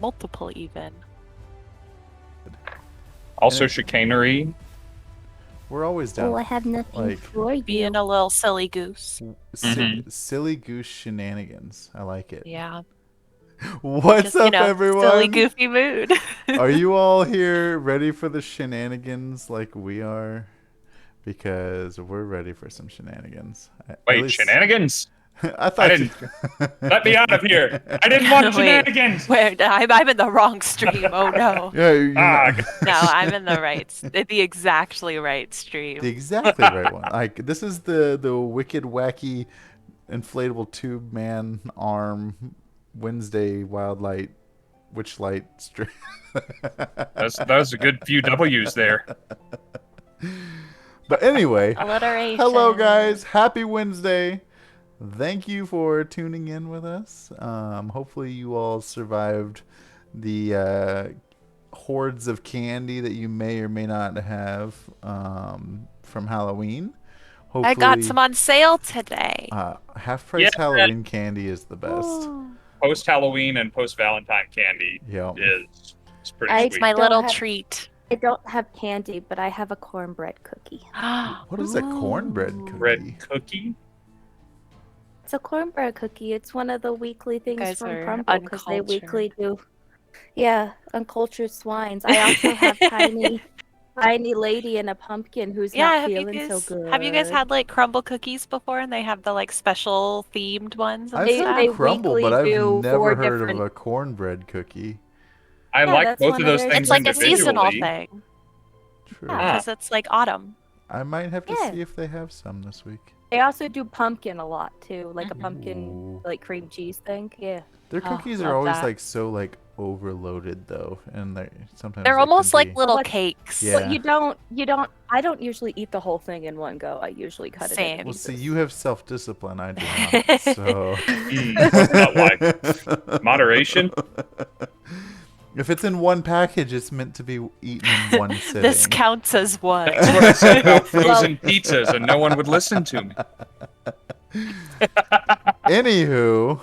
Multiple even. Also chicanery. We're always down. Oh, I have nothing like, for you. Being a little silly goose. Silly goose shenanigans. I like it. Yeah. What's Just, up, everyone? Silly goofy mood. Are you all here ready for the shenanigans like we are? Because we're ready for some shenanigans. Wait, shenanigans? I thought I didn't. Let me out of here. I didn't want shenanigans. Wait, I'm in the wrong stream. Oh no. Yeah, no, I'm in the exactly right stream. The exactly right one. Like this is the wicked wacky inflatable tube man arm Wednesday Wildlight Witchlight stream. that was a good few W's there. But anyway, alliteration. Hello guys, happy Wednesday. Thank you for tuning in with us. Hopefully you all survived the hordes of candy that you may or may not have from Halloween. I got Hopefully, some on sale today. half Yeah, price Halloween candy is the best. Post Halloween and post Valentine candy Yep. is pretty I It's sweet. my don't little have- treat. I don't have candy, but I have a cornbread cookie. What is a cornbread Ooh. cookie? Bread cookie. It's a cornbread cookie. It's one of the weekly things guys from are Crumble because they uncultured. weekly do. Yeah, uncultured swines. I also have tiny lady and a pumpkin who's Yeah, not have you feeling so guys good. have you guys had like crumble cookies before? And they have the like special themed ones and I've They- heard stuff. they of crumble, weekly but I've do never 4 heard different- of a cornbread cookie. I Yeah, like that's both one of of those their- things It's like a individually. seasonal thing True. Yeah. because it's like autumn. I might have to Yeah. see if they have some this week. They also do pumpkin a lot too, like a Mhm. pumpkin Ooh. like cream cheese thing. Yeah. Their Oh, cookies are love always that. like so like overloaded though, and they sometimes They're it can almost like be- little What- cakes. Yeah. But you don't. I don't usually eat the whole thing in one go. I usually cut it. Same. into Well, see, pieces. you have self-discipline. I do not. So What's that like? Moderation? If it's in one package, it's meant to be eaten in one sitting. This counts as one. That's what I said about frozen pizzas, and no one would listen to me. Anywho,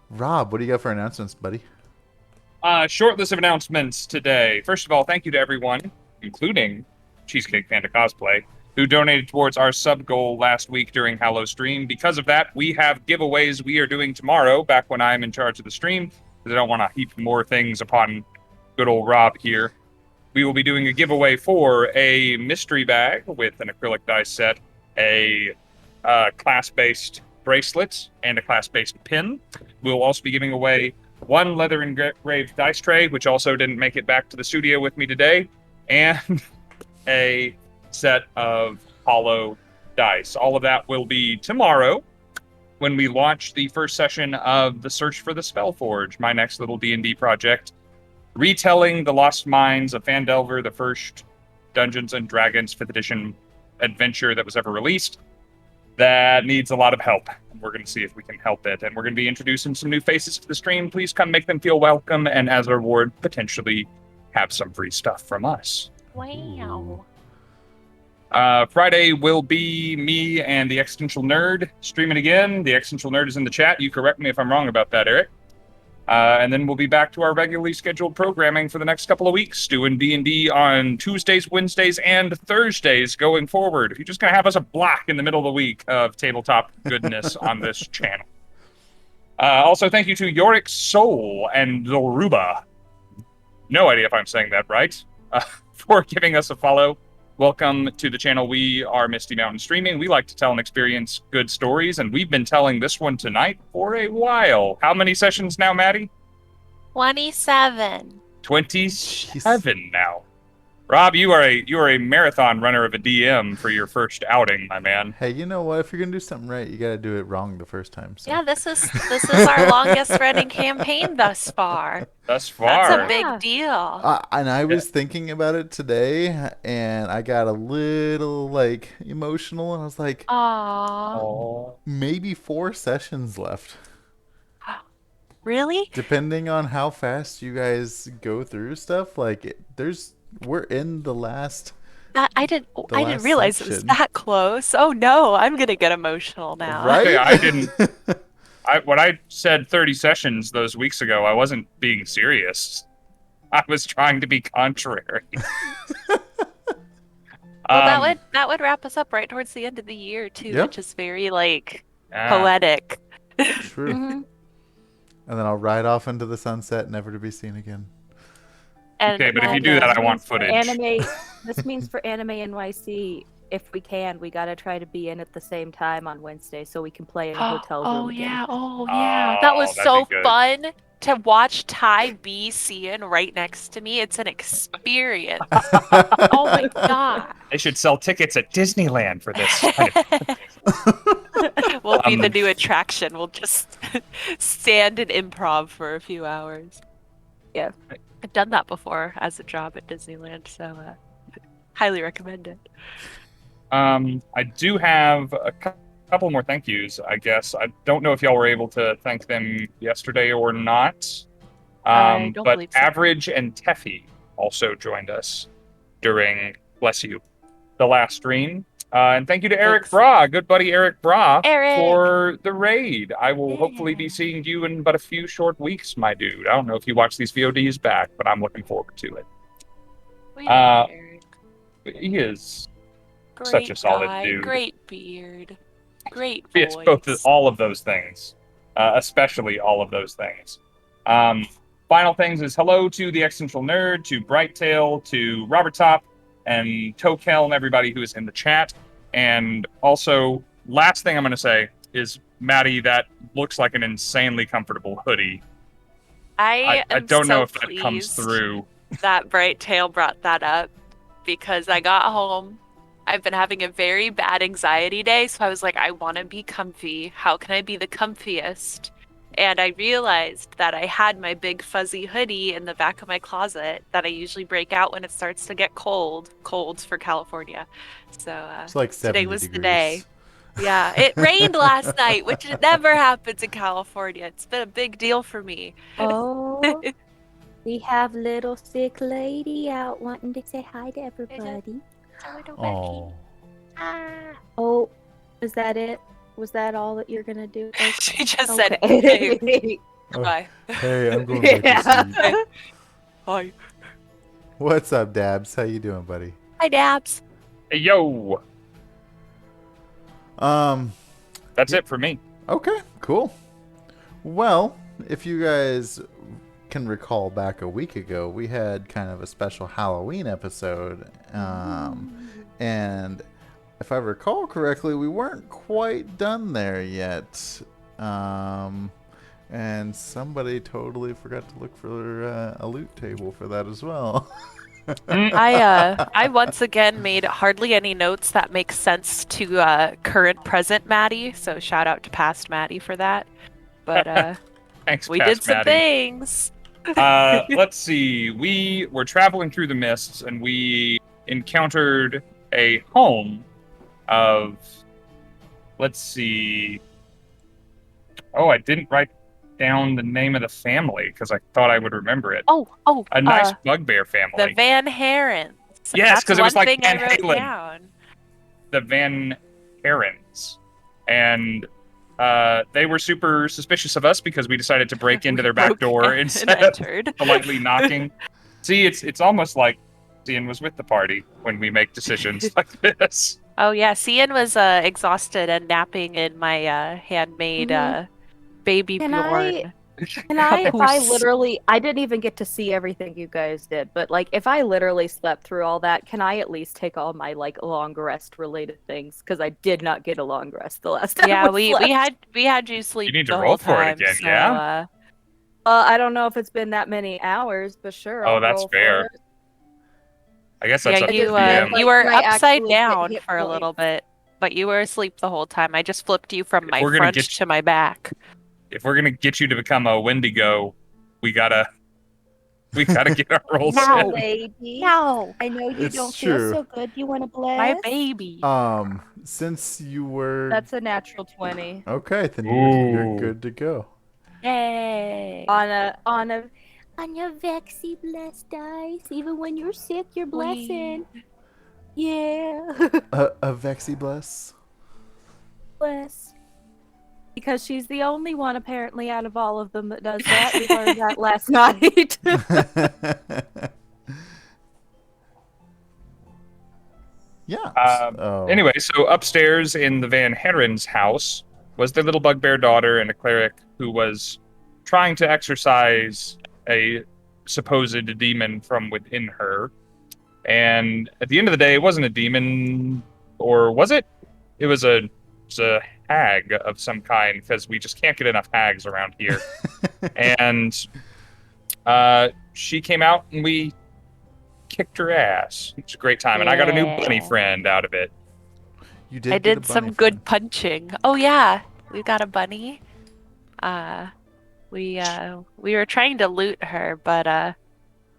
Rob, what do you got for announcements, buddy? Short list of announcements today. First of all, thank you to everyone, including Cheesecake Panda Cosplay, who donated towards our sub goal last week during Hallow Stream. Because of that, we have giveaways we are doing tomorrow, back when I'm in charge of the stream, because I don't want to heap more things upon good old Rob here. We will be doing a giveaway for a mystery bag with an acrylic dice set, a class-based bracelet, and a class-based pin. We'll also be giving away one leather engraved dice tray, which also didn't make it back to the studio with me today, and a set of hollow dice. All of that will be tomorrow when we launch the first session of the Search for the Spellforge, my next little D&D project, retelling the Lost Mines of Phandelver, the first Dungeons & Dragons 5th edition adventure that was ever released. That needs a lot of help. We're going to see if we can help it. And we're going to be introducing some new faces to the stream. Please come make them feel welcome. And as a reward, potentially have some free stuff from us. Wow. Friday will be me and the Existential Nerd streaming again. The Existential Nerd is in the chat. You correct me if I'm wrong about that, Eric. And then we'll be back to our regularly scheduled programming for the next couple of weeks, doing D&D on Tuesdays, Wednesdays, and Thursdays going forward. You're just going to have us a block in the middle of the week of tabletop goodness on this channel. Also, thank you to Yorick Soul and Zoruba. No idea if I'm saying that right. For giving us a follow. Welcome to the channel. We are Misty Mountain Streaming. We like to tell and experience good stories, and we've been telling this one tonight for a while. How many sessions now, Maddie? 27. 27 now. Rob, you are a marathon runner of a DM for your first outing, my man. Hey, you know what? If you're gonna do something right, you gotta do it wrong the first time. So. Yeah, this is our longest running campaign thus far. Thus That's far. a big Yeah. deal. And I was thinking about it today, and I got a little like emotional, and I was like, Aww. Oh. maybe 4 sessions left, Really? depending on how fast you guys go through stuff. Like, we're in the last. I didn't last realize it was section. that close. Oh no, I'm gonna get emotional now. Right? Okay, I didn't. When I said 30 sessions those weeks ago, I wasn't being serious. I was trying to be contrary. Well, that would wrap us up right towards the end of the year too, Yeah. which is very like Ah, poetic. True. Mhm. And then I'll ride off into the sunset, never to be seen again. And Okay, but if you And, do that, I this want means for footage. This means for Anime NYC, if we can, we gotta try to be in at the same time on Wednesday so we can play in a hotel room oh again. yeah, oh yeah, that was that'd so be good. fun to watch Ty be Cian right next to me. It's an experience. Oh my god. They should sell tickets at Disneyland for this. We'll be the new attraction. We'll just stand and improv for a few hours. Yeah. I've done that before as a job at Disneyland, so highly recommend it. I do have a couple more thank yous, I guess. I don't know if y'all were able to thank them yesterday or not. I don't But believe so. Average and Teffy also joined us during, bless you, the last stream. And thank you to Eric Thanks. Bra, good buddy Eric Bra, Eric! for the raid. I will Yeah. hopefully be seeing you in but a few short weeks, my dude. I don't know if you watch these VODs back, but I'm looking forward to it. We love Eric. He is Great such a solid guy, dude. Great beard. Great Yes, voice. all of those things, especially all of those things. Final things is hello to the Existential Nerd, to Brighttail, to Robert Top, and Tokel, and everybody who is in the chat. And also, last thing I'm going to say is, Maddie, that looks like an insanely comfortable hoodie. I am don't know so if that comes pleased through. that Brighttail brought that up because I got home. I've been having a very bad anxiety day, so I was like, I want to be comfy. How can I be the comfiest? And I realized that I had my big fuzzy hoodie in the back of my closet that I usually break out when it starts to get cold. Colds for California. So It's like 70 today was degrees. the day. Yeah, it rained last night, which never happens in California. It's been a big deal for me. Oh, we have little sick lady out wanting to say hi to everybody. Oh. Oh, is that it? Was that all that you're gonna do? Okay. She just said, Okay. hey, Oh, bye. Hey, I'm going back to Yeah. sleep. Bye. What's up, Dabs? How you doing, buddy? Hi, Dabs. Hey, yo! That's it for me. Okay, cool. Well, if you guys can recall back a week ago, we had kind of a special Halloween episode. And if I recall correctly, we weren't quite done there yet. And somebody totally forgot to look for a loot table for that as well. I once again made hardly any notes that make sense to current present Maddie, so shout out to past Maddie for that. But Thanks, we past did some Maddie. things. Let's see. We were traveling through the mists, and we encountered a home of. Let's see. Oh, I didn't write down the name of the family because I thought I would remember it. A nice bugbear family. The Van Herons. Yes, because it was one like thing I Van wrote Halen. down. The Van Herons, and they were super suspicious of us because we decided to break into their back Broke door and instead of entered. politely knocking. See, it's almost like Ian was with the party when we make decisions like this. Oh yeah, Cian was exhausted and napping in my handmade baby Can Bjorn. Can I, if I House. literally, I didn't even get to see everything you guys did, but like, if I literally slept through all that, can I at least take all my like long rest related things? Because I did not get a long rest the last time. Yeah, we we had you sleep You need to the roll whole for it time, again, so, yeah? I don't know if it's been that many hours, but sure. Oh, I'll that's roll for fair. it. I guess that's yeah, up to you DM. you were Can I upside actually get down hit for a little points? bit, but you were asleep the whole time. I just flipped you from If my we're gonna front get to my back. If we're gonna get you to become a Wendigo, we gotta get our rolls No. in. Lady. No, I know you It's don't true. feel so good. You want to bless? my baby. Since you were That's a natural 20. okay, then you're Ooh. good to go. Yay. On your Vexy blessed dice. Even when you're sick, you're blessing. Yeah. A Vexy bless. Bless. Because she's the only one, apparently, out of all of them that does that. We learned that last night. Yeah. Anyway, so upstairs in the Van Heron's house was their little bugbear daughter and a cleric who was trying to exorcise a supposed demon from within her. And at the end of the day, it wasn't a demon, or was it? It was a hag of some kind, because we just can't get enough hags around here. And she came out and we kicked her ass. It was a great time, and I got a new bunny Yeah. friend out of it. You did. I get a did some bunny good friend. punching. Oh yeah, we got a bunny. We were trying to loot her, but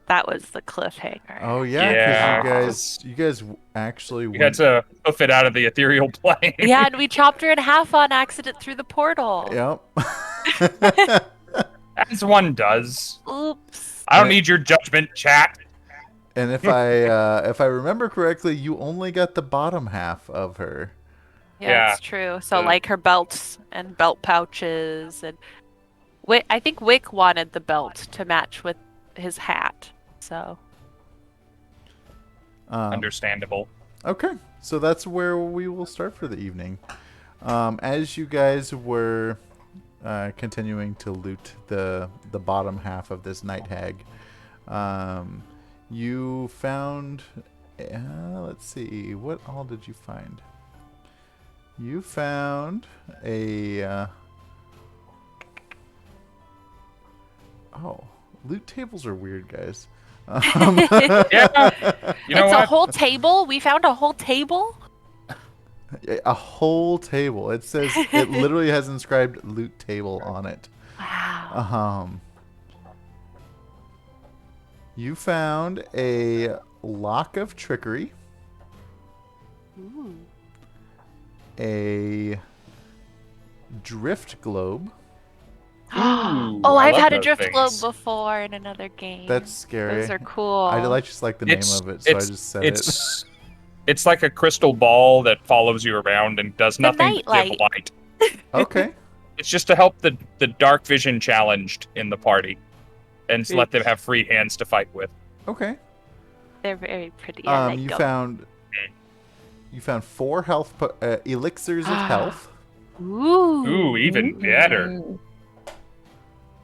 that was the cliffhanger. Oh yeah, Yeah. because you guys actually We had to hoof it out of the ethereal plane. Yeah, and we chopped her in half on accident through the portal. Yep. As one does. Oops. I don't need your judgment, chat. And if I remember correctly, you only got the bottom half of her. Yeah, Yeah. that's true. So The- like her belts and belt pouches and I think Wick wanted the belt to match with his hat. So Understandable. Okay, so that's where we will start for the evening. As you guys were continuing to loot the bottom half of this night hag, you found. Let's see, what all did you find? You found a. Loot tables are weird, guys. Yeah. You know it's what? a whole table. We found a whole table. A whole table. It says it literally has inscribed loot table on it. Wow. You found a lock of trickery, Ooh. a drift globe. Ooh, Oh, I I've love had a those drift globe things. before in another game. That's scary. Those are cool. I just like the name of it, so I just said it. It's like a crystal ball that follows you around and does The nothing but give nightlight. light. Okay. It's just to help the dark vision challenged in the party, and to let them have free hands to fight with. Okay. They're very pretty. I like You them. found 4 health elixirs of health. Ooh. Ooh, even better. Mm.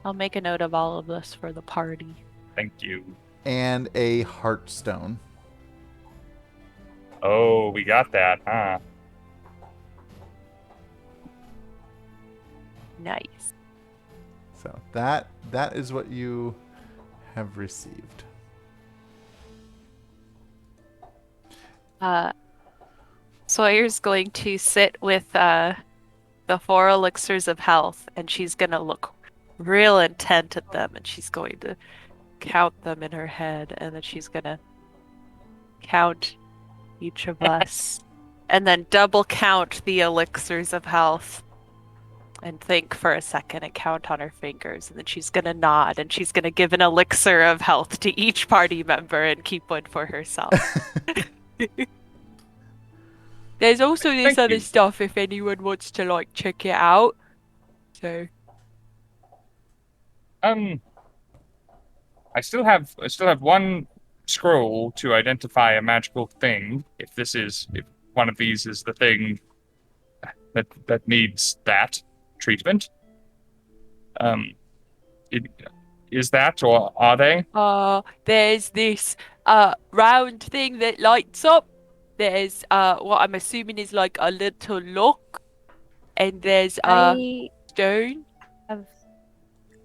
I'll make a note of all of this for the party. Thank you. And a heartstone. Oh, we got that, huh? Nice. So that is what you have received. Sawyer's going to sit with the 4 elixirs of health, and she's gonna look real intent at them, and she's going to count them in her head, and then she's gonna count each of us, and then double count the elixirs of health, and think for a second and count on her fingers, and then she's gonna nod, and she's gonna give an elixir of health to each party member and keep one for herself. There's also this Thank other you. stuff if anyone wants to like check it out. So I still have one scroll to identify a magical thing. If one of these is the thing that needs that treatment. Is that, or are they? there's this round thing that lights up. There's what I'm assuming is like a little lock, and there's a stone.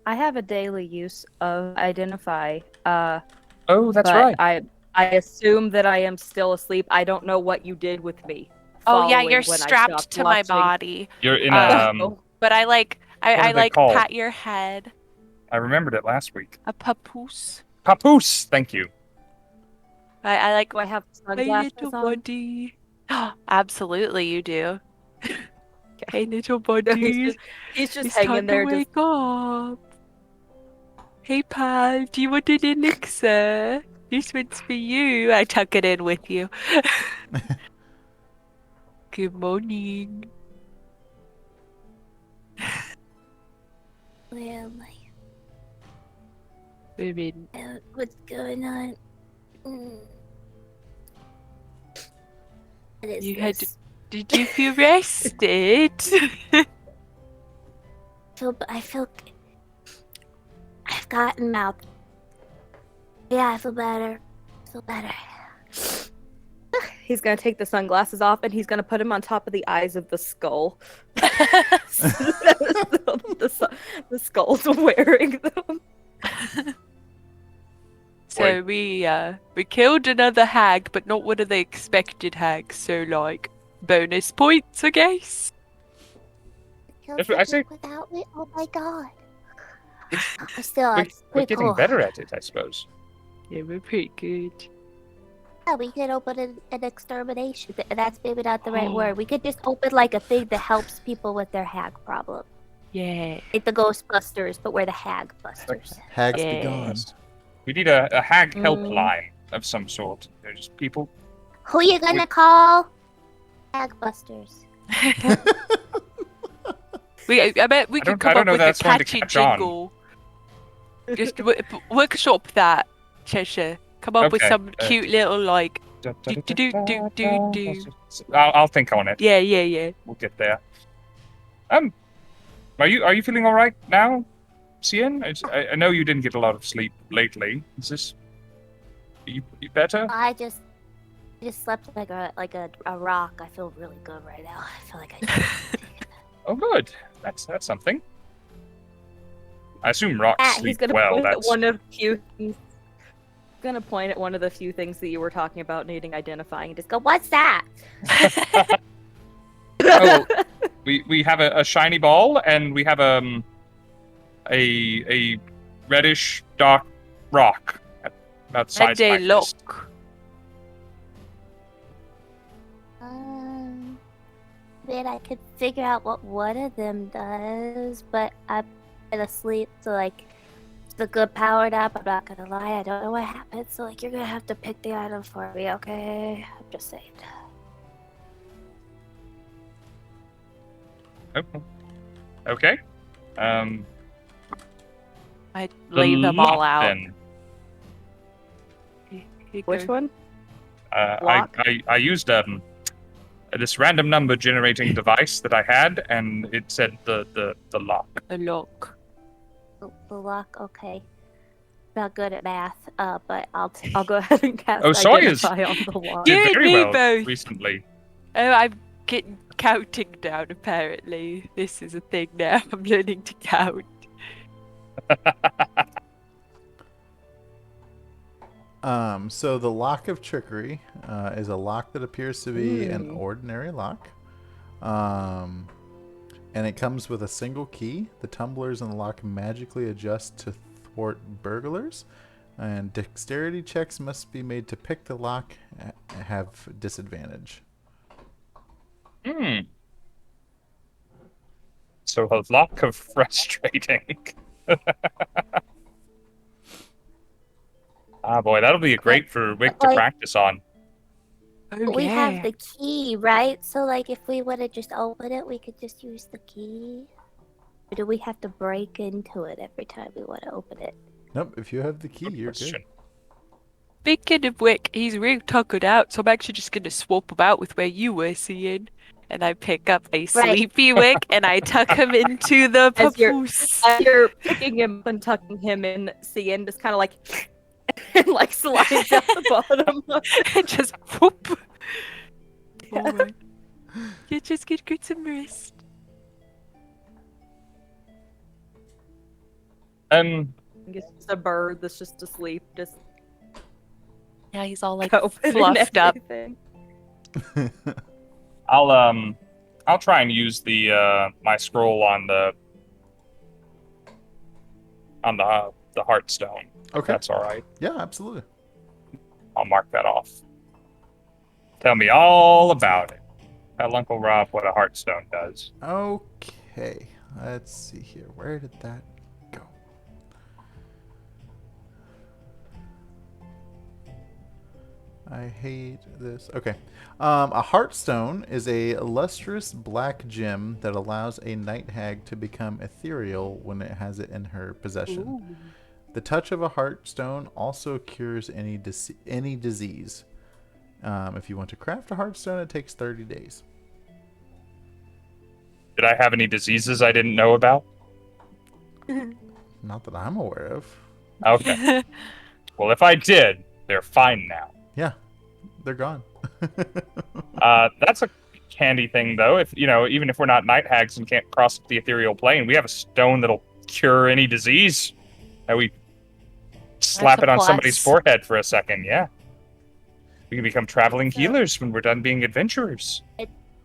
I have a daily use of identify. Oh, that's but right. I assume that I am still asleep. I don't know what you did with me. Oh yeah, following you're when I strapped stopped to my watching. body. You're in But I like are I they like called? pat your head. I remembered it last week. A papoose. Papoose, thank you. I like Do I have my sunglasses little on? body. Absolutely, you do. Hey, little body. He's just It's hanging time there, to just wake up. Hey, pal, do you want an elixir? This one's for you. I tuck it in with you. Good morning. Where am I? Women. What's going on? What is You had this? Did you feel rested? I feel. I've gotten mouth. Yeah, I feel better. he's gonna take the sunglasses off and he's gonna put them on top of the eyes of the skull. the skull's wearing them. So we killed another hag, but not one of the expected hags. So like bonus points, I guess. That's what I say. Without it, oh my god. We're It's pretty getting cool. better at it, I suppose. Yeah, we're pretty good. Yeah, we could open an extermination. That's maybe not the right word. We could just open like a thing that helps people with their hag problem. Yeah. Like the Ghostbusters, but we're the Hag Busters. Hags be Yeah. gone. We need a hag Mm. helpline of some sort. There's people. Who you gonna call? Hag Busters. I bet we I could don't- I come don't up know with a that's going to catchy catch on. jingle. Just workshop that, Cheshire. Come up with Okay, some cute little like. Do. I'll think on it. Yeah. We'll get there. Are you feeling all right now, Scinn? I know you didn't get a lot of sleep lately. Is this? You better? I just slept like a rock. I feel really good right now. I feel like I. Oh, good. That's something. I assume rocks He's sleep gonna well. point at That's one of the few things. Gonna point at one of the few things that you were talking about needing identifying and just go, "What's that?" Oh, we have a shiny ball and we have a reddish dark rock about the size of my And a fist. lock. Man, I could figure out what one of them does, but I'm asleep, so like, it's a good powered up. I'm not gonna lie, I don't know what happened, so like, you're gonna have to pick the item for me, okay? I'm just saying. Okay. I'd The leave them all lock, out. then. Which one? I used this random number generating device that I had, and it said the lock. A lock. The lock, okay. Not good at math, but I'll go ahead and cast Oh, Sawyer's- Identify on the lock. You Did and very me well both. recently. Oh, I'm getting counting down. Apparently, this is a thing now. I'm learning to count. So the Lock of Trickery is a lock that appears to be an Ooh. ordinary lock. And it comes with a single key. The tumblers in the lock magically adjust to thwart burglars. And dexterity checks must be made to pick the lock have disadvantage. So a lock of frustrating. Ah, boy, that'll be great for Wick to like- practice on. Oh, We yeah. have the key, right? So, like, if we would have just opened it, we could just use the key. Or do we have to break into it every time we want to open it? Nope, if you have the key, Good you're question. Speaking of Wick, he's real tuckered out, so I'm actually just gonna swap him out with where you were seeing. And I pick up a sleepy Wick and I tuck him into the As you're- papoose. As you're picking him up and tucking him in, Cian just kind of like, and like slides out the bottom. And just whoop. Boy. You just get some rest. It's just a bird that's just asleep, just Yeah, he's all like open and fluffed up. everything. I'll try and use the my scroll on the Heartstone. If Okay. that's all right. Yeah, absolutely. I'll mark that off. Tell me all about it. Tell Uncle Rob what a Heartstone does. Okay. Let's see here. Where did that go? I hate this. Okay. A Heartstone is a lustrous black gem that allows a night hag to become ethereal when it has it in her possession. The touch of a Heartstone also cures any disease. If you want to craft a Heartstone, it takes 30 days. Did I have any diseases I didn't know about? Not that I'm aware of. Okay. Well, if I did, they're fine now. Yeah, they're gone. That's a handy thing, though. If even if we're not night hags and can't cross the ethereal plane, we have a stone that'll cure any disease. And we slap That's it a on somebody's plus. forehead for a second. Yeah, we can become traveling healers when we're done being adventurers.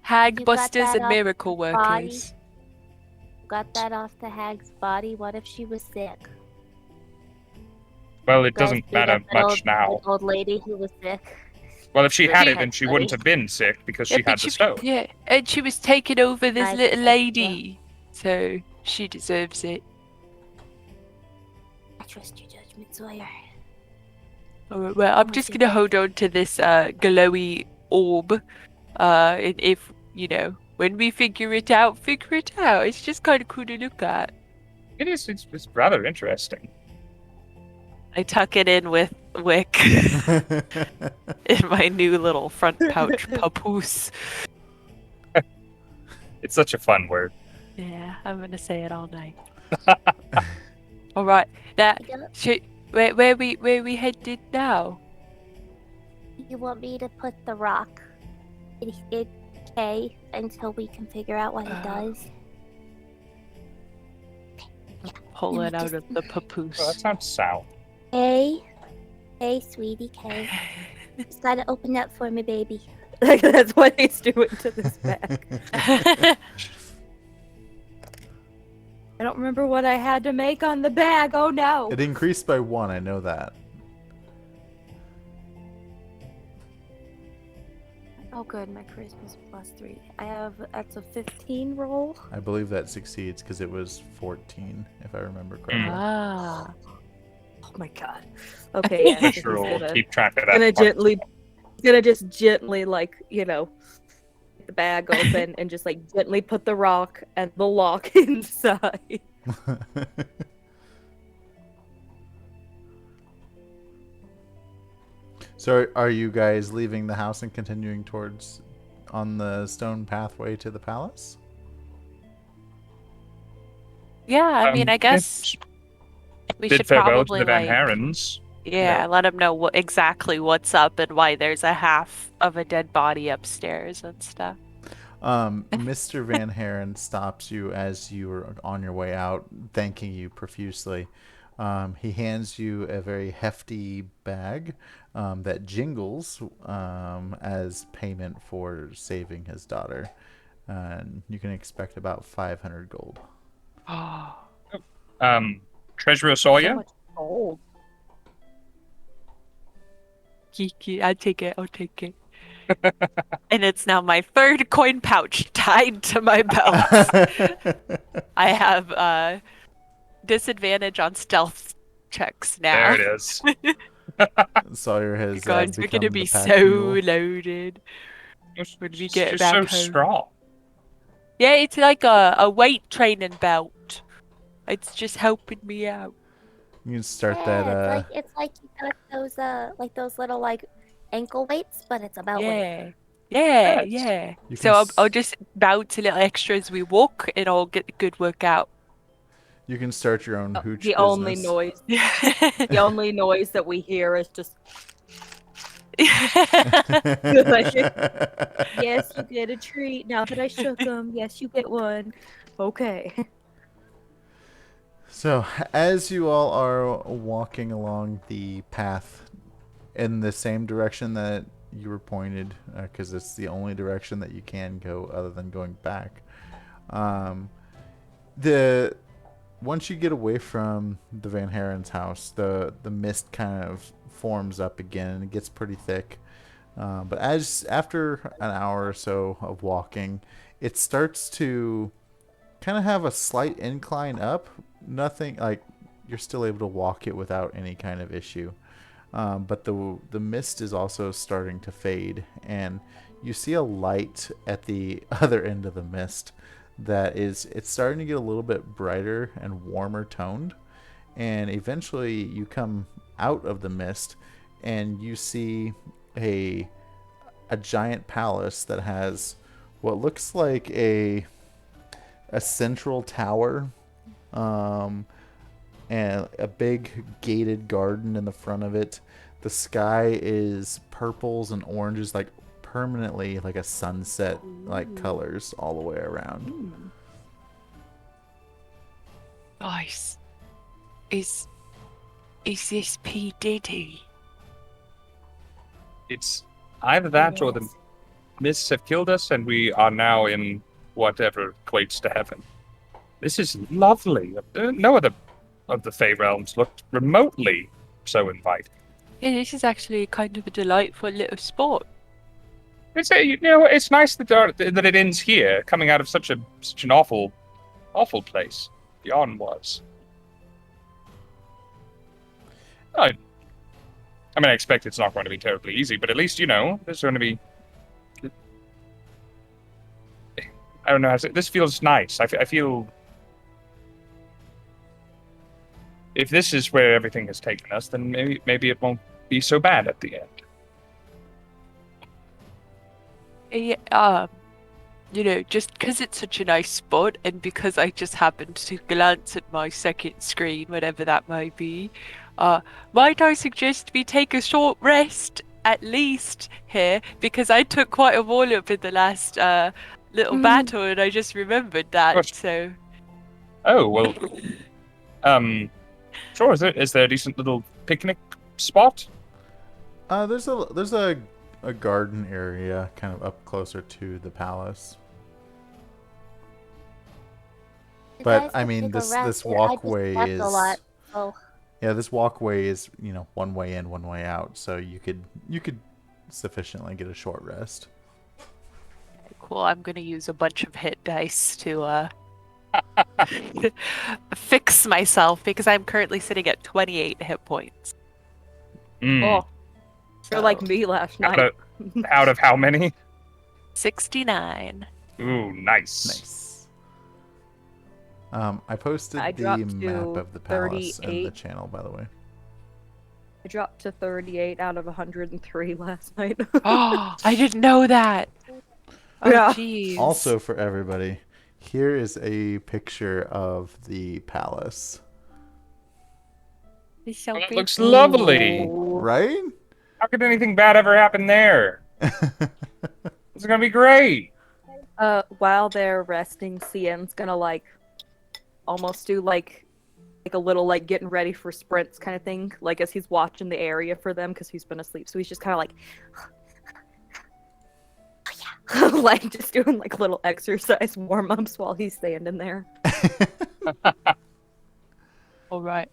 Hag You got busters that and off miracle the body? workers. Got that off the hag's body. What if she was sick? Well, it Guys, doesn't we matter got that much now. Old lady who was sick. Well, if she had She it, then had she money. wouldn't have been sick because she but had the stone. Yeah, and she was taking over this I little guess, lady. So She deserves it. I trust your judgment, Sawyer. Alright, well, I'm just gonna hold on to this glowy orb. And if, when we figure it out, It's just kind of cool to look at. It is. It's rather interesting. I tuck it in with Wick in my new little front pouch papoose. It's such a fun word. Yeah, I'm gonna say it all night. All right, now, where we headed now? You want me to put the rock in K until we can figure out what it does? Pull it out of the papoose. Well, that sounds sound. K, sweetie, K. Just gotta open up for me, baby. That's what he's doing to this bag. I don't remember what I had to make on the bag. Oh no. It increased by 1, I know that. Oh good, my charisma's +3. That's a 15 roll. I believe that succeeds because it was 14, if I remember correctly. Ah. Oh my god. Okay, yeah. Sure, we'll keep track of that. Gonna just gently, get the bag open and just gently put the rock and the lock inside. So are you guys leaving the house and continuing towards on the stone pathway to the palace? Yeah, I mean, I guess we Bid should farewell probably to the Van Herons. Yeah, let him know exactly what's up and why there's a half of a dead body upstairs and stuff. Mr. Van Heron stops you as you are on your way out, thanking you profusely. He hands you a very hefty bag that jingles as payment for saving his daughter. And you can expect about 500 gold. Treasurer Sawyer? So much gold. Kiki, I'll take it. And it's now my third coin pouch tied to my belt. I have disadvantage on stealth checks now. There it is. Sawyer has Guys, we're become gonna be the pack so mule. loaded when we get Just back so home. strong. Yeah, it's like a weight training belt. It's just helping me out. You can start Yeah, that. it's like you got those little ankle weights, but it's about weight. Yeah. You So can I'll just bounce a little extra as we walk, and I'll get a good workout. You can start your own hooch The business. only noise that we hear is just yes, you get a treat now that I shook him. Yes, you get one. Okay. So, as you all are walking along the path in the same direction that you were pointed, because it's the only direction that you can go other than going back, once you get away from the Van Heron's house, the mist kind of forms up again and it gets pretty thick. But after an hour or so of walking, it starts to kind of have a slight incline up. Nothing like you're still able to walk it without any kind of issue. But the mist is also starting to fade, and you see a light at the other end of the mist it's starting to get a little bit brighter and warmer toned, and eventually you come out of the mist and you see a giant palace that has what looks like a central tower, and a big gated garden in the front of it. The sky is purples and oranges, like permanently like a sunset like colors all the way around. Nice. Is this P. Diddy? It's either that or the mists have killed us and we are now in whatever equates to heaven. This is lovely. No other of the Fey realms looked remotely so inviting. Yeah, this is actually kind of a delightful little spot. It's nice that it ends here, coming out of such an awful awful place Yon was. I mean, I expect it's not going to be terribly easy, but at least, there's going to be... I don't know how to say... This feels nice. I feel... If this is where everything has taken us, then maybe it won't be so bad at the end. Yeah, just because it's such a nice spot and because I just happened to glance at my second screen, whatever that might be, might I suggest we take a short rest at least here, because I took quite a wall up in the last little battle and I just remembered that, Gosh. so... Oh, well... Sure, is there a decent little picnic spot? There's a garden area kind of up closer to the palace. You But guys I can mean, take a this rest here. walkway I just slept is a lot, so yeah, this walkway is one way in, one way out, so you could sufficiently get a short rest. Cool, I'm gonna use a bunch of hit dice to fix myself because I'm currently sitting at 28 hit points. Oh, you're like me last night. Out of how many? 69. Ooh, nice. Nice. I posted I the dropped map to of the palace in the 38. channel, by the way. I dropped to 38 out of 103 last night. Oh, I didn't know that. Oh, Yeah. jeez. Also, for everybody, here is a picture of the palace. It's so That looks pretty. lovely. Right? How could anything bad ever happen there? It's gonna be great. While they're resting, Cien's gonna almost do like a little getting ready for sprints kind of thing, like as he's watching the area for them because he's been asleep. So he's just kind of like just doing little exercise warm-ups while he's standing there. All right.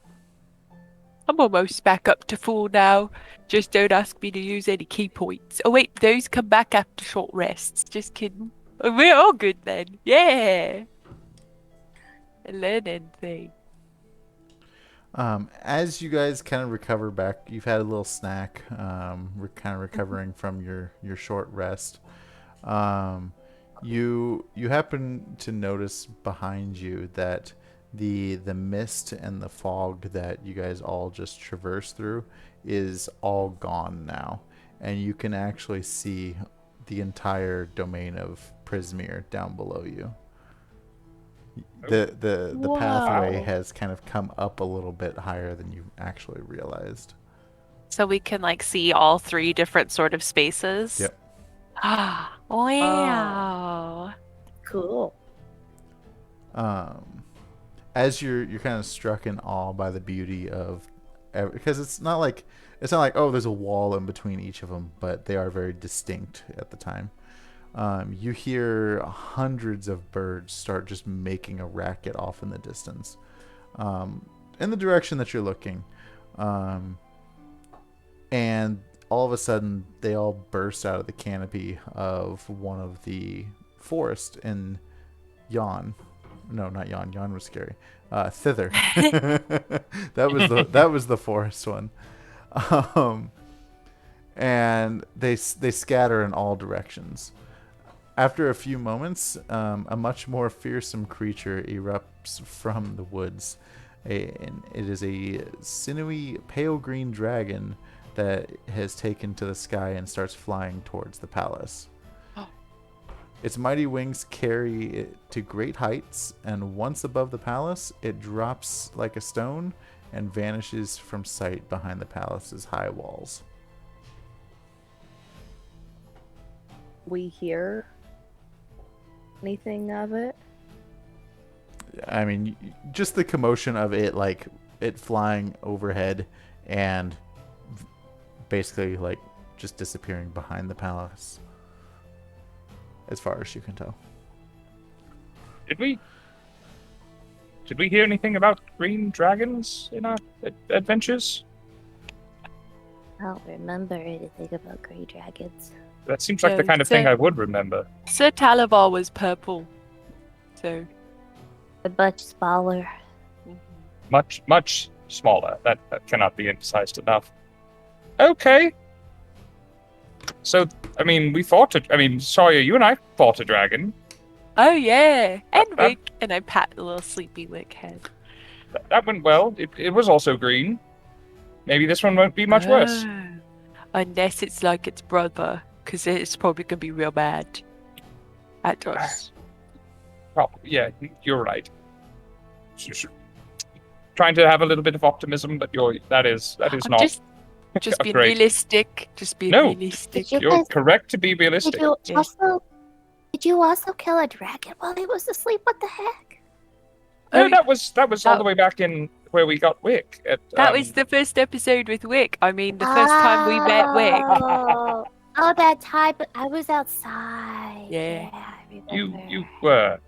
I'm almost back up to full now. Just don't ask me to use any key points. Oh wait, those come back after short rests. Just kidding. We're all good then. Yeah. A learning thing. As you guys kind of recover back, you've had a little snack. We're kind of recovering from your short rest. You happen to notice behind you that the mist and the fog that you guys all just traversed through is all gone now, and you can actually see the entire domain of Prismere down below you. The pathway has kind of come up a little bit higher than you actually realized. So we can see all three different sort of spaces. Yep. Ah, wow. Cool. As you're kind of struck in awe by the beauty of, because it's not like oh, there's a wall in between each of them, but they are very distinct at the time. You hear hundreds of birds start just making a racket off in the distance, in the direction that you're looking, and all of a sudden they all burst out of the canopy of one of the forest in Yon. No, not Yon. Yon was scary. Thither. that was the forest one. And they scatter in all directions. After a few moments, a much more fearsome creature erupts from the woods. And it is a sinewy, pale green dragon that has taken to the sky and starts flying towards the palace. Its mighty wings carry it to great heights, and once above the palace, it drops like a stone and vanishes from sight behind the palace's high walls. We hear anything of it? I mean, just the commotion of it, it flying overhead and basically just disappearing behind the palace, as far as you can tell. Did we hear anything about green dragons in our adventures? I don't remember anything about gray dragons. That seems like the kind of thing I would remember. Sir Talavar was purple. So much smaller. Much, much smaller. That cannot be emphasized enough. Okay. So, I mean, Sawyer, you and I fought a dragon. Oh yeah, and That- Wick, and I pat the little sleepy Wick head. That went well. It was also green. Maybe this one won't be much worse. Oh. Unless it's like its brother, because it's probably gonna be real bad at us. Probably, yeah, you're right. Trying to have a little bit of optimism, but that is I'm not. just being great. realistic. Just being No. realistic. Did you You're guys- correct to be realistic. Yeah. Did you also kill a dragon while he was asleep? What the heck? No, Oh, that was all the way back in where we got Wick. that was the first episode with Wick. I mean, the first time we met Wick. Oh, that time, but I was outside. Yeah. I remember. you were.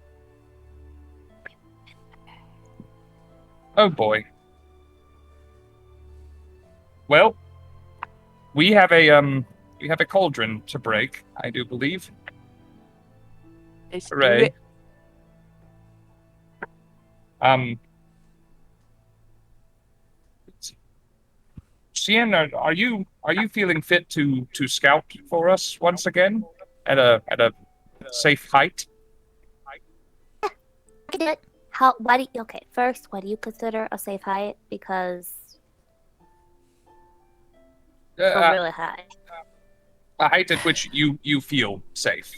Oh boy. Well, we have a cauldron to break, I do believe. Let's do Hooray. it. Scinn, are you feeling fit to scout for us once again at a safe height? I can do it. Okay, first, what do you consider a safe height? Because we're really high. A height at which you feel safe.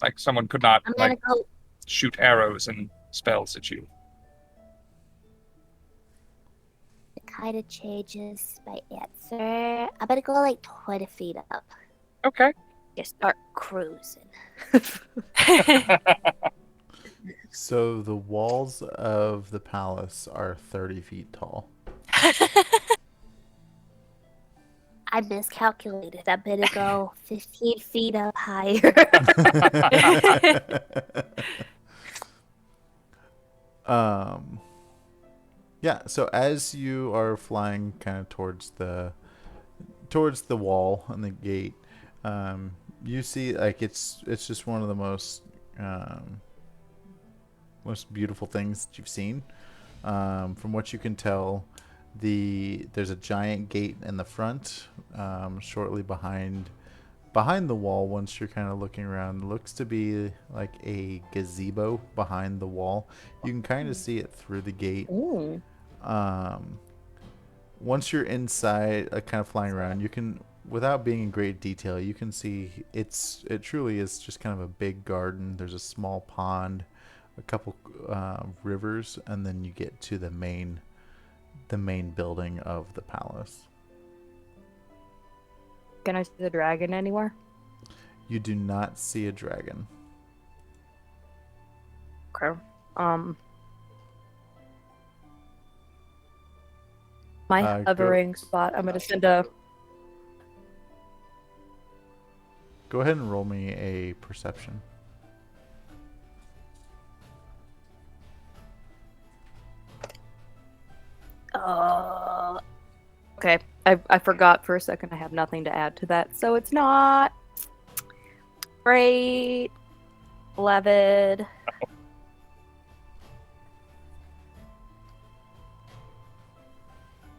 Like someone could not I'm gonna go. shoot arrows and spells at you. It kind of changes my answer. I'm gonna go like 20 feet up. Okay. Just start cruising. So the walls of the palace are 30 feet tall. I miscalculated. I'm gonna go 15 feet up higher. Yeah, so as you are flying kind of towards the wall and the gate, you see like it's just one of the most beautiful things that you've seen. From what you can tell, there's a giant gate in the front, shortly behind the wall. Once you're kind of looking around, it looks to be like a gazebo behind the wall. You can kind of see it through the gate. Ooh. Once you're inside, kind of flying around, you can, without being in great detail, you can see it truly is just kind of a big garden. There's a small pond, a couple rivers, and then you get to the main building of the palace. Can I see the dragon anywhere? You do not see a dragon. Okay. My hovering spot. I'm gonna send a. Go ahead and roll me a perception. Okay. I forgot for a second. I have nothing to add to that, so it's not great. 11.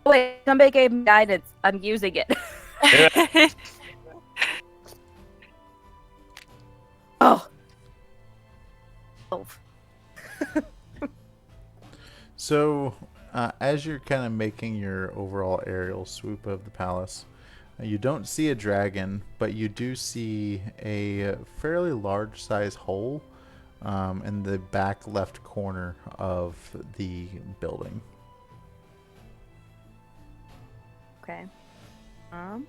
Wait, somebody gave me guidance. I'm using it. Oh. So, as you're kind of making your overall aerial swoop of the palace, you don't see a dragon, but you do see a fairly large size hole in the back left corner of the building. Okay. I'm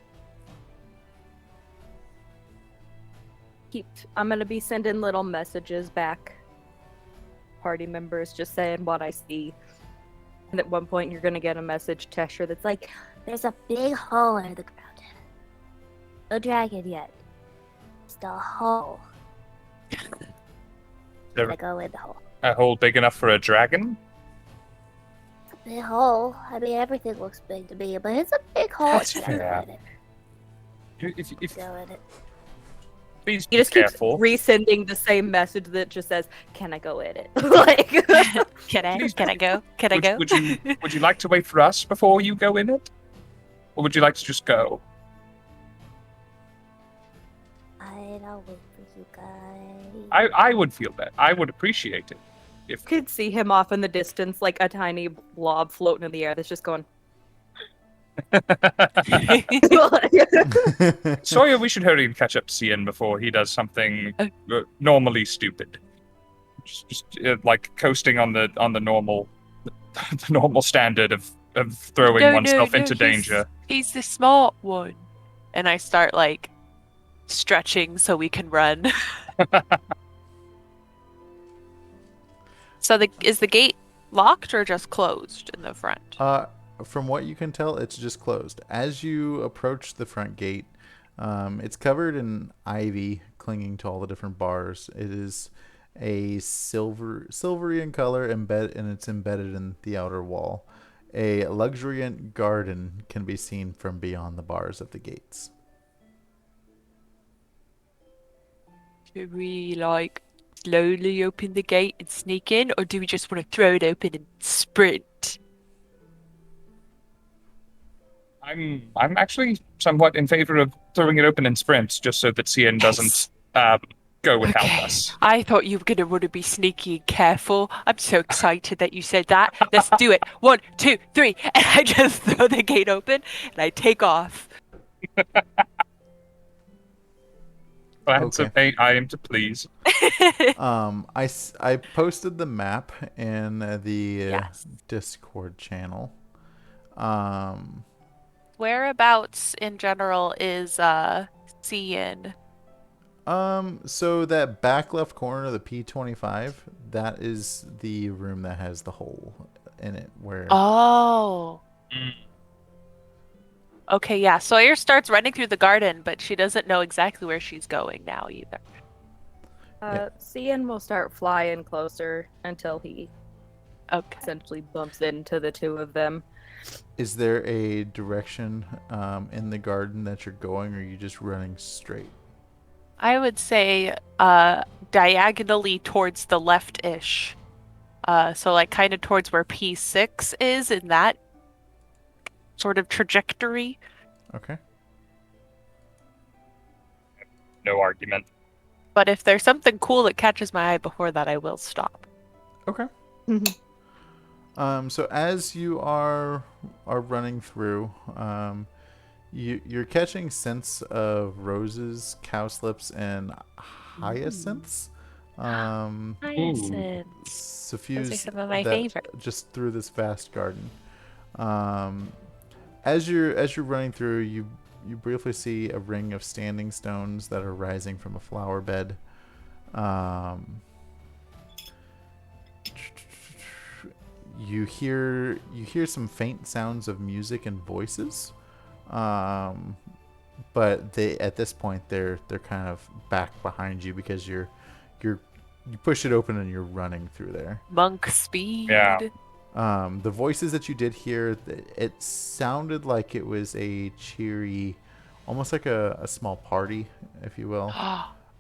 gonna be sending little messages back, party members, just saying what I see. And at one point, you're gonna get a message, Cheshire, that's like, There's a big hole in the ground. No dragon yet. Just a hole. There- I go in the hole. A hole big enough for a dragon? It's a big hole. I mean, everything looks big to me, but it's a big hole. That's Yeah, fair. Go in it. If Go in it. Please He be just keeps careful. resending the same message that just says, "Can I go in it?" Like, Can I? Please Can I go? Can I go? Would you like to wait for us before you go in it? Or would you like to just go? I'll wait for you guys. I would feel that. I would appreciate it. If could see him off in the distance, like a tiny blob floating in the air that's just going. Sawyer, we should hurry and catch up to Scinn before he does something normally stupid. Just like coasting on the normal the normal standard of throwing oneself into danger. He's the smart one. And I start like stretching so we can run. So is the gate locked or just closed in the front? From what you can tell, it's just closed. As you approach the front gate, it's covered in ivy clinging to all the different bars. It is a silvery in color, and it's embedded in the outer wall. A luxuriant garden can be seen from beyond the bars of the gates. Do we like slowly open the gate and sneak in, or do we just want to throw it open and sprint? I'm actually somewhat in favor of throwing it open in sprints, just so that Scinn doesn't go without us. I thought you were gonna want to be sneaky and careful. I'm so excited that you said that. Let's do it. 1, 2, 3, and I just throw the gate open and I take off. Okay. I am to please. I posted the map in the Discord channel. Whereabouts in general is Scinn? So that back left corner, the P25, that is the room that has the hole in it where Oh. Okay, yeah. Sawyer starts running through the garden, but she doesn't know exactly where she's going now either. Scinn will start flying closer until he essentially bumps into the two of them. Is there a direction in the garden that you're going, or are you just running straight? I would say diagonally towards the left-ish. So like kind of towards where P6 is in that sort of trajectory. Okay. No argument. But if there's something cool that catches my eye before that, I will stop. Okay. So as you are running through, you're catching scents of roses, cowslips, and hyacinths. Hyacinths. Suffused Those are some of my favorites. just through this vast garden. As you're running through, you briefly see a ring of standing stones that are rising from a flower bed. You hear some faint sounds of music and voices, but at this point they're kind of back behind you because you push it open and you're running through there. Monk speed. Yeah. The voices that you did hear, it sounded like it was a cheery, almost like a small party, if you will.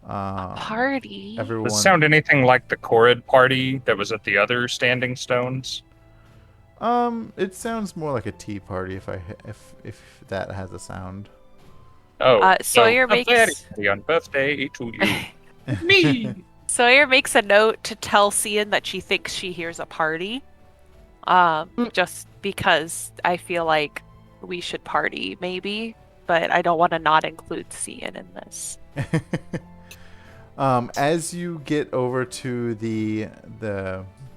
A party? Everyone. Does it sound anything like the Corrid party that was at the other standing stones? It sounds more like a tea party if that has a sound. Oh, Sawyer so makes on birthday to you. Me. Sawyer makes a note to tell Scinn that she thinks she hears a party. Just because I feel like we should party, maybe, but I don't want to not include Scinn in this. As you get over to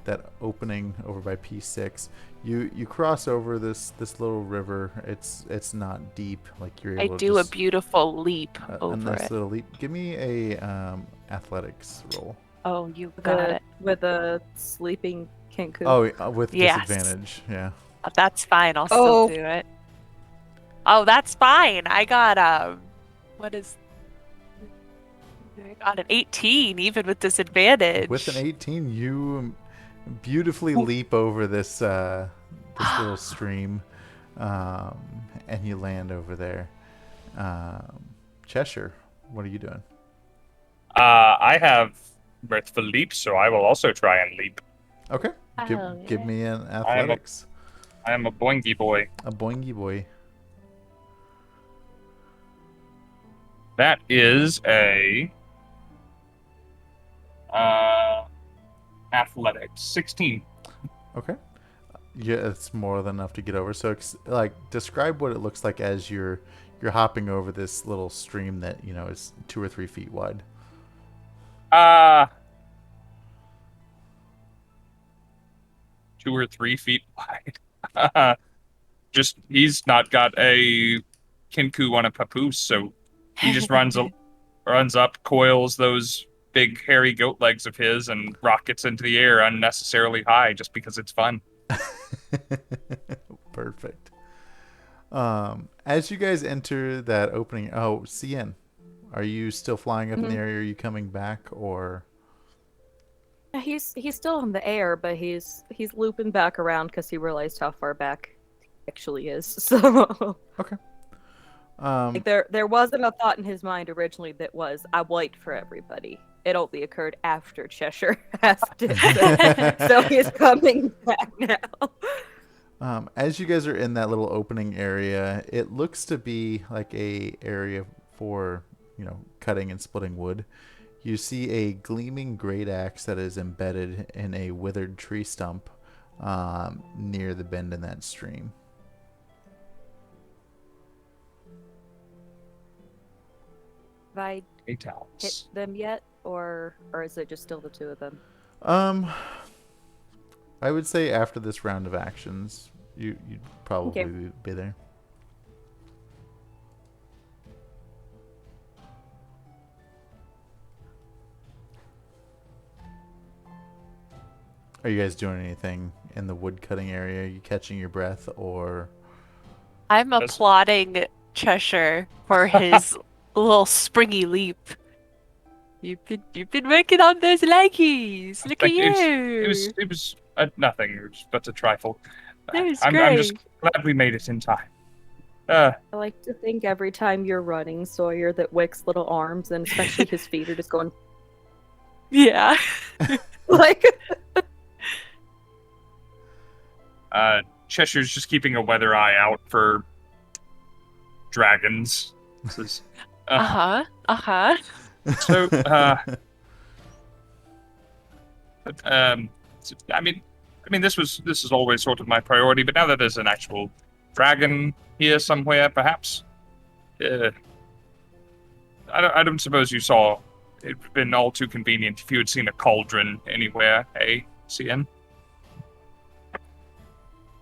that opening over by P6, you cross over this little river. It's not deep, like you're able I to do just, a beautiful leap a over nice it. little leap. Give me a athletics roll. Oh, you got it. With a sleeping Kenku. Oh, with Yes. disadvantage. Yeah. That's fine. I'll still do it. Oh, that's fine. I got I got an 18, even with disadvantage. With an 18, you beautifully leap over this little stream, and you land over there. Cheshire, what are you doing? I have mirthful leap, so I will also try and leap. Okay. Give, Oh, give yeah. me an athletics. I am a boingy boy. A boingy boy. That is a athletics 16. Okay. Yeah, it's more than enough to get over. So, like, describe what it looks like as you're hopping over this little stream that is 2 or 3 feet wide. 2 or 3 feet wide. Just he's not got a kinku on a papoose, so he just runs up, coils those big hairy goat legs of his, and rockets into the air unnecessarily high just because it's fun. Perfect. As you guys enter that opening, Scinn, are you still flying up in the area? Are you coming back, or? Yeah, he's still in the air, but he's looping back around because he realized how far back he actually is. So Okay. like there wasn't a thought in his mind originally that was I wait for everybody. It only occurred after Cheshire asked it, so he's coming back now. As you guys are in that little opening area, it looks to be like a area for cutting and splitting wood. You see a gleaming great axe that is embedded in a withered tree stump near the bend in that stream. Have I hit Talents. them yet, or is it just still the two of them? I would say after this round of actions, you'd probably be there. Are you guys doing anything in the wood cutting area? Are you catching your breath, or? I'm applauding Cheshire for his little springy leap. You've been working on those leggies. Look at you. It was nothing. It was but a trifle. That was I'm just great. glad we made it in time. I like to think every time you're running, Sawyer, that Wick's little arms and especially his feet are just going Yeah. like. Cheshire's just keeping a weather eye out for dragons. This is, So, I mean, this is always sort of my priority, but now that there's an actual dragon here somewhere, perhaps, I don't suppose you saw. It'd been all too convenient if you had seen a cauldron anywhere, eh, Scinn?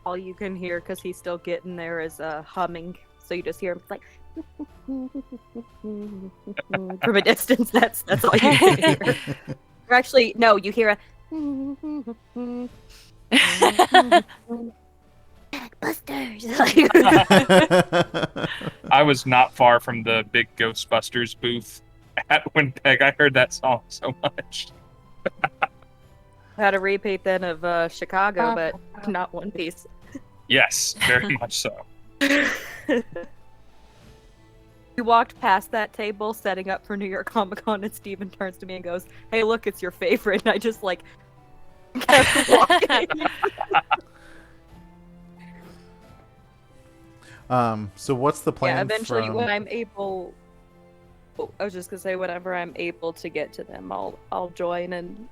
All you can hear, because he's still getting there, is humming. So you just hear him like from a distance. That's all you can hear. Or actually, no, you hear a Busters. I was not far from the big Ghostbusters booth at Winnipeg. I heard that song so much. Had a repeat then of Chicago, but not One Piece. Yes, very much so. We walked past that table setting up for New York Comic Con, and Steven turns to me and goes, "Hey, look, it's your favorite." And I just kept walking. So what's the plan? Yeah, eventually from... when I'm able, I was just gonna say whenever I'm able to get to them, I'll join and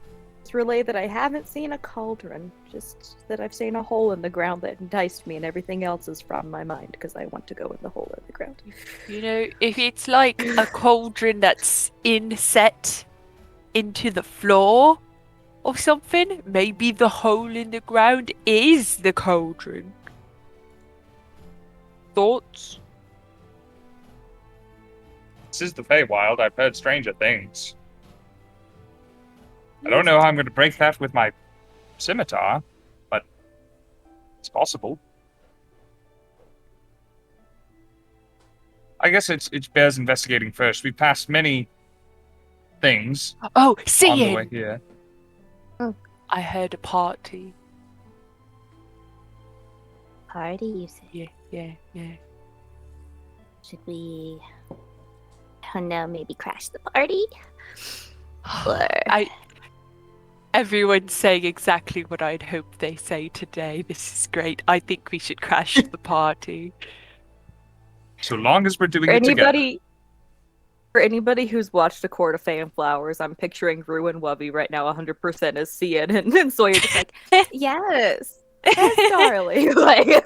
relay that I haven't seen a cauldron, just that I've seen a hole in the ground that enticed me, and everything else is from my mind because I want to go in the hole in the ground. If it's like a cauldron that's inset into the floor or something, maybe the hole in the ground is the cauldron. Thoughts? This is the Feywild. I've heard stranger things. I don't know how I'm going to break that with my scimitar, but it's possible. I guess it bears investigating first. We passed many things Oh, on the way Scinn! here. I heard a party. Party, you say? Yeah. Should we, I don't know, maybe crash the party? I Everyone's saying exactly what I'd hoped they say today. This is great. I think we should crash the party. So long as we're doing For it together. anybody who's watched A Court of Fey and Flowers, I'm picturing Rue and Wubby right now 100% as Cian, and then Sawyer just like, yes, yes, darling. Like,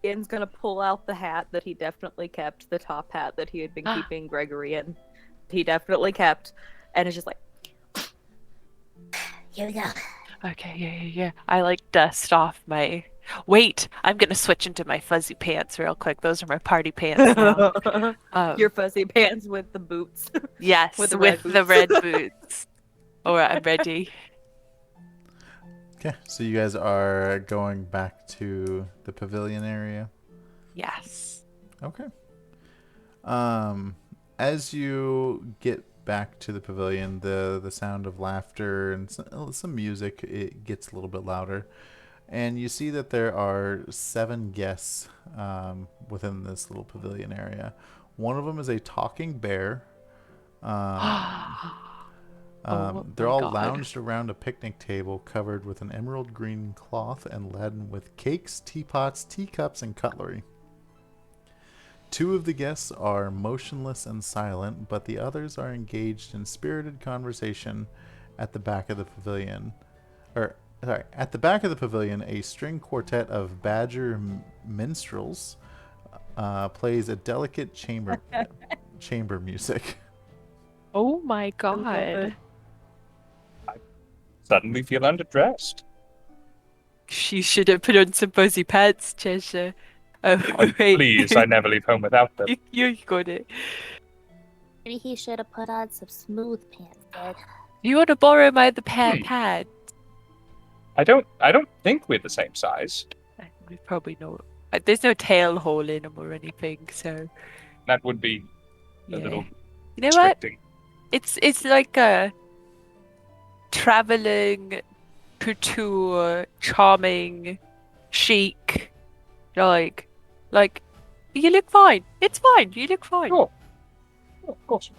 Ian's gonna pull out the hat that he definitely kept, the top hat that he had been keeping Gregory in. He definitely kept, and it's just like, Here we go. Okay, yeah. I like dust off my. Wait, I'm gonna switch into my fuzzy pants real quick. Those are my party pants now. your fuzzy pants with the boots. Yes, with with the the red red boots. Alright, I'm ready. Okay, so you guys are going back to the pavilion area. Yes. Okay. As you get back to the pavilion, the sound of laughter and some music, it gets a little bit louder, and you see that there are 7 guests within this little pavilion area. One of them is a talking bear. They're my all God. lounged around a picnic table covered with an emerald green cloth and laden with cakes, teapots, teacups, and cutlery. 2 of the guests are motionless and silent, but the others are engaged in spirited conversation at the back of the pavilion. At the back of the pavilion, a string quartet of badger minstrels plays a delicate chamber music. Oh my God. Suddenly feel underdressed. She should have put on some fuzzy pants, Cheshire. Oh, wait. Please, I never leave home without them. You got it. Maybe he should have put on some smooth pants, then. You want to borrow my other pair of pants? I don't think we're the same size. We probably not. There's no tail hole in them or anything, so That would be a yeah. little You know what? restricting. It's like a traveling, couture, charming, chic, like you look fine. It's fine. You look fine. Sure. Oh, of course.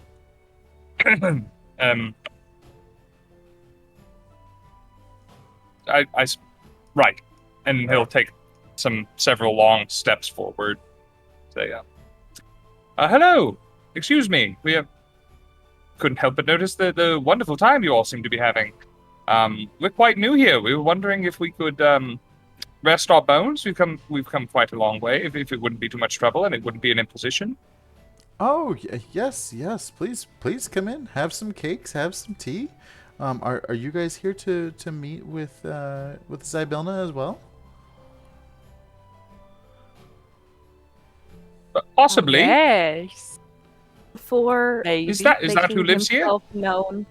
Right. And he'll take several long steps forward. Say, hello. Excuse me. We couldn't help but notice the wonderful time you all seem to be having. We're quite new here. We were wondering if we could rest our bones. We've come quite a long way. If it wouldn't be too much trouble and it wouldn't be an imposition. Oh, yes. Please come in. Have some cakes. Have some tea. Are you guys here to meet with Zybilna as well? Possibly. Yes. For Maybe. Is that who making lives here? himself known.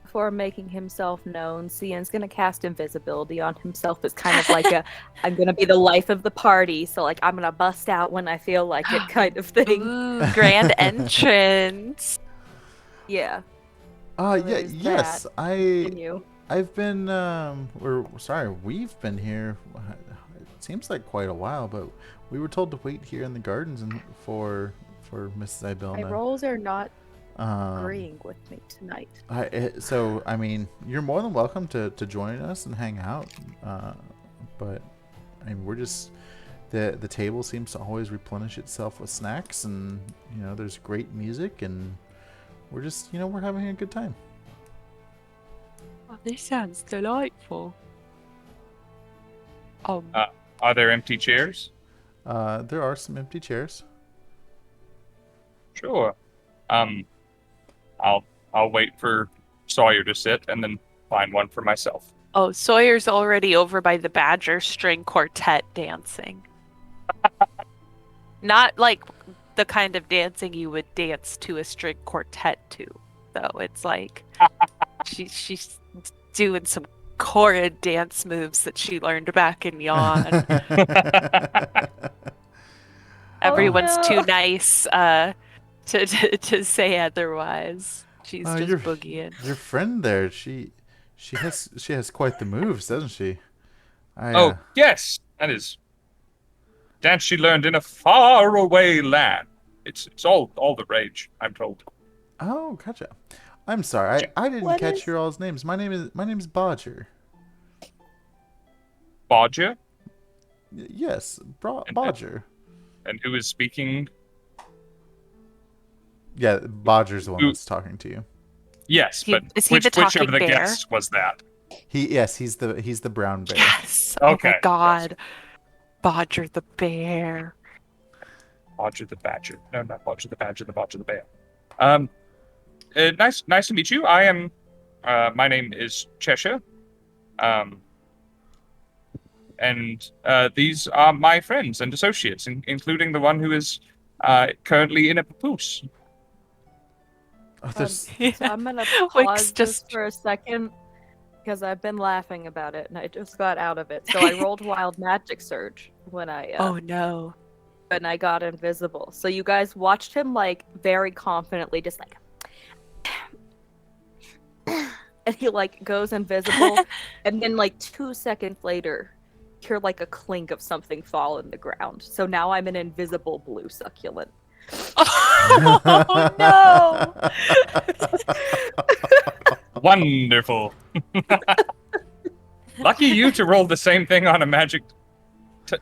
Before making himself known, Cian's gonna cast invisibility on himself as kind of like I'm gonna be the life of the party, so like I'm gonna bust out when I feel like it kind of thing. Ooh, grand entrance. Yeah. Yes. That. Continue. I've been we've been here. It seems like quite a while, but we were told to wait here in the gardens and for Miss My Zybilna. roles are not Um, agreeing with me tonight. I mean, you're more than welcome to join us and hang out. But I mean, we're just the table seems to always replenish itself with snacks, and there's great music, and we're just we're having a good time. Oh, this sounds delightful. Are there empty chairs? There are some empty chairs. Sure. I'll wait for Sawyer to sit and then find one for myself. Oh, Sawyer's already over by the Badger String Quartet dancing. Not like the kind of dancing you would dance to a string quartet to, though. It's like she's doing some horrid dance moves that she learned back in Yawn. Everyone's too nice to say otherwise. She's just boogieing. Your friend there, she has quite the moves, doesn't she? Yes, that is dance she learned in a faraway land. It's all the rage, I'm told. Oh, gotcha. I'm sorry. I didn't What catch is- your all's names. My name is Bodger. Bodger? Yes, And- Bodger. And who is speaking? Yeah, Bodger's the one Who- that's talking to you. Yes, He- but is he which the of talking the bear? guests was that? He's the brown bear. Yes. Oh Okay, my God. Bodger the bear. Bodger the Badger. No, not Bodger the Badger, the Bodger the Bear. Nice to meet you. I am, my name is Cheshire. And these are my friends and associates, including the one who is currently in a papoose. Oh, there's, So I'm gonna Wick's pause just for a second because I've been laughing about it and I just got out of it. So I rolled Wild Magic Surge when Oh no. when I got invisible. So you guys watched him like very confidently, just like, and he like goes invisible, and then like 2 seconds later, hear like a clink of something fall in the ground. So now I'm an invisible blue succulent. Oh no. Wonderful. Lucky you to roll the same thing on a magic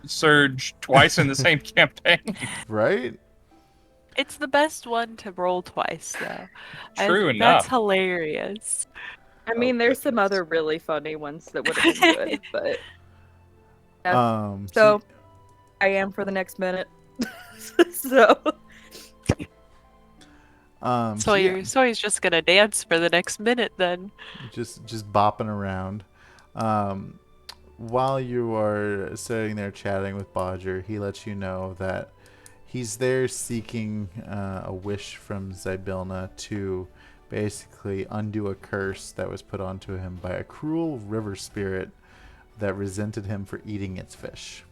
surge twice in the same campaign. right? It's the best one to roll twice, though. True That's enough. hilarious. I mean, there's some other really funny ones that would have been good, but so I am for the next minute. So Sawyer's just gonna dance for the next minute then. just bopping around. While you are sitting there chatting with Bodger, he lets you know that he's there seeking a wish from Zybilna to basically undo a curse that was put onto him by a cruel river spirit that resented him for eating its fish.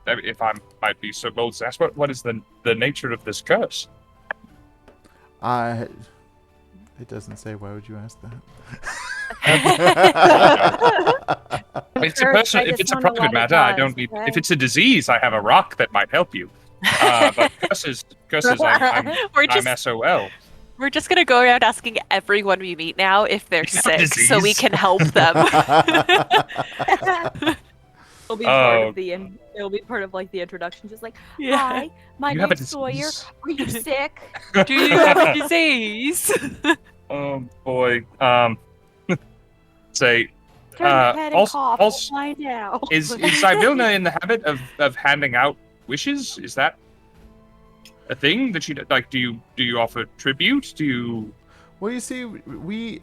If I might be so bold to ask, what is the nature of this curse? It doesn't say. Why would you ask that? It's a person. If it's a private matter, I don't need. If it's a disease, I have a rock that might help you. But curses, I'm SOL. We're just gonna go around asking everyone we meet now if they're You have sick, so we disease? can help them. it'll be part of the it'll be part of like the introduction, just like, Yeah. hi, my You have a name's Sawyer. disease? Are you sick? Do you have a disease? Oh boy. Say, Turn your head and also- cough. also- We'll find out. is Zybilna in the habit of handing out wishes? Is that a thing that she like? Do you offer tribute? Do you? Well, you see, we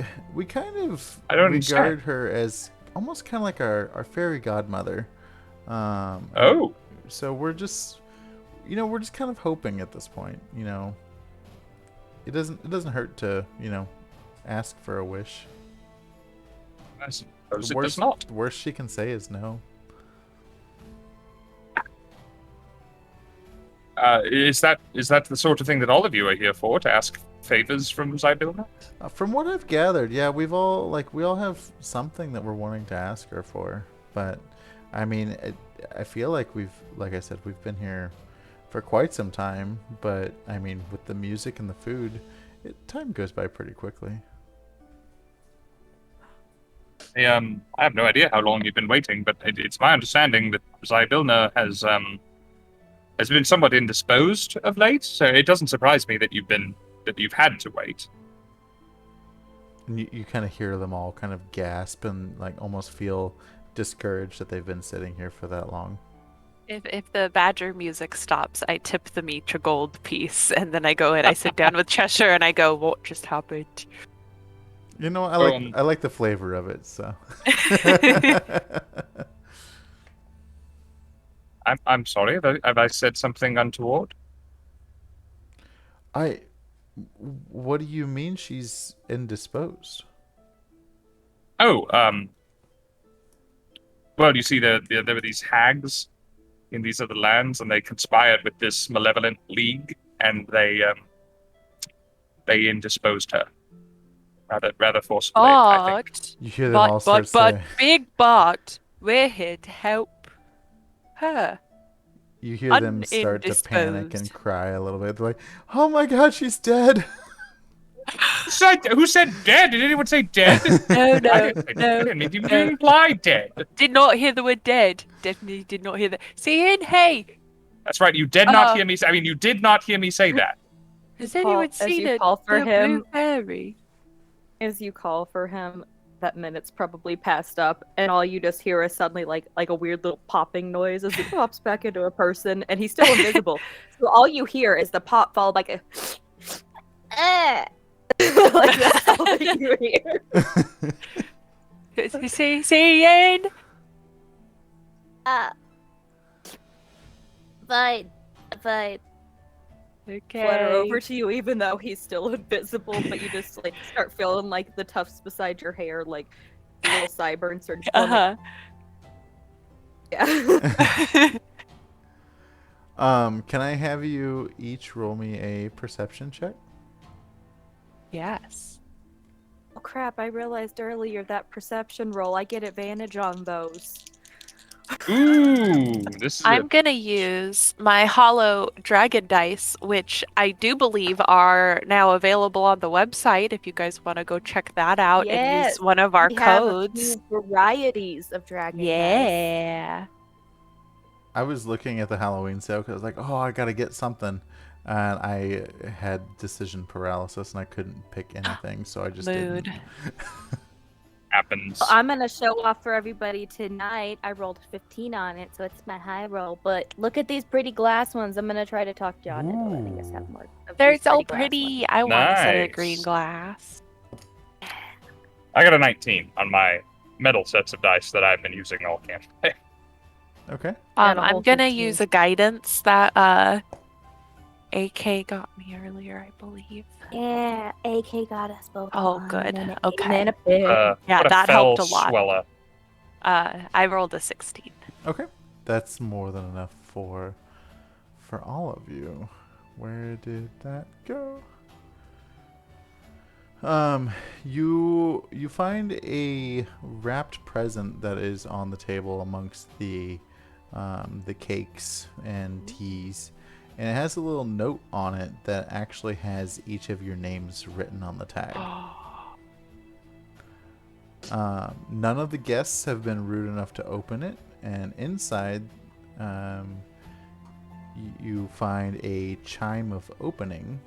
kind of I don't regard understand. her as almost kind of like our fairy godmother. Oh, So we're just kind of hoping at this point. It doesn't hurt to ask for a wish. I suppose The it does not. The worst she can say is no. Is that the sort of thing that all of you are here for? To ask favors from Zybilna? From what I've gathered, yeah, we all have something that we're wanting to ask her for. But I mean, I feel like like I said, we've been here for quite some time. But I mean, with the music and the food, time goes by pretty quickly. I have no idea how long you've been waiting, but it's my understanding that Zybilna has been somewhat indisposed of late. So it doesn't surprise me that you've had to wait. And you kind of hear them all kind of gasp and like almost feel discouraged that they've been sitting here for that long. If the badger music stops, I tip the meat a gold piece, and then I go in. I sit down with Cheshire, and I go, "What just happened?" I like the flavor of it. So. I'm sorry. Have I said something untoward? What do you mean she's indisposed? Oh, well, you see, there were these hags in these other lands, and they conspired with this malevolent league, and they indisposed her rather forcibly. I think. But, You hear them all start but, saying, big but, we're here to help her. You hear them start to panic and Indisposed. cry a little bit. They're like, "Oh my God, she's dead!" Who said dead? Did anyone say dead? No, I no, didn't, no, I didn't even no. imply dead. Did not hear the word dead. Definitely did not hear that. Cian, hey, That's right. You did not hear me. You did not hear me say that. has Call- anyone as seen you a call for the him. blue fairy? As you call for him, that minute's probably passed up, and all you just hear is suddenly like a weird little popping noise as he pops back into a person, and he's still invisible. So all you hear is the pop followed by a like that's all that you hear. Cian? Fine. Okay. Flutter over to you, even though he's still invisible, but you just like start feeling like the tufts beside your hair, like little sideburns start just going, like, yeah. Can I have you each roll me a perception check? Yes. Oh crap, I realized earlier that perception roll, I get advantage on those. Ooh, this is I'm gonna use my hollow dragon dice, which I do believe are now available on the website if you guys want to go check that out and Yes, use one of our We have a codes. few varieties of dragon dice. Yeah. I was looking at the Halloween sale because I was like, "Oh, I gotta get something," and I had decision paralysis and I couldn't pick anything, so I just Mood. didn't. happens. Well, I'm gonna show off for everybody tonight. I rolled 15 on it, so it's my high roll. But look at these pretty glass ones. I'm gonna try to talk John into letting us have more. Of They're these so glass ones. pretty. I want a set of Nice. green glass. I got a 19 on my metal sets of dice that I've been using all campaign. Okay. And a I'm whole gonna 15. use a guidance that AK got me earlier, I believe. Yeah, AK got us both. Oh, one, good. and an Okay. And then a pig. Yeah, what a that fell helped a lot. Swella. I rolled a 16. Okay. That's more than enough for all of you. Where did that go? You find a wrapped present that is on the table amongst the cakes and teas, and it has a little note on it that actually has each of your names written on the tag. None of the guests have been rude enough to open it, and inside you find a chime of opening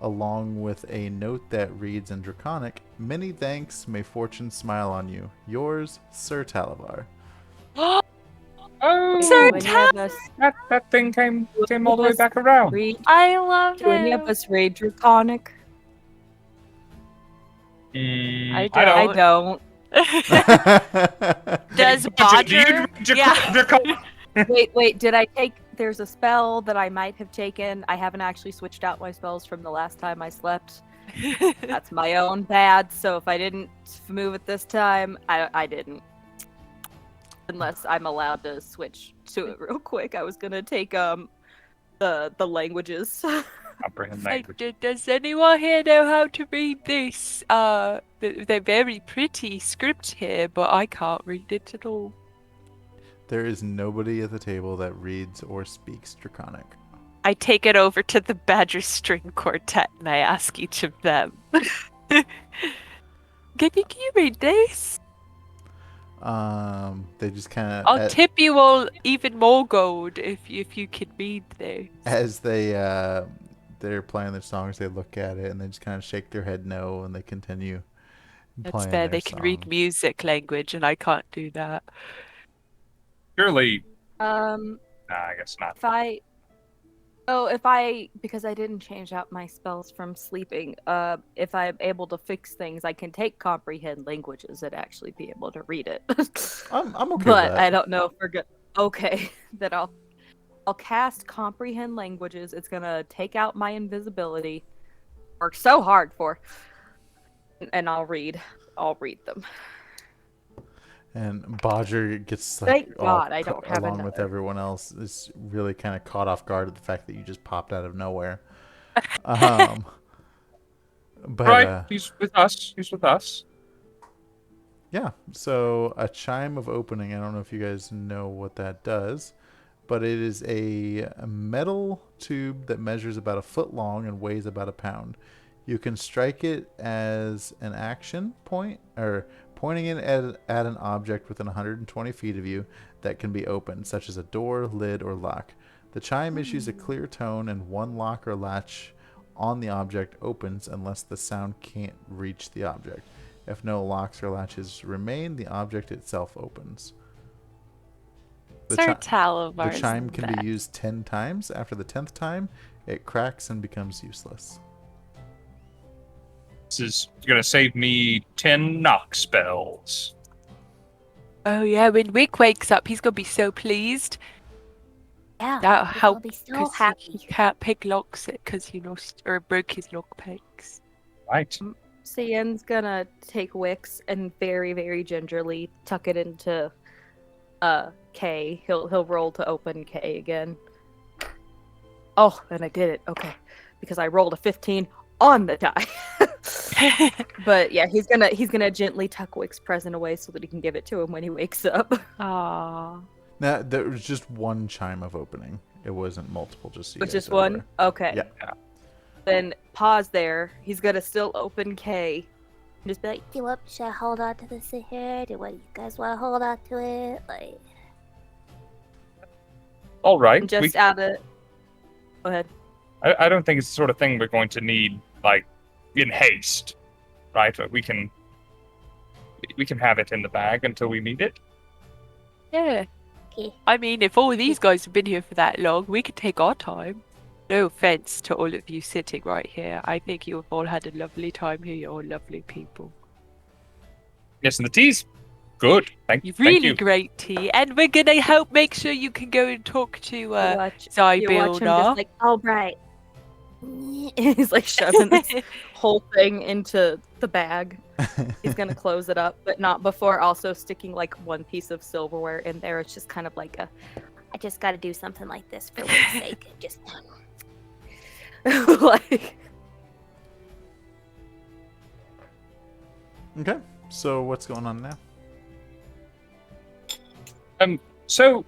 along with a note that reads in Draconic, "Many thanks, may fortune smile on you. Yours, Sir Talavar." Oh, Sir Do any of us that thing came all the way back around. read? I love Do any of him. us read Draconic? I I don't. don't. Does Bodger, do you Bodger? read Yeah. Draconic? Wait, did I take... There's a spell that I might have taken. I haven't actually switched out my spells from the last time I slept. That's my own bad, so if I didn't move it this time, I didn't. Unless I'm allowed to switch to it real quick. I was gonna take the languages. Comprehend language. Does anyone here know how to read this? They're very pretty script here, but I can't read it at all. There is nobody at the table that reads or speaks Draconic. I take it over to the Badger String Quartet and I ask each of them. Can you read this? They just kind of... I'll tip you all even more gold if you can read this. As they're playing their songs, they look at it and they just kind of shake their head no, and they continue That's playing fair. their They can read song. music language, and I can't do that. Surely, Nah, I guess not. because I didn't change out my spells from sleeping, if I'm able to fix things, I can take comprehend languages and actually be able to read it. I'm okay with But that. I don't know if we're good. Okay, then I'll cast comprehend languages. It's gonna take out my invisibility. Worked so hard for, and I'll read them. And Bodger gets like Thank God I don't have along with another. everyone else is really kind of caught off guard at the fact that you just popped out of nowhere. But Right, he's with us. He's with us. yeah, so a chime of opening. I don't know if you guys know what that does, but it is a metal tube that measures about a foot long and weighs about a pound. You can strike it as an action point, or pointing it at an object within 120 feet of you that can be opened, such as a door, lid, or lock. The chime issues a clear tone, and one lock or latch on the object opens unless the sound can't reach the object. If no locks or latches remain, the object itself opens. Sir The Talamar's chime can best. be used 10 times. After the 10th time, it cracks and becomes useless. This is going to save me 10 knock spells. Oh yeah, when Wick wakes up, he's gonna be so pleased. Yeah. That'll he's help gonna be so 'cause happy. he can't pick locks because or broke his lock picks. Right. Cien's gonna take Wix and very, very gingerly tuck it into K. He'll roll to open K again. Oh, and I did it. Okay. Because I rolled a 15 on the die. But yeah, he's gonna gently tuck Wick's present away so that he can give it to him when he wakes up. Aww. Now, there was just one chime of opening. It wasn't multiple, just so you But guys just are one? aware. Okay. Yeah. Then pause there. He's gonna still open K. And just be like, Should I hold on to this here? Do what you guys want to hold on to it? Like, All right. just out of. Go ahead. I don't think it's the sort of thing we're going to need, like, in haste. Right? We can have it in the bag until we need it. Yeah. okay. I mean, if all these guys have been here for that long, we could take our time. No offense to all of you sitting right here. I think you have all had a lovely time here. You're all lovely people. Yes, and the tea's good. Thank You've thank really you. great tea. And we're going to help make sure you can go and talk to You watch him Zybilna. just like, all right. He's like shoving this whole thing into the bag. He's gonna close it up, but not before also sticking like one piece of silverware in there. It's just kind of like a. I just got to do something like this for Wick's sake. Just like. Okay, so what's going on now? So,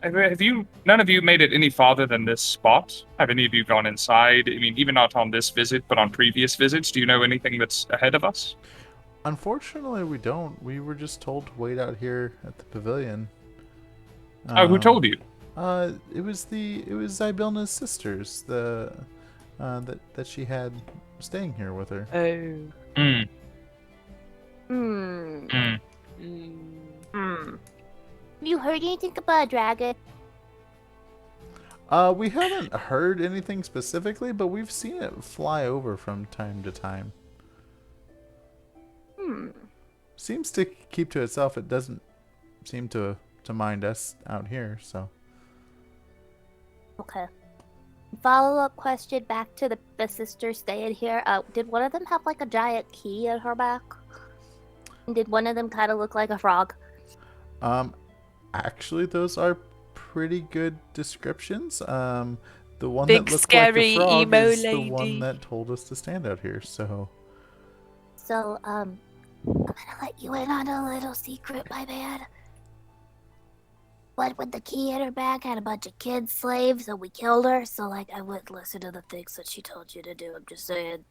have you? None of you made it any farther than this spot? Have any of you gone inside? I mean, even not on this visit, but on previous visits. Do you know anything that's ahead of us? Unfortunately, we don't. We were just told to wait out here at the pavilion. Who told you? It was Zybilna's sisters, that she had staying here with her. Oh. Hmm. Hmm. Mm. have you heard anything about a dragon? We haven't heard anything specifically, but we've seen it fly over from time to time. Seems to keep to itself. It doesn't seem to mind us out here, so. Okay. Follow-up question back to the sister staying here. Did one of them have like a giant key at her back? And did one of them kind of look like a frog? Actually, those are pretty good descriptions. The one Big, that looked scary, like a frog emo is the lady. one that told us to stand out here, so. So, I'm gonna let you in on a little secret, my man. What with the key in her bag had a bunch of kids slaves and we killed her, so like I wouldn't listen to the things that she told you to do. I'm just saying.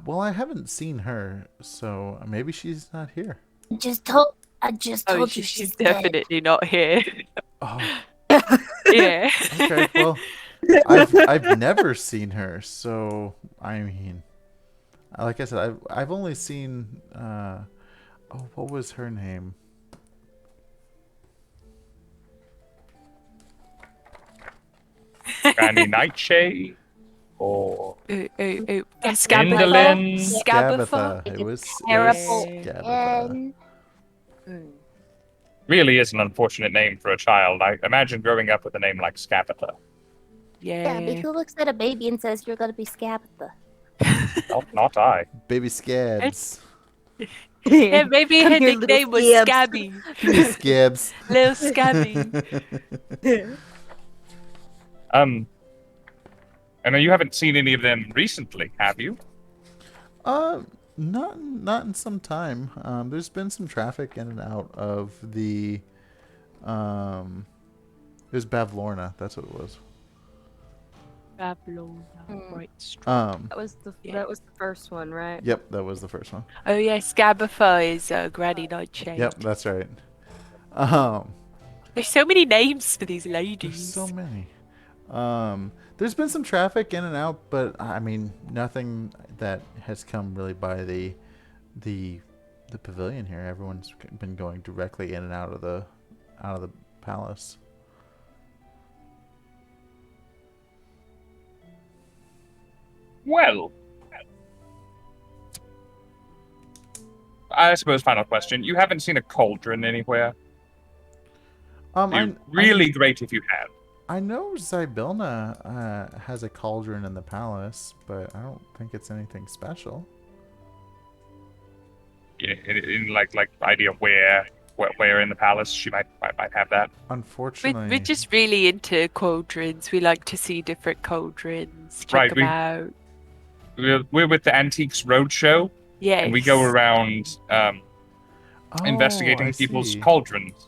Well, I haven't seen her, so maybe she's not here. I just told Oh, you she's she's dead. definitely not here. Oh, Yeah. okay. Well, I've never seen her, so I mean, like I said, I've only seen. What was her name? Granny Nightshade? Or Scabbatha. Indolin? Scabbatha. It was Terrible Scabbatha. and Really is an unfortunate name for a child. I imagine growing up with a name like Scabbatha. yeah, but who looks at a baby and says you're gonna be Scabbatha? Well, not I. Baby Scabs. Yeah, maybe Come her here, little nickname was scabs. Scabby. Scabs. Little Scabby. I know you haven't seen any of them recently, have you? Not in some time. There's been some traffic in and out of the It was Bavlorna. That's what it was. Babylon, Hmm. right. That was the Yeah. first one, right? Yep, that was the first one. Oh yes, Gabitha is Granny Nightshade. Yep, that's right. Um, There's so many names for these there's ladies. so many. There's been some traffic in and out, but I mean nothing that has come really by the pavilion here. Everyone's been going directly in and out of the palace. Well, I suppose final question. You haven't seen a cauldron anywhere? It'd be really great if you had. I know Zybilna has a cauldron in the palace, but I don't think it's anything special. In like idea of where in the palace she might have that. Unfortunately, We're just really into cauldrons. We like to see different cauldrons, check Right, them out. We're with the Antiques Roadshow, Yes. and we go around Oh, investigating I people's see. cauldrons.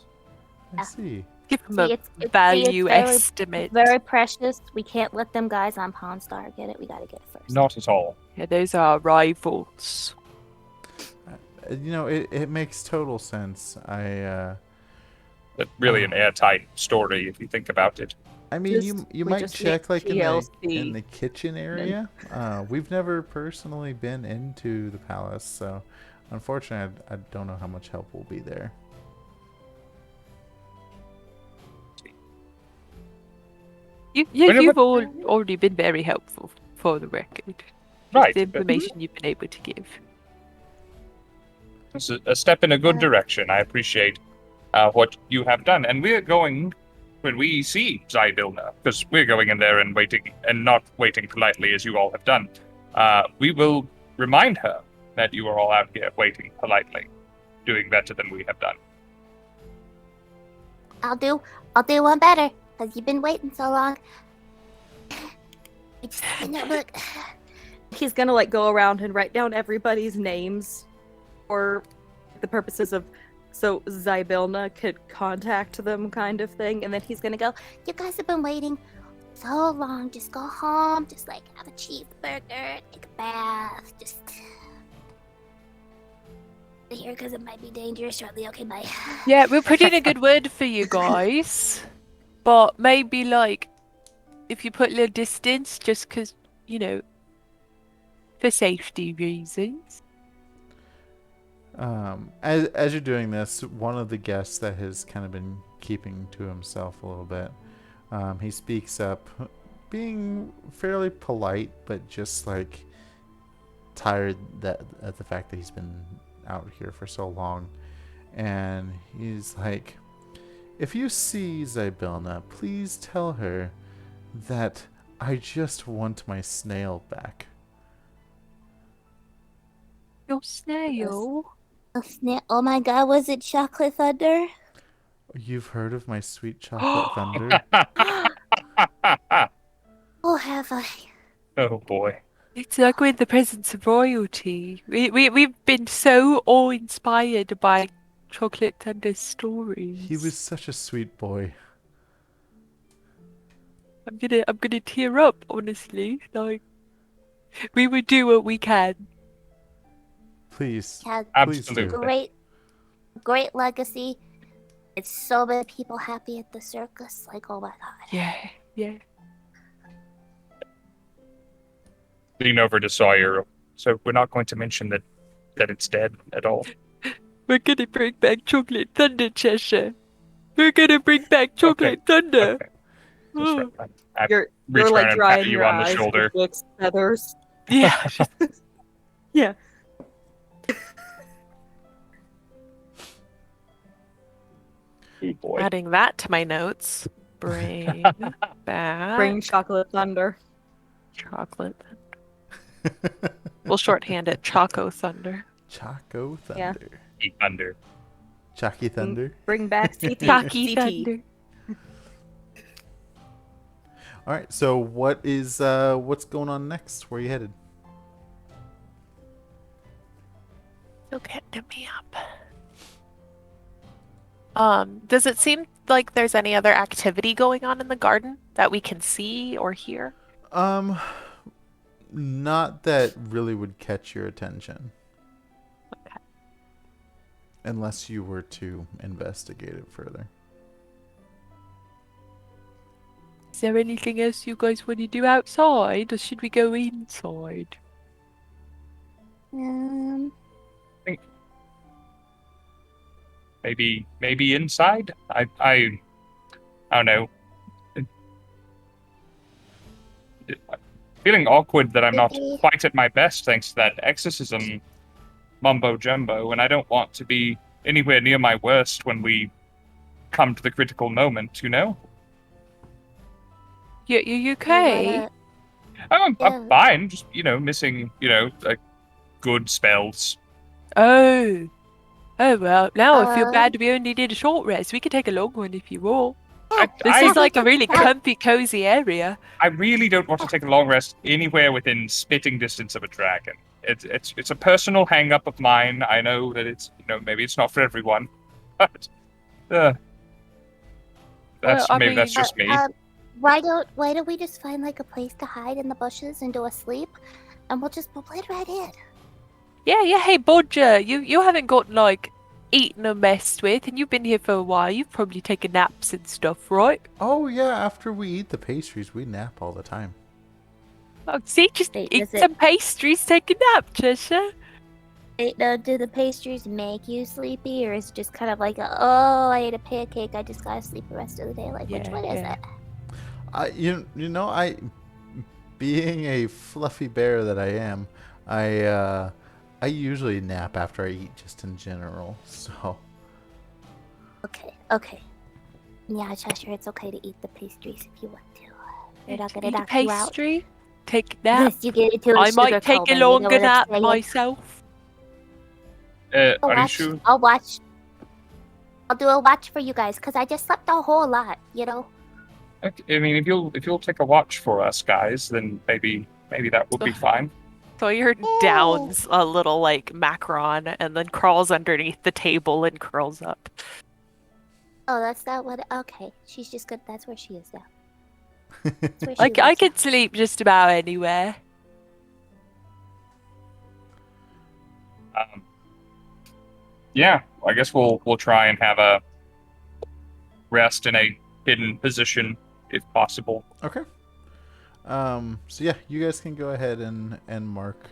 I see. Give them See, a it's value very, estimate. Very precious. We can't let them guys on Pawn Star get it. We gotta get it first. Not at all. Yeah, those are rivals. You know, it makes total sense. But really an airtight story if you think about it. I mean, Just- you we might just check need like in TLC. the kitchen area. We've never personally been into the palace, so unfortunately, I don't know how much help will be there. You've all already been very helpful, for the record. Just Right. the information you've been able to give. It's a step in a good direction. I appreciate what you have done. And we're going, when we see Zybilna, because we're going in there and waiting, and not waiting politely as you all have done, we will remind her that you are all out here waiting politely, doing better than we have done. I'll do one better, because you've been waiting so long. I just, look. He's gonna like go around and write down everybody's names for the purposes of so Zybilna could contact them kind of thing, and then He's gonna go, you guys have been waiting so long. Just go home. Just like have a cheeseburger, take a bath. Just stay here because it might be dangerous shortly. Okay, bye. Yeah, we'll put in a good word for you guys. But maybe, like, if you put a little distance, just because, you know, for safety reasons. As you're doing this, one of the guests that has kind of been keeping to himself a little bit, he speaks up, being fairly polite, but just like tired at the fact that he's been out here for so long, and he's like, "If you see Zybilna, please tell her that I just want my snail back." Your snail? Oh my god, was it Chocolate Thunder? You've heard of my sweet chocolate thunder? Oh, have I? Oh boy. It's like we're in the presence of royalty. We've been so awe-inspired by Chocolate Thunder's stories. He was such a sweet boy. I'm gonna tear up, honestly. Like, we would do what we can. Please, Had please do. Absolutely. great legacy. It's so many people happy at the circus. Like, oh my god. Yeah. Lean over to Sawyer. So we're not going to mention that it's dead at all. We're gonna bring back Chocolate Thunder, Cheshire. We're gonna bring back Chocolate Thunder. Okay. That's right. I you're reach like around and drying pat you your on the eyes shoulder. with Wick's feathers. Yeah. Yeah. Oh boy. Adding that to my notes. Bring back Bring Chocolate Thunder. Chocolate. We'll shorthand it Choco Thunder. Choco Thunder. Yeah. Eat thunder. Chalky Thunder. Bring back CT. Chalky CT. Thunder. All right. So what's going on next? Where are you headed? Look at me up. Does it seem like there's any other activity going on in the garden that we can see or hear? Um, not that really would catch your attention. Okay. Unless you were to investigate it further. Is there anything else you guys want to do outside, or should we go inside? Maybe inside. I don't know. Feeling awkward that I'm not Maybe. quite at my best thanks to that exorcism mumbo jumbo, and I don't want to be anywhere near my worst when we come to the critical moment, you know? You okay? Wanna- I'm Yeah. fine, just, missing, like, good spells. Oh. Oh well, now I feel Uh, bad we only did a short rest. We could take a long one if you want. Yeah, This I- is like a really Yeah. comfy, cozy area. I really don't want to take a long rest anywhere within spitting distance of a dragon. It's a personal hang-up of mine. I know that it's maybe it's not for everyone, but I maybe that's mean, just me. why don't we just find like a place to hide in the bushes and do a sleep, and we'll blend right in. Yeah. Hey, Bodger, you haven't gotten like eaten or messed with, and you've been here for a while. You've probably taken naps and stuff, right? Oh yeah, after we eat the pastries, we nap all the time. Oh, see, just Wait, eat does it- some pastries, take a nap, Cheshire. Wait, now, do the pastries make you sleepy, or is it just kind of like I ate a pancake, I just gotta sleep the rest of the day? Like, which Yeah, one is yeah. it? I being a fluffy bear that I am, I usually nap after I eat just in general. So Okay. Yeah, Cheshire, it's okay to eat the pastries if you want to. They're not gonna Eat a knock you out. pastry, take a nap. Yes, you get into a I sugar might take coma, a you know longer what I'm nap saying? myself. I'll Are you watch. sure? I'll watch. I'll do a watch for you guys, because I just slept a whole lot, you know? I mean, if you'll take a watch for us guys, then maybe that would be fine. Sawyer downs a little like macaron and then crawls underneath the table and curls up. Oh, that's not what. Okay, she's just good. That's where she is now. That's where she Like I lives now. could sleep just about anywhere. Yeah, I guess we'll try and have a rest in a hidden position if possible. okay. So yeah, you guys can go ahead and mark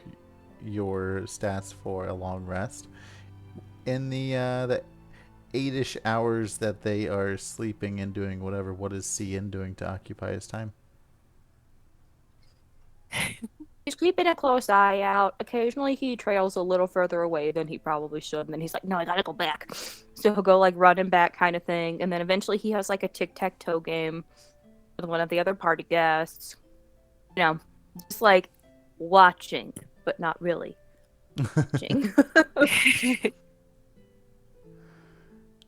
your stats for a long rest. In the 8-ish hours that they are sleeping and doing whatever, what is Cian doing to occupy his time? He's keeping a close eye out. Occasionally he trails a little further away than he probably should, and then he's like, no, I gotta go back. So he'll go like running back kind of thing, and then eventually he has like a tic-tac-toe game with one of the other party guests. You know, just like watching, but not really watching.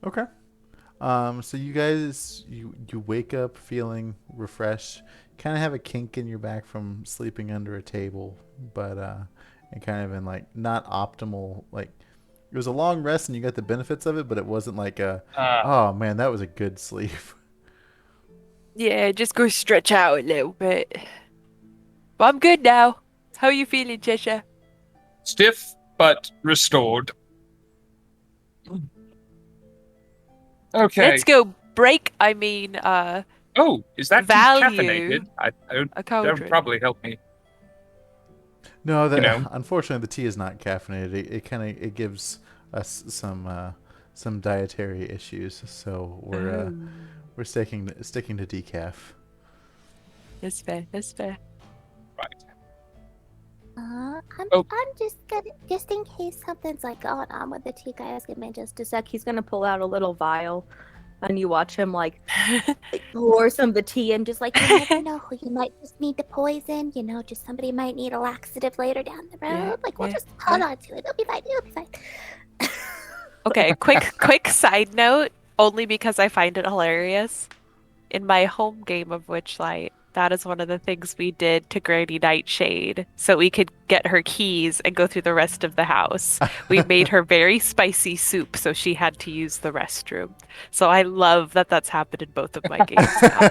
Okay. So you guys, you wake up feeling refreshed. Kind of have a kink in your back from sleeping under a table, but and kind of in like not optimal. Like it was a long rest and you got the benefits of it, but it wasn't like oh man, that was a good sleep. Yeah, just go stretch out a little bit. But I'm good now. How are you feeling, Cheshire? Stiff but restored. Okay. Let's go break. Oh, is that value caffeinated? a That cauldron. would probably help me. No, that know. unfortunately the tea is not caffeinated. It kind of it gives us some dietary issues, so we're sticking to decaf. That's fair. That's fair. Right. I'm just gonna, just in case something's like going on with the tea, guys, give me just a sec. He's gonna pull out a little vial, and you watch him like pour some of the tea and just like, You never know who you might just need to poison. You know, just somebody might need a laxative later down the road. Yeah, Like, we'll yeah, just hold on to it. It'll be fine. It'll be fine. Okay, quick side note, only because I find it hilarious. In my home game of Witchlight, That is one of the things we did to Granny Nightshade so we could get her keys and go through the rest of the house. We made her very spicy soup, so she had to use the restroom. So I love that that's happened in both of my games now.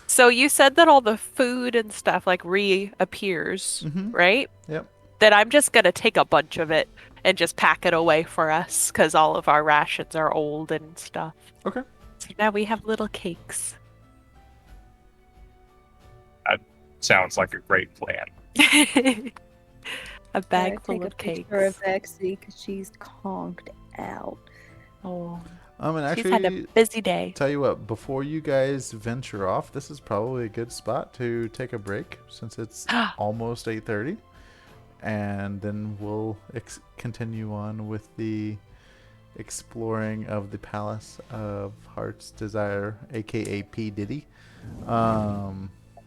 So you said that all the food and stuff like reappears, Mhm. right? Yep. Then I'm just gonna take a bunch of it and just pack it away for us because all of our rations are old and stuff. Okay. So now we have little cakes. Sounds like a great plan. A bag Gotta full take of a picture of cakes. Vexy because she's conked out. Oh, And she's had a actually, busy day. tell you what, before you guys venture off, this is probably a good spot to take a break since it's almost 8:30, and then we'll continue on with the exploring of the Palace of Heart's Desire, aka P Diddy.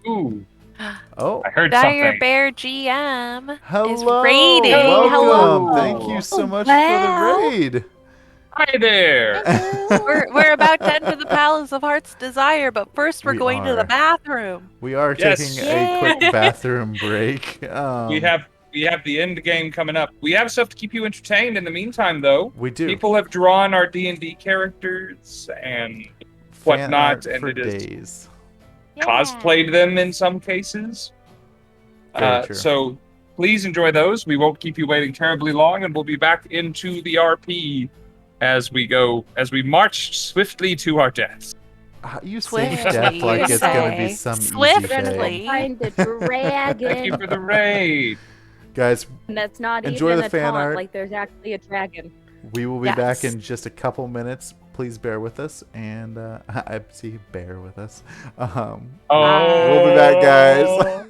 Ooh, Oh, I heard Dire something. Bear GM is hello, raiding. welcome. Hello. Thank you so much Wow. for the raid. Hi there. We're about to enter the Palace of Heart's Desire, but first we're We going to are. the bathroom. We are Yes. taking a quick Yeah. bathroom break. We have the end game coming up. We have stuff to keep you entertained in the meantime, though. We do. People have drawn our D&D characters and Fan whatnot, art and for it is days. cosplayed them in some cases. Very true. So please enjoy those. We won't keep you waiting terribly long, and we'll be back into the RP as we march swiftly to our deaths. You say Swiftly, death like you it's gonna be say. some easy Swiftly. thing. Find the Thank you dragon. for the raid. Guys, And that's not Enjoy even the a fan taunt. art. Like there's actually a dragon. we will be back Yes. in just a couple minutes. Please bear with us, and I see bear with us. Oh, We'll be back, guys.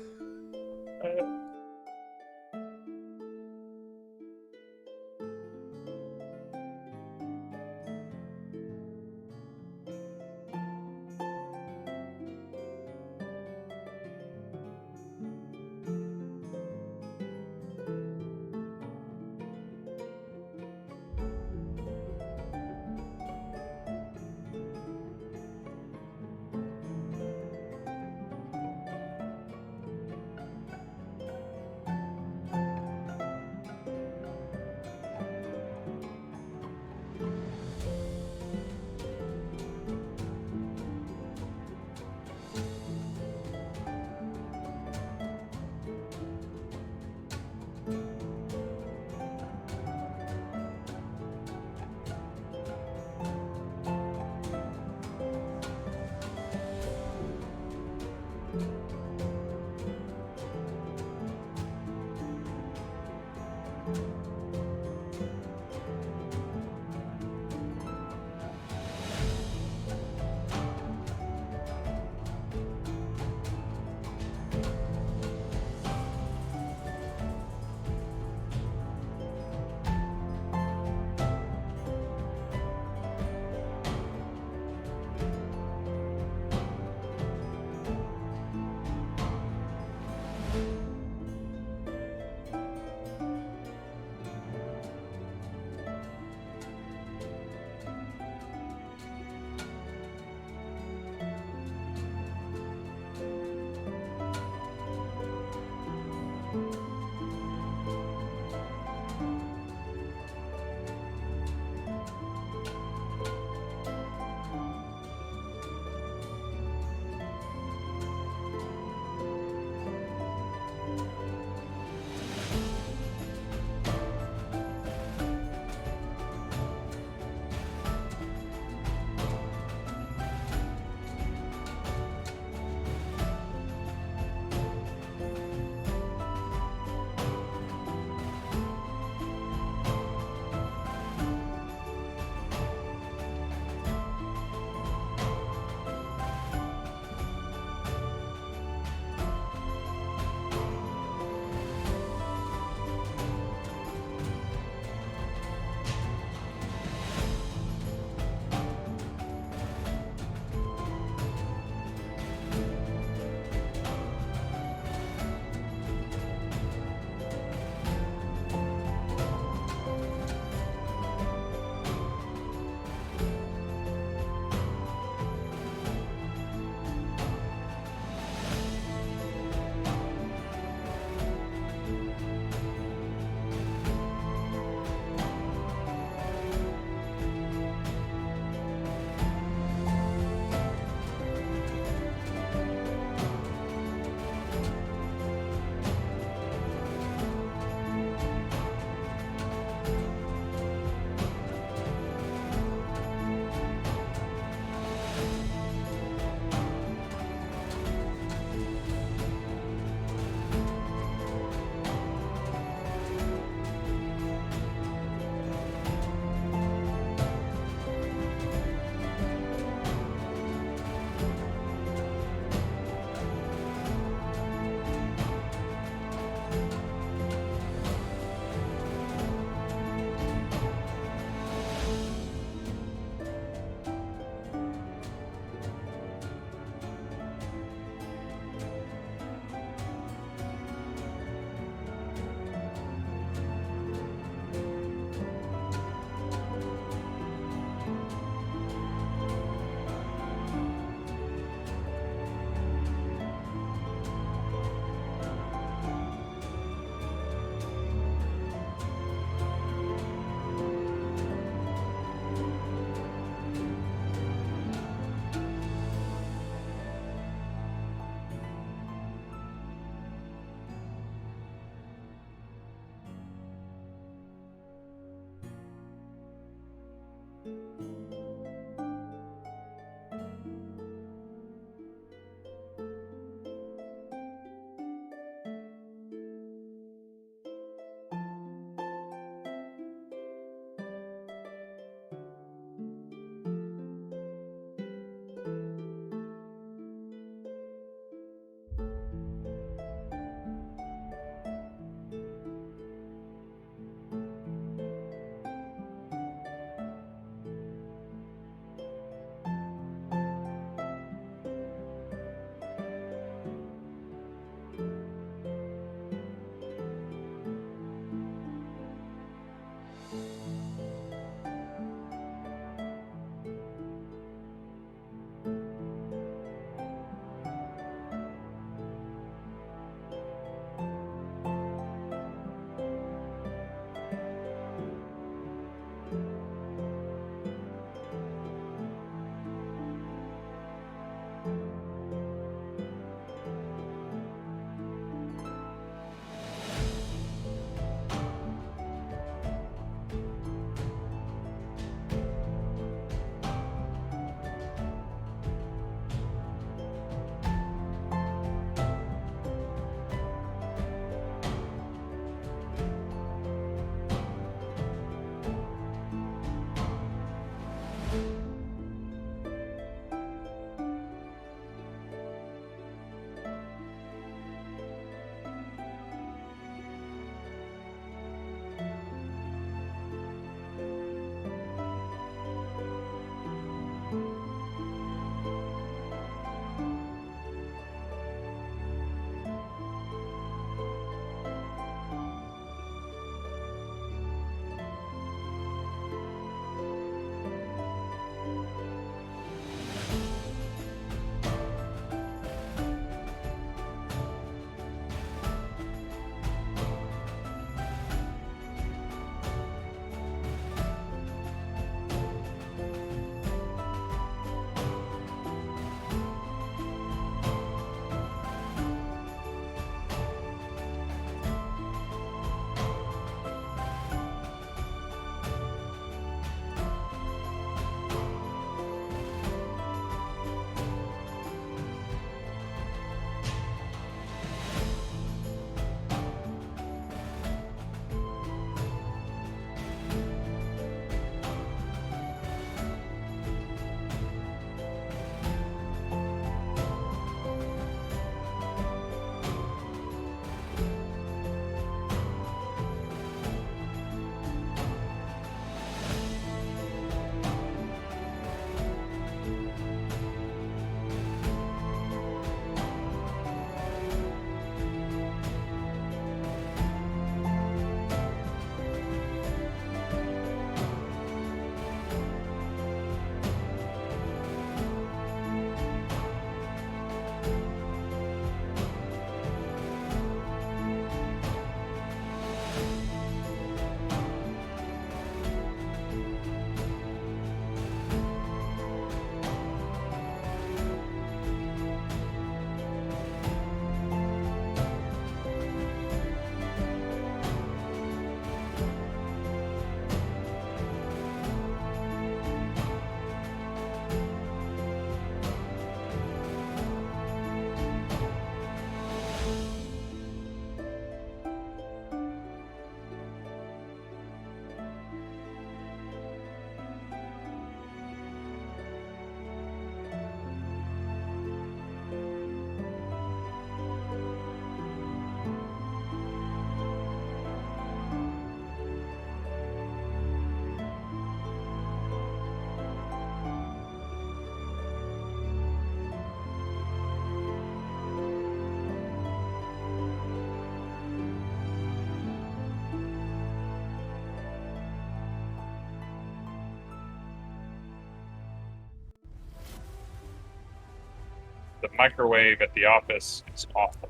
the microwave at the office is awful.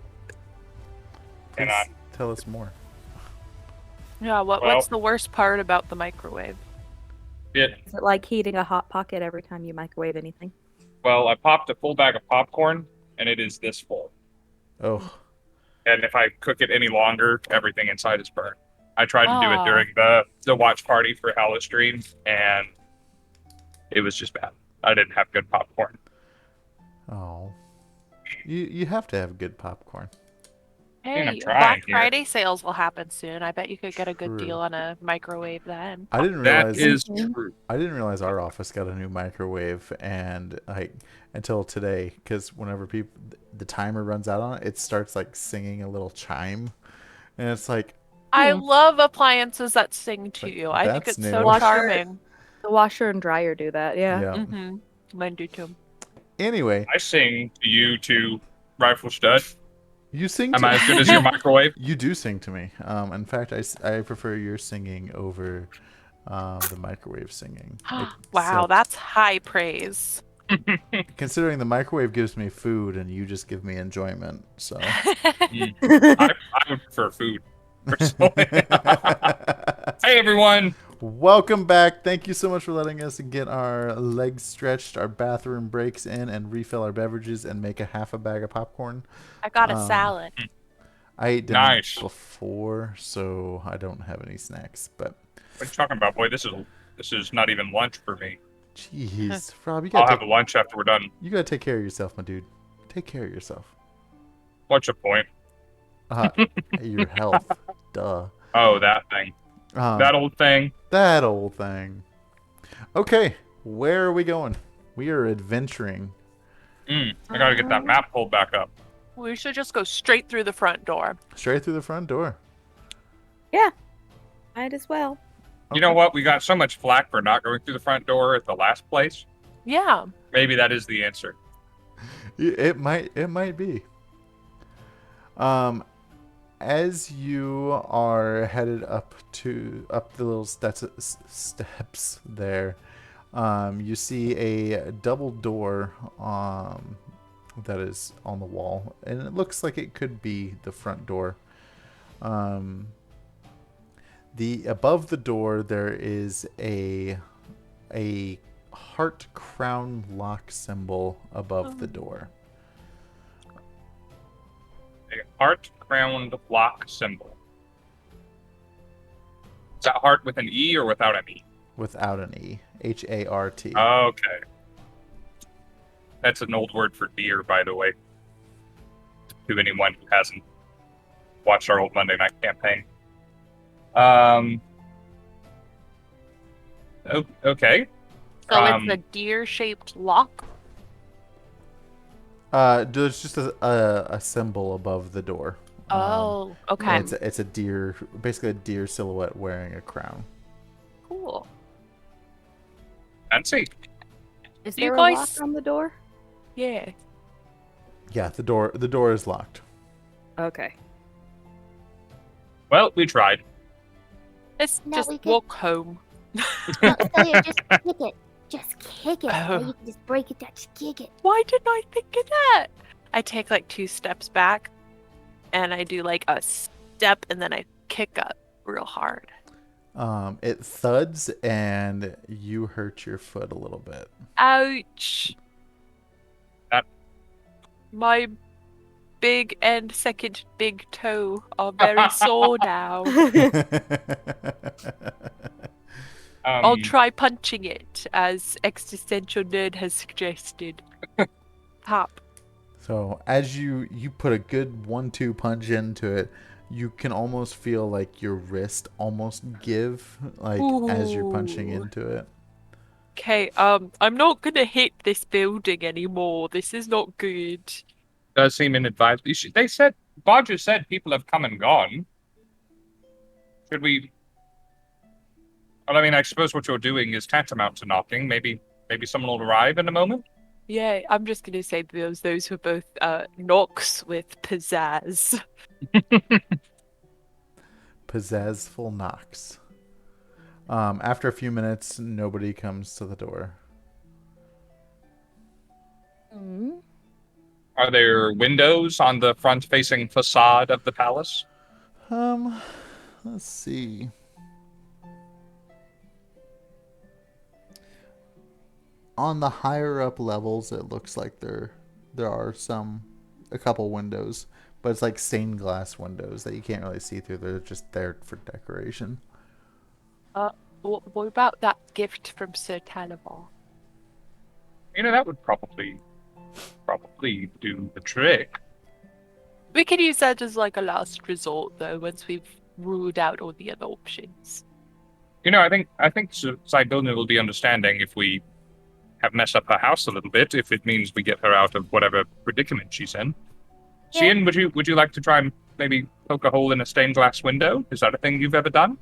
And Please tell us more. Yeah, what's the worst part about the microwave? It Is it like heating a hot pocket every time you microwave anything? well, I popped a full bag of popcorn, and it is this full. Oh, And if I cook it any longer, everything inside is burnt. I tried to do it Ah. during the watch party for Halo Stream, and it was just bad. I didn't have good popcorn. oh. You have to have good popcorn. I'm Hey, trying Black here. Friday sales will happen soon. I bet you could get a good True. deal on a microwave then. I didn't That realize is true. I didn't realize our office got a new microwave, and like until today, because whenever the timer runs out on it, it starts like singing a little chime, and it's like, I love appliances that sing to Like, you. I think that's it's new. so Washer- charming. The washer and dryer do that, yeah. Mm-hmm. Mine do too. Anyway, I sing to you to Rifle Stud. you sing. Am I as good as your microwave? You do sing to me. In fact, I prefer your singing over the microwave singing. Wow, Except that's high praise. considering the microwave gives me food and you just give me enjoyment. So. I would prefer food, personally. Hey, everyone. Welcome back. Thank you so much for letting us get our legs stretched, our bathroom breaks in, and refill our beverages and make a half a bag of popcorn. I got a salad. I ate dinner Nice. before, so I don't have any snacks. But What are you talking about, boy? This is not even lunch for me. jeez, Rob, I'll have a lunch after we're done. you gotta take care of yourself, my dude. Take care of yourself. What's your point? Your health. Duh. Oh, that thing. That old thing. That old thing. Okay, where are we going? We are adventuring. I gotta get that map pulled back up. We should just go straight through the front door. Straight through the front door. Might as well. You know what? We got so much flack for not going through the front door at the last place. Yeah. Maybe that is the answer. It might be. As you are headed up the little steps there, you see a double door that is on the wall, and it looks like it could be the front door. Above the door there is a heart crown lock symbol above the door. A heart-crowned lock symbol. Is that heart with an E or without an E? Without an E. H-A-R-T. Okay. That's an old word for deer, by the way. To anyone who hasn't watched our old Monday night campaign. Okay. So it's a deer-shaped lock. There's just a symbol above the door. Oh, okay. And it's a deer, basically a deer silhouette wearing a crown. Cool. Fancy. Is You there guys- a lock on the door? Yeah. Yeah, the door is locked. Okay. Well, we tried. Let's No, just we could- walk home. No, Sawyer, just kick it. Just kick it. Oh. You can just break it down. Just kick it. Why didn't I think of that? I take like 2 steps back and I do like a step and then I kick up real hard. It thuds and you hurt your foot a little bit. Ouch. That- My big and second big toe are very sore now. I'll try punching it, as Existential Nerd has suggested. Pop. So as you put a good 1-2 punch into it, you can almost feel like your wrist almost give, like as you're punching Ooh. into it. Okay, I'm not gonna hit this building anymore. This is not good. Does seem inadvisable. They said, Bodger said people have come and gone. Should we? Well, I mean, I suppose what you're doing is tantamount to knocking. Maybe someone will arrive in a moment. Yeah, I'm just gonna say those were both knocks with pizzazz. Pizzazful knocks. After a few minutes, nobody comes to the door. Are there windows on the front-facing facade of the palace? Let's see. On the higher up levels, it looks like there are a couple windows, but it's like stained glass windows that you can't really see through. They're just there for decoration. What about that gift from Sir Tyler? That would probably do the trick. We could use that as like a last resort, though, once we've ruled out all the other options. I think Sidona will be understanding if we have messed up her house a little bit, if it means we get her out of whatever predicament she's in. Yeah. Scinn, would you like to try and maybe poke a hole in a stained glass window? Is that a thing you've ever done?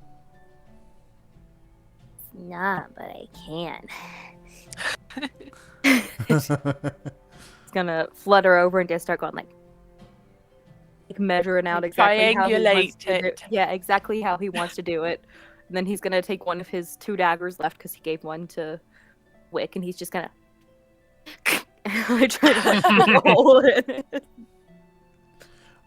Nah, but I can. It's gonna flutter over and just start going like measuring out exactly how he wants to do it. Yeah, exactly how he wants to do it. And then he's gonna take one of his 2 daggers left because he gave one to Wick, and he's just gonna I try to like, put a hole in it.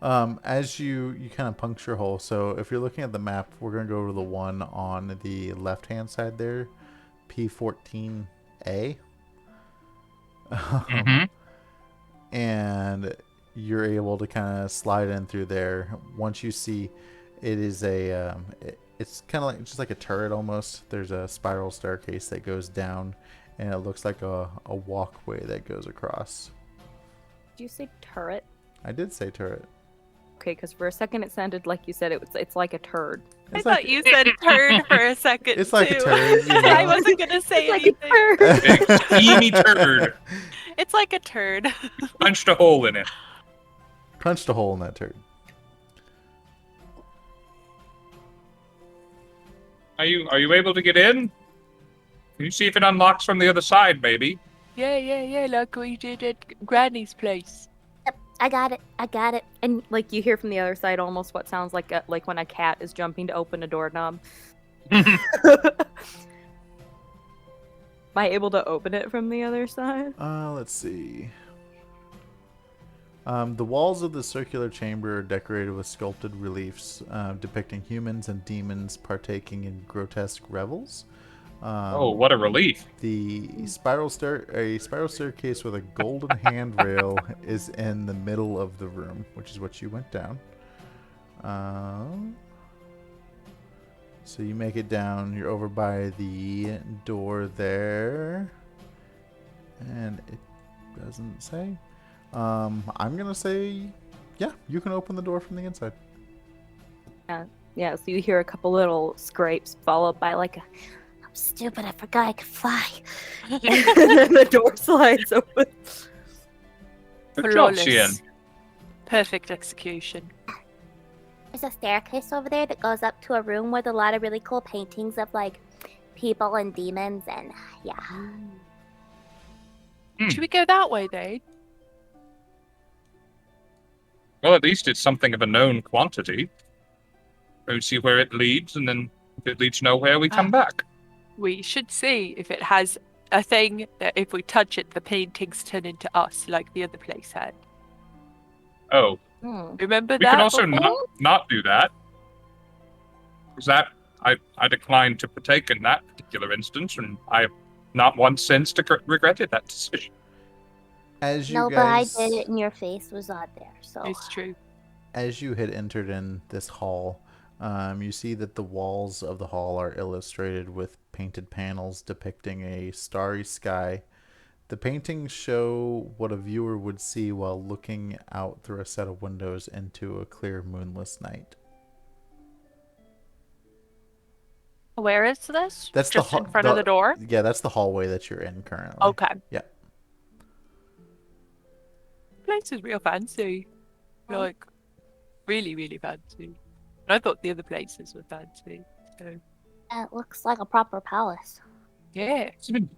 As you kind of puncture a hole. So if you're looking at the map, we're gonna go to the one on the left-hand side there, P14A. Mm-hmm. And you're able to kind of slide in through there. Once you see, it is it's kind of like just like a turret almost. There's a spiral staircase that goes down, and it looks like a walkway that goes across. Did you say turret? I did say turret. Okay, because for a second it sounded like you said it's like a turd. I thought you said turd for a second. It's like too. a turd. I wasn't gonna say It's like anything. a turd. Big steamy turd. It's like a turd. Punched a hole in it. Punched a hole in that turd. Are you able to get in? Can you see if it unlocks from the other side, maybe? Yeah, like we did at Granny's place. Yep, I got it. And like you hear from the other side almost what sounds like like when a cat is jumping to open a doorknob. Am I able to open it from the other side? Let's see. The walls of the circular chamber are decorated with sculpted reliefs depicting humans and demons partaking in grotesque revels. Oh, what a relief. A spiral staircase with a golden handrail is in the middle of the room, which is what you went down. So you make it down. You're over by the door there, and it doesn't say. I'm gonna say, yeah, you can open the door from the inside. Yeah, so you hear a couple little scrapes followed by like I'm stupid, I forgot I could fly. and then the door slides open. Good job, Scinn. Flawless. Perfect execution. There's a staircase over there that goes up to a room with a lot of really cool paintings of like people and demons and yeah. Should we go that way, then? Well, at least it's something of a known quantity. We'll see where it leads, and then if it leads nowhere, we come back. We should see if it has a thing that if we touch it, the paintings turn into us, like the other place had. Oh, Remember we that? can also before? not do that. Because that, I declined to partake in that particular instance, and I have not once since regretted that decision. As you No, guys, but I did it and your face was on there, so It's true. as you had entered in this hall, you see that the walls of the hall are illustrated with painted panels depicting a starry sky. The paintings show what a viewer would see while looking out through a set of windows into a clear moonless night. Where is this? That's just the in front of the door. Yeah, that's the hallway that you're in currently. Okay. Yeah. Place is real fancy. Like, really, really fancy. And I thought the other places were fancy. So, it looks like a proper palace. yeah. It's been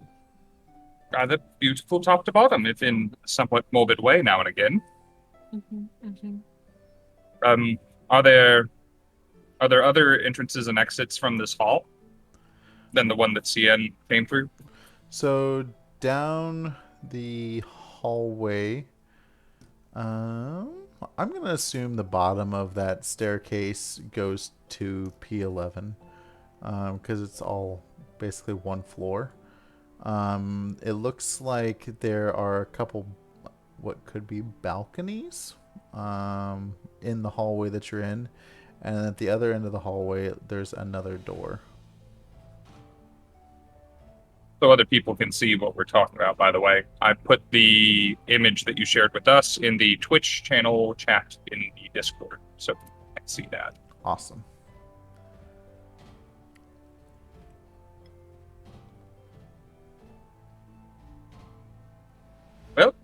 rather beautiful top to bottom, if in a somewhat morbid way now and again. Are there other entrances and exits from this hall than the one that Scinn came through? So down the hallway, I'm gonna assume the bottom of that staircase goes to P11, because it's all basically one floor. It looks like there are a couple, what could be balconies, in the hallway that you're in, and at the other end of the hallway, there's another door. So other people can see what we're talking about, by the way. I put the image that you shared with us in the Twitch channel chat in the Discord, so you can see that. Awesome. Well,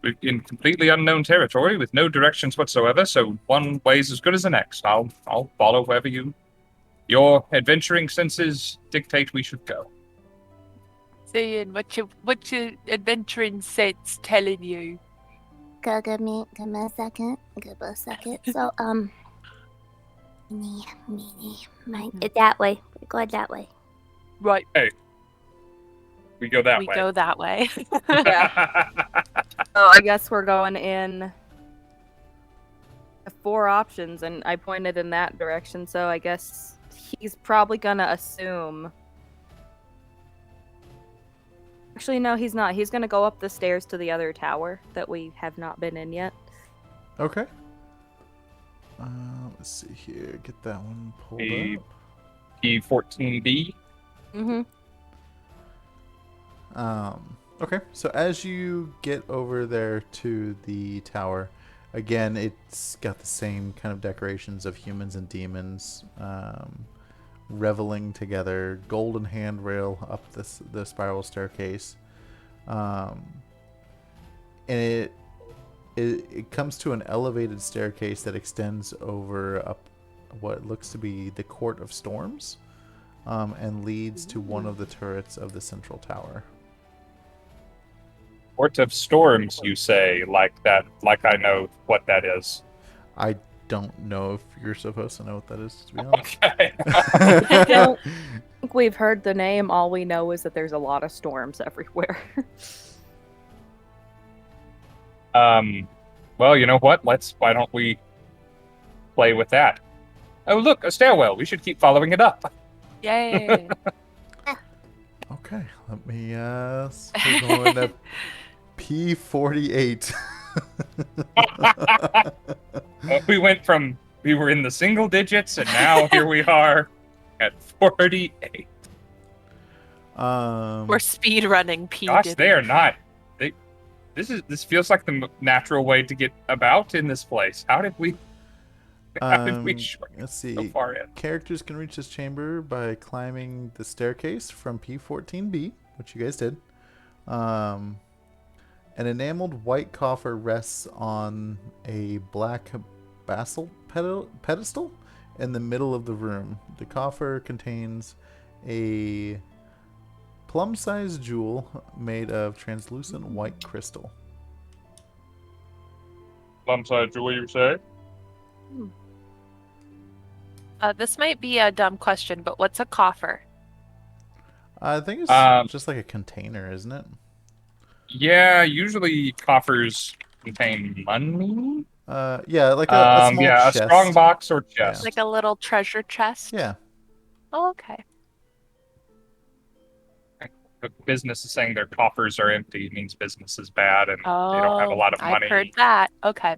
we're in completely unknown territory with no directions whatsoever, so one way's as good as the next. I'll follow wherever your adventuring senses dictate we should go. Saying what your adventuring sense telling you? Give me a second. Give me a second. So, that way. We're going that way. Right, We go that we way. go that way. Yeah. So I guess we're going in 4 options, and I pointed in that direction, so I guess he's probably gonna assume. Actually, no, he's not. He's gonna go up the stairs to the other tower that we have not been in yet. Okay. Let's see here. Get that one pulled The- up. P14B. Mm-hmm. Okay, so as you get over there to the tower, again, it's got the same kind of decorations of humans and demons reveling together, golden handrail up the spiral staircase, and it comes to an elevated staircase that extends over up what looks to be the Court of Storms, and leads to one of the turrets of the central tower. Court of Storms, you say, like that? Like I know what that is. I don't know if you're supposed to know what that is, to be honest. Okay. I don't think we've heard the name. All we know is that there's a lot of storms everywhere. Well, you know what? Why don't we play with that? Oh, look, a stairwell. We should keep following it up. Yay! Okay, let me we're going to P48. We were in the single digits, and now here we are at 48. We're speed running P. Gosh, Diddy. they are not. This feels like the natural way to get about in this place. How did we shrink Let's so see. far in? Characters can reach this chamber by climbing the staircase from P14B, which you guys did. An enameled white coffer rests on a black basalt pedestal in the middle of the room. The coffer contains a plum-sized jewel made of translucent white crystal. Plum-sized jewel, you say? This might be a dumb question, but what's a coffer? I think it's just like a container, isn't it? Yeah, usually coffers contain money. Yeah, like a small chest. A strong box or chest. Like a little treasure chest? Yeah. Oh, okay. The business is saying their coffers are empty. It means business is bad and they don't have a lot of money. I've heard that. Okay.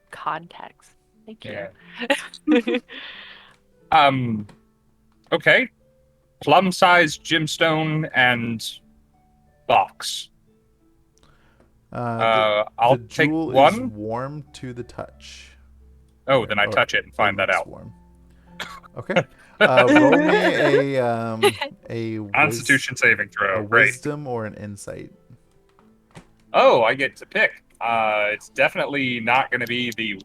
Context. Thank you. Yeah. Okay. Plum-sized gemstone and box. I'll the take jewel one. is warm to the touch. Oh, then I touch it and find that out. Warm. Okay. Roll me a Constitution saving throw. a Great. wisdom or an insight. Oh, I get to pick. It's definitely not going to be the.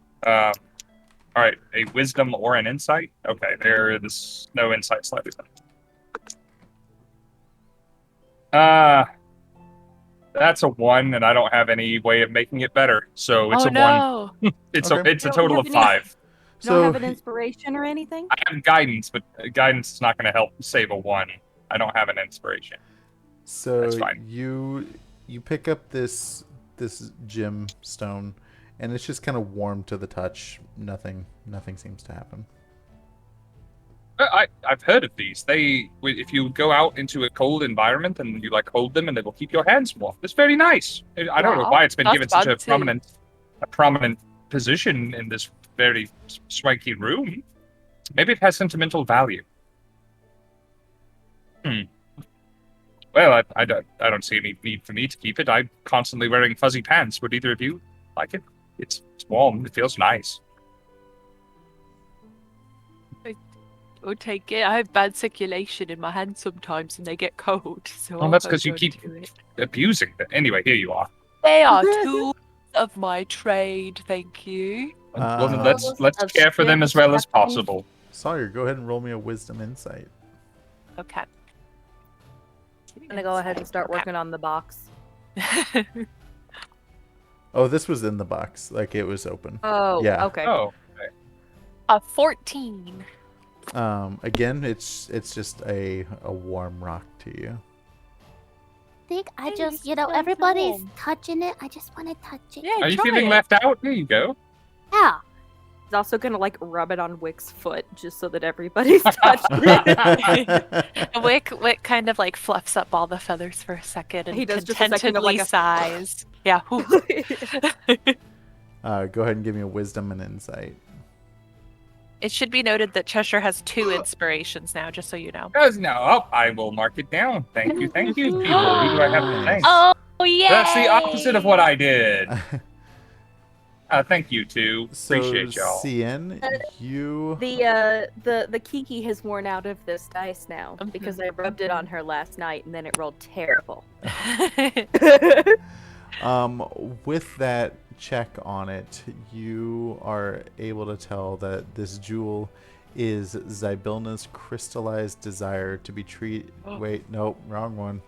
All right, a wisdom or an insight. Okay, there's no insight slightly. That's a 1, and I don't have any way of making it better. So it's Oh a no. 1. It's Okay. a total of 5. You don't have an inspiration or anything? I have guidance, but guidance is not going to help save a 1. I don't have an inspiration. So That's fine. you you pick up this gem stone, and it's just kind of warm to the touch. Nothing seems to happen. I've heard of these. If you go out into a cold environment and you like hold them, and they will keep your hands warm. It's very nice. I don't know Wow, why it's been that's given such a fancy. prominent position in this very swanky room. Maybe it has sentimental value. Well, I don't see any need for me to keep it. I'm constantly wearing fuzzy pants. Would either of you like it? It's warm. It feels nice. I'll take it. I have bad circulation in my hands sometimes and they get cold. So Well, I'll that's because you hold keep on to it. abusing them. Anyway, here you are. They are tools of my trade, thank you. Well, then Uh, let's care for them as well as possible. Sawyer, go ahead and roll me a wisdom insight. Okay. I'm gonna go ahead and start working on the box. Oh, this was in the box. Like, it was open. Oh, Yeah. okay. Oh, A 14. Again, it's just a warm rock to you. I think I Hey, just, it's so everybody's warm. touching it. I just want to touch it. Yeah, are you try feeling it. left out? There you go. Yeah. He's also gonna like rub it on Wick's foot just so that everybody's touched it. And Wick kind of like fluffs up all the feathers for a second and He does just a second of, contentedly like, a- sighs. Yeah. whew. Go ahead and give me a wisdom and insight. It should be noted that Cheshire has 2 inspirations now, just so you know. I will mark it down. Thank you, people. Who do I have to thank? Oh, yeah. That's the opposite of what I did. Thank you, too. So, Appreciate y'all. Cien, you... The Kiki has worn out of this dice now Mhm. because I rubbed it on her last night and then it rolled terrible. With that check on it, you are able to tell that this jewel is Zybilna's crystallized desire to be treated. Wait, nope, wrong one.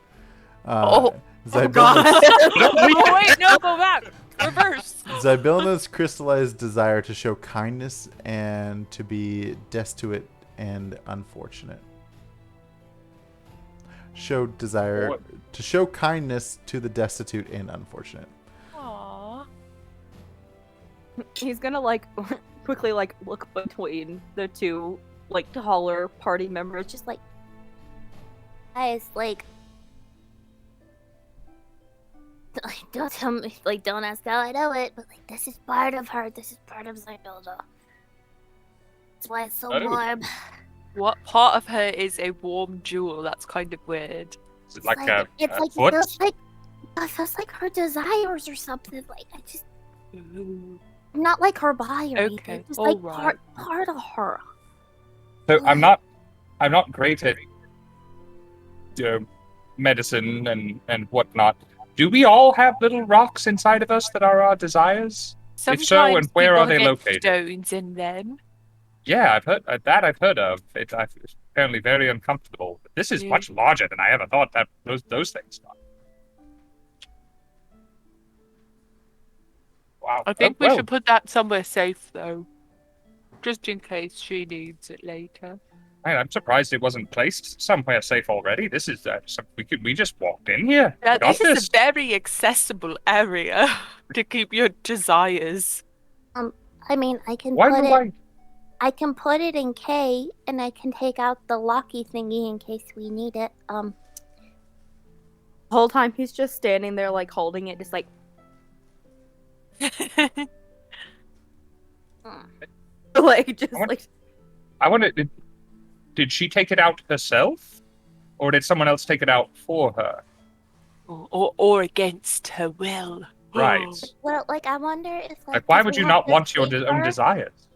God. Oh, wait, no, go back. Reverse. Zybilna's crystallized desire to show kindness and to be destitute and unfortunate. Show desire What? to show kindness to the destitute and unfortunate. Aww. He's gonna like quickly like look between the two like taller party members. Just like, guys, like, don't tell me, like, don't ask how I know it, but like, this is part of her. This is part of Zybilna. That's why it's so Oh. warm. What part of her is a warm jewel? That's kind of weird. Is it like a it's foot? it feels like her desires or something. Like, I just Ooh. not like her body or anything. Okay, Just like alright. part of her. So I'm not great at medicine and whatnot. Do we all have little rocks inside of us that are our desires? Sometimes so, and where people are they get located? Stones in them. Yeah, I've heard I've heard of. It's apparently very uncomfortable. This is Yeah. much larger than I ever thought that those things are. Wow. I think Oh, we well, should put that somewhere safe, though, just in case she needs it later. man, I'm surprised it wasn't placed somewhere safe already. This is we just walked in here. Yeah, Got this is a very accessible area to keep your desires. I mean, I can Why put do it. I can put it in K, and I can take out the locky thingy in case we need it. The whole time he's just standing there like holding it, just like like just What? like I wonder, did she take it out herself, or did someone else take it out for her? or against her will. Right. Well, like, I wonder if Like, why if would we you have not to want your save own her- desires?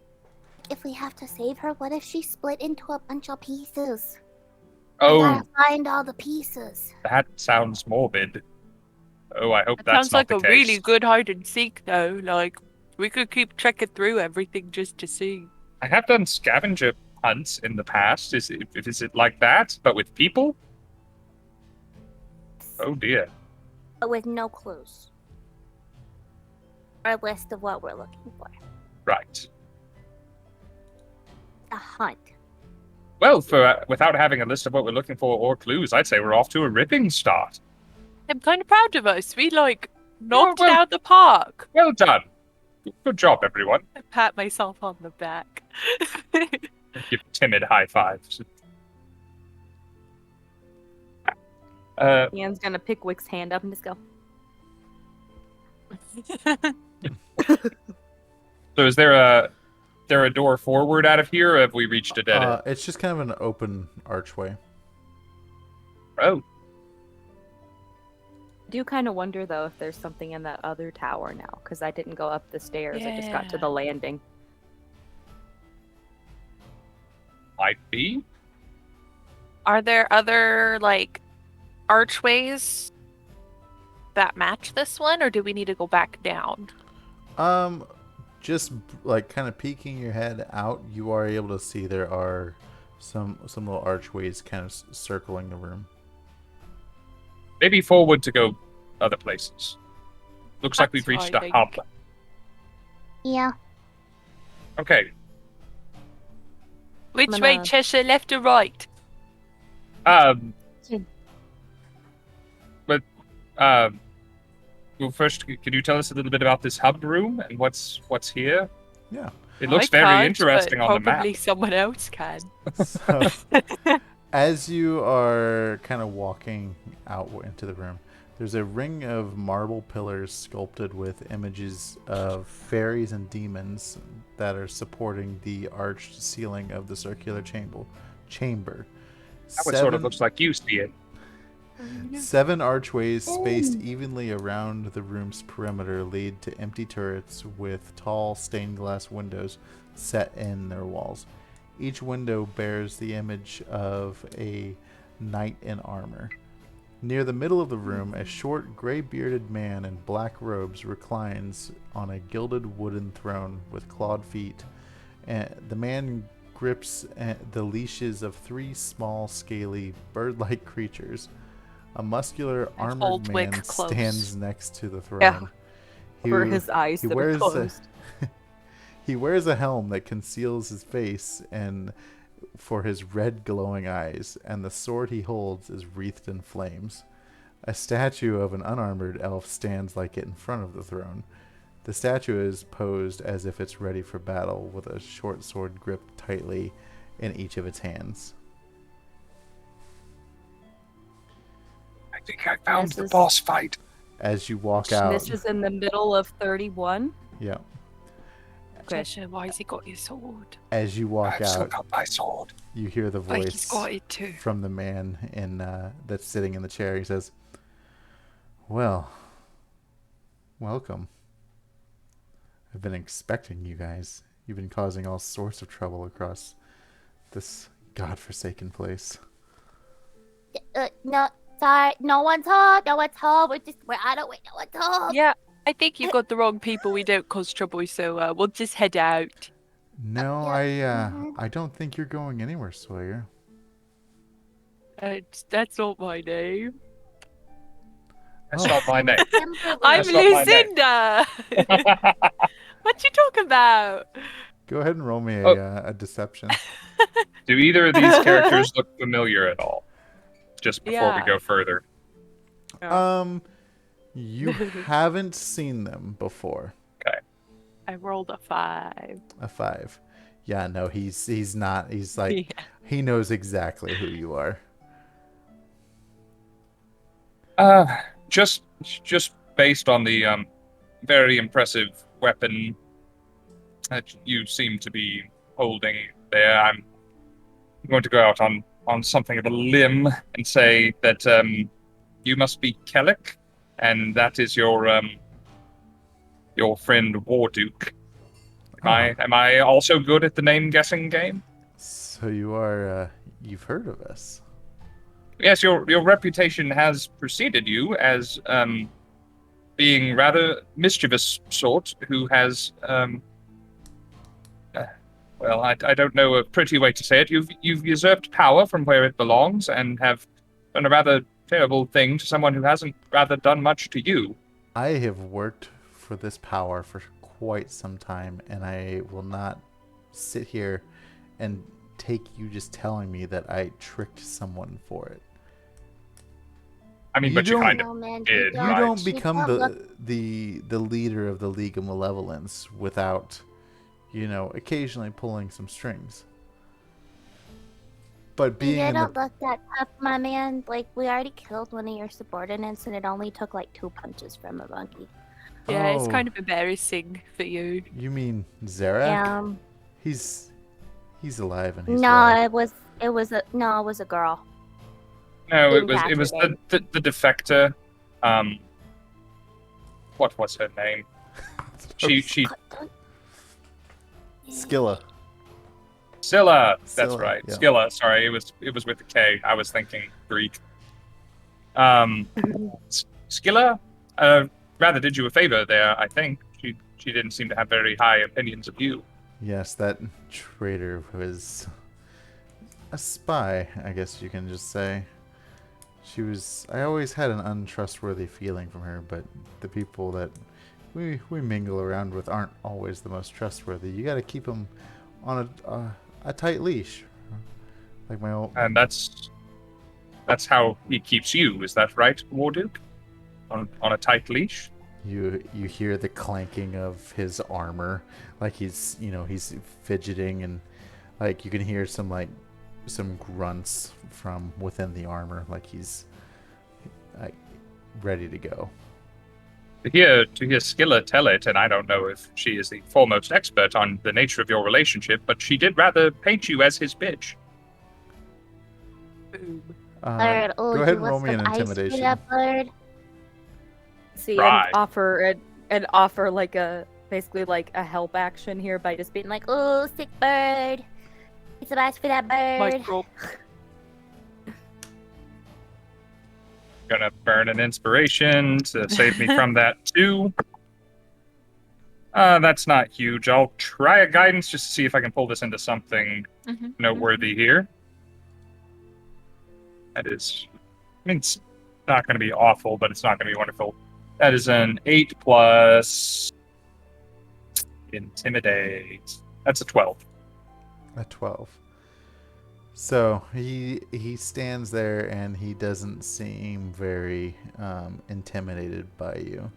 If we have to save her, what if she split into a bunch of pieces? We Oh, gotta find all the pieces. that sounds morbid. Oh, I hope It that's sounds not like the a case. really good hide and seek, though. Like, we could keep checking through everything just to see. I have done scavenger hunts in the past. Is it like that, but with people? Oh dear. But with no clues. Or a list of what we're looking for. Right. A hunt. Well, without having a list of what we're looking for or clues, I'd say we're off to a ripping start. I'm kind of proud of us. We knocked it well- out of the park. Well done. Good job, everyone. I pat myself on the back. Give timid high fives. Ian's gonna pick Wick's hand up and just go. So is there a door forward out of here, or have we reached a dead end? It's just kind of an open archway. Oh, I do kind of wonder though if there's something in that other tower now, because I didn't go up the stairs. I just got to Yeah. the landing. might be. Are there other archways that match this one, or do we need to go back down? Just kind of peeking your head out, you are able to see there are some little archways kind of circling the room. Maybe forward to go other places. Looks like That's we've reached what I a hub. think. Yeah. Okay. Which I'm way, gonna- Cheshire, left or right? But well, first, could you tell us a little bit about this hub room and what's here? Yeah. It looks I very can't, interesting but on the map. Probably someone else can. So, as you are kind of walking out into the room, there's a ring of marble pillars sculpted with images of fairies and demons that are supporting the arched ceiling of the circular chamber. That one sort of looks like you see it. 7 archways spaced evenly around the room's perimeter lead to empty turrets with tall stained glass windows set in their walls. Each window bears the image of a knight in armor. Near the middle of the room, a short, gray-bearded man in black robes reclines on a gilded wooden throne with clawed feet. The man grips the leashes of 3 small, scaly, bird-like creatures. A muscular, armored hold Wick man close. stands next to the throne. Yeah. He- For his eyes he that are wears closed. he wears a helm that conceals his face and for his red glowing eyes, and the sword he holds is wreathed in flames. A statue of an unarmored elf stands like it in front of the throne. The statue is posed as if it's ready for battle, with a short sword gripped tightly in each of its hands. I think I found This the is- boss fight. As you walk And out, this is in the middle of 31. yeah. Okay. Cheshire, why has he got his sword? As you walk I've still out, got my sword. you hear the Like he's voice got it too. from the man in that's sitting in the chair. He says, "Well, welcome. I've been expecting you guys. You've been causing all sorts of trouble across this godforsaken place." No, sorry. No one's home. No one's home. We're out of way. No one's home. Yeah, I think you've got the wrong people. We don't cause trouble, so we'll just head out. No, yeah. I don't think you're going anywhere, Sawyer. That's not my name. That's Oh. not my name. I'm That's not my name. Lucinda. What you talking about? Go ahead and roll me Oh. a deception. Do either of these characters look familiar at all? Just before we Yeah. go further. You haven't seen them before. I rolled a 5. A 5. Yeah, no, he's not. He's like Yeah. he knows exactly who you are. Just based on the very impressive weapon that you seem to be holding there, I'm going to go out on something of a limb and say that you must be Kellic, and that is your friend Warduke. Am I also good at the name guessing game? So you are. You've heard of us. Yes, your reputation has preceded you as being rather mischievous sort who has well, I don't know a pretty way to say it. You've usurped power from where it belongs and have done a rather terrible thing to someone who hasn't rather done much to you. I have worked for this power for quite some time, and I will not sit here and take you just telling me that I tricked someone for it. I mean, You but you don't- kind of No, man, did, You right. don't You become don't look- the leader of the League of Malevolence without, occasionally pulling some strings. But being You in don't the look that tough, my man. Like, we already killed one of your subordinates, and it only took like 2 punches from a monkey. Yeah, it's Oh. kind of embarrassing for you. You mean Zarak? Yeah. He's alive and he's No, well. it was a girl. No, Didn't it catch was her the defector. What was her name? She Skilla. Scylla. That's Scylla, right. yeah. Scylla. Sorry, it was with a K. I was thinking Greek. Scylla rather did you a favor there. I think she didn't seem to have very high opinions of you. Yes, that traitor was a spy, I guess you can just say. I always had an untrustworthy feeling from her, but the people that we mingle around with aren't always the most trustworthy. You got to keep them on a tight leash. Like my old... And that's how he keeps you. Is that right, Warduke? On a tight leash. You hear the clanking of his armor, like he's fidgeting, and like you can hear some grunts from within the armor, like he's like ready to go. To hear Scylla tell it, and I don't know if she is the foremost expert on the nature of your relationship, but she did rather paint you as his bitch. Boom. Bird, Go ahead and roll me an intimidation. That bird. See, Right. and offer like basically like a help action here by just being Being like, oh, sick bird. It's a match for that bird. Mic drop. Gonna burn an inspiration to save me from that too. That's not huge. I'll try a guidance just to see if I can pull this into something Mhm. noteworthy here. That is, I mean, it's not going to be awful, but it's not going to be wonderful. That is an 8 plus intimidate. That's a 12. A 12. So he stands there and he doesn't seem very intimidated by you.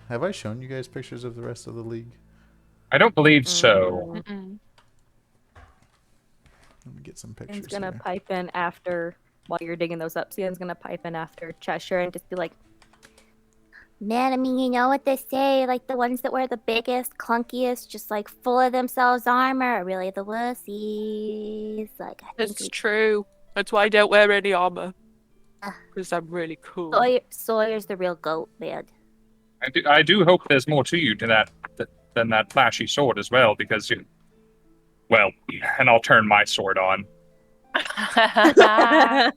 Have I shown you guys pictures of the rest of the league? I don't believe so. Mm-mm. Let me get some pictures. Ian's gonna here. pipe in after while you're digging those up. So Ian's gonna pipe in after Cheshire and just be like, Man, I mean, you know what they say, like the ones that wear the biggest, clunkiest, just like full of themselves armor are really the wussies. Like, I think It's true. That's why I don't wear any armor. Ah. Because I'm really cool. Sawyer's the real goat, man. I do hope there's more to you than that flashy sword as well, because well, and I'll turn my sword on. Yeah,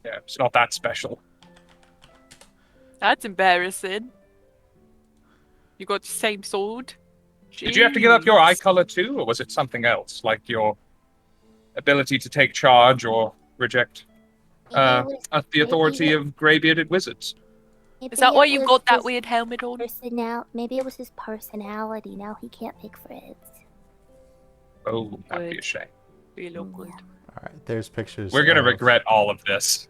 it's not that special. That's embarrassing. You got the same sword? Did you have to give up your eye Jeez. color too, or was it something else, like your ability to take charge or reject the authority of gray-bearded wizards? Is that why you got that weird helmet on? Maybe it was his personality. Now he can't make friends. Oh, that'd be a Good. shame. Feel awkward. Yeah. All right, there's pictures. We're gonna of- regret all of this.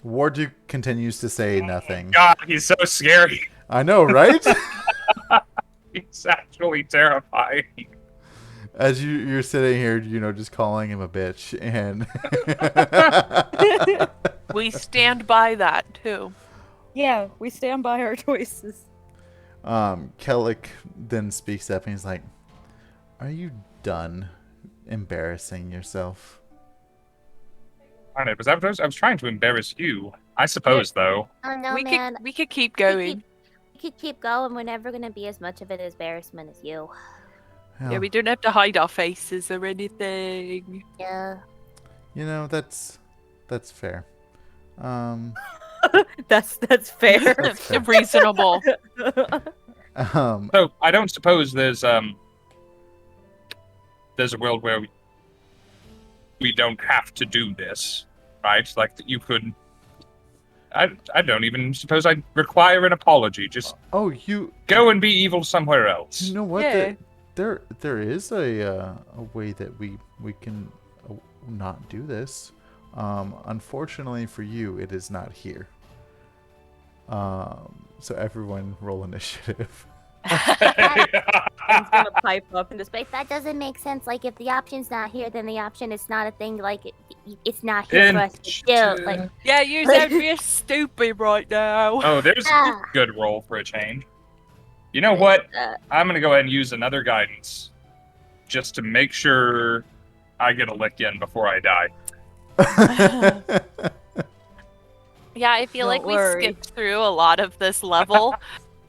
Warduke continues to say nothing. God, he's so scary. I know, right? He's actually terrifying. As you're sitting here, just calling him a bitch, and We stand by that too. yeah, we stand by our choices. Kellic then speaks up and he's like, "Are you done embarrassing yourself?" I don't know, I was trying to embarrass you. I suppose, though. Oh no, we man. could keep going. We could keep going. We're never gonna be as much of an embarrassment as you. Yeah, we don't have to hide our faces or anything. Yeah. That's fair. That's fair. That's fair. Reasonable. So I don't suppose there's a world where we don't have to do this, right? Like that you could. I don't even suppose I'd require an apology. Just Oh, you go and be evil somewhere else. know what? Yeah. There is a way that we can not do this. Unfortunately for you, it is not here. So everyone roll initiative. Scien's gonna pipe up and just be, But that doesn't make sense. Like, if the option's not here, then the option is not a thing. Like, it's not here for us to do. Like, Yeah, you sound real stupid right now. Oh, there's a good roll for a change. You know what? I'm going to go ahead and use another guidance just to make sure I get a lick in before I die. Yeah, I feel like Don't we worry. skipped through a lot of this level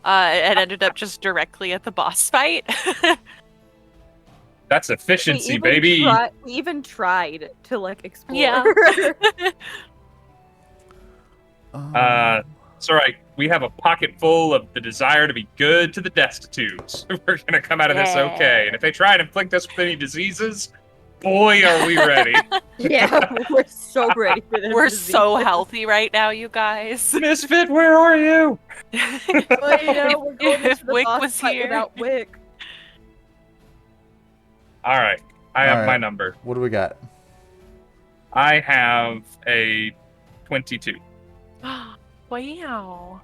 and ended up just directly at the boss fight. That's efficiency, baby. We even tried to like explore. Yeah. It's all right. We have a pocket full of the desire to be good to the destitute. We're going to come out of this okay. And if they try and inflict us with any diseases, boy, are we ready. Yeah, we're so ready for this. We're so healthy right now, you guys. Misfit, where are you? But, you know, we're going If into the Wick boss was fight here. without Wick. All right. I have All my right. number. What do we got? I have a 22. Wow.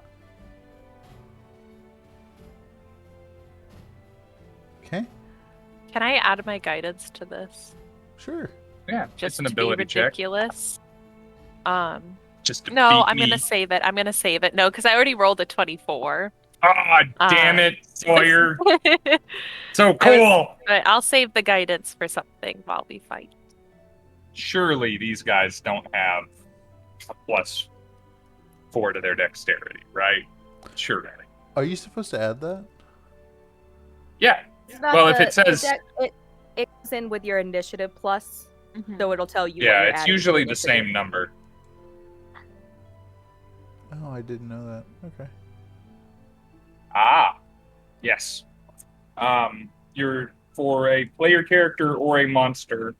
Okay, Can I add my guidance to this? sure. Yeah, Just it's an to ability be check. ridiculous. Just to No, beat I'm me. gonna save it. I'm gonna save it. No, because I already rolled a 24. Ah, damn it, Sawyer. So I was- cool. But I'll save the guidance for something while we fight. Surely these guys don't have a +4 to their dexterity, right? Surely. Are you supposed to add that? Yeah. It's not Well, if it says- it goes in with your initiative plus, Mhm. so it'll tell you. what Yeah, you're it's adding to usually the initiative. same number. Oh, I didn't know that. Okay. Ah, yes. You're for a player character or a monster.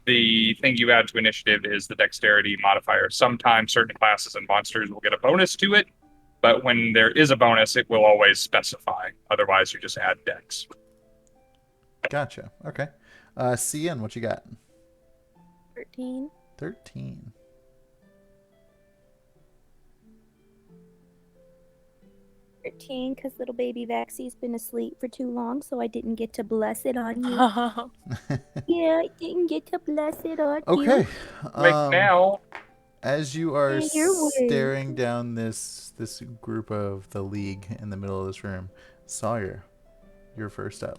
The thing you add to initiative is the dexterity modifier. Sometimes certain classes and monsters will get a bonus to it, but when there is a bonus, it will always specify. Otherwise, you just add dex. Gotcha. Okay. CN, what you got? 13. 13. 13, because little baby Vaxie's been asleep for too long, so I didn't get to bless it on you. Yeah, I didn't get to bless it on you. Okay. Like now, As you are Hey, you're weird. staring down this group of the League in the middle of this room, Sawyer, you're first up.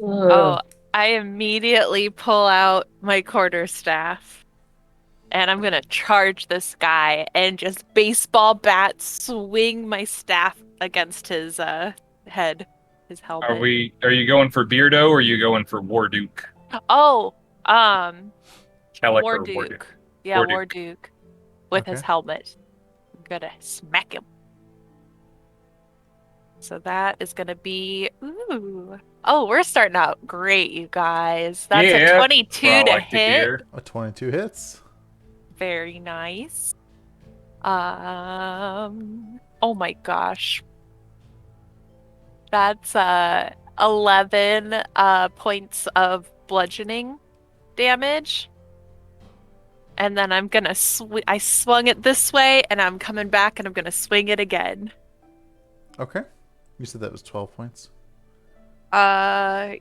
Oh, I immediately pull out my quarterstaff. And I'm gonna charge this guy and just baseball bat swing my staff against his head, his helmet. are you going for Beardo or are you going for Warduke? Oh, Kellic War or Duke. Warduke? Yeah, Warduke. War Duke with his Okay. helmet. I'm gonna smack him. So that is gonna be Oh, we're starting out great, you guys. That's Yeah, a 22 Well, I to like to hit. hear. A 22 hits. Very nice. Oh my gosh. That's 11 points of bludgeoning damage. And then I'm gonna I swung it this way and I'm coming back and I'm gonna swing it again. Okay. You said that was 12 points. 11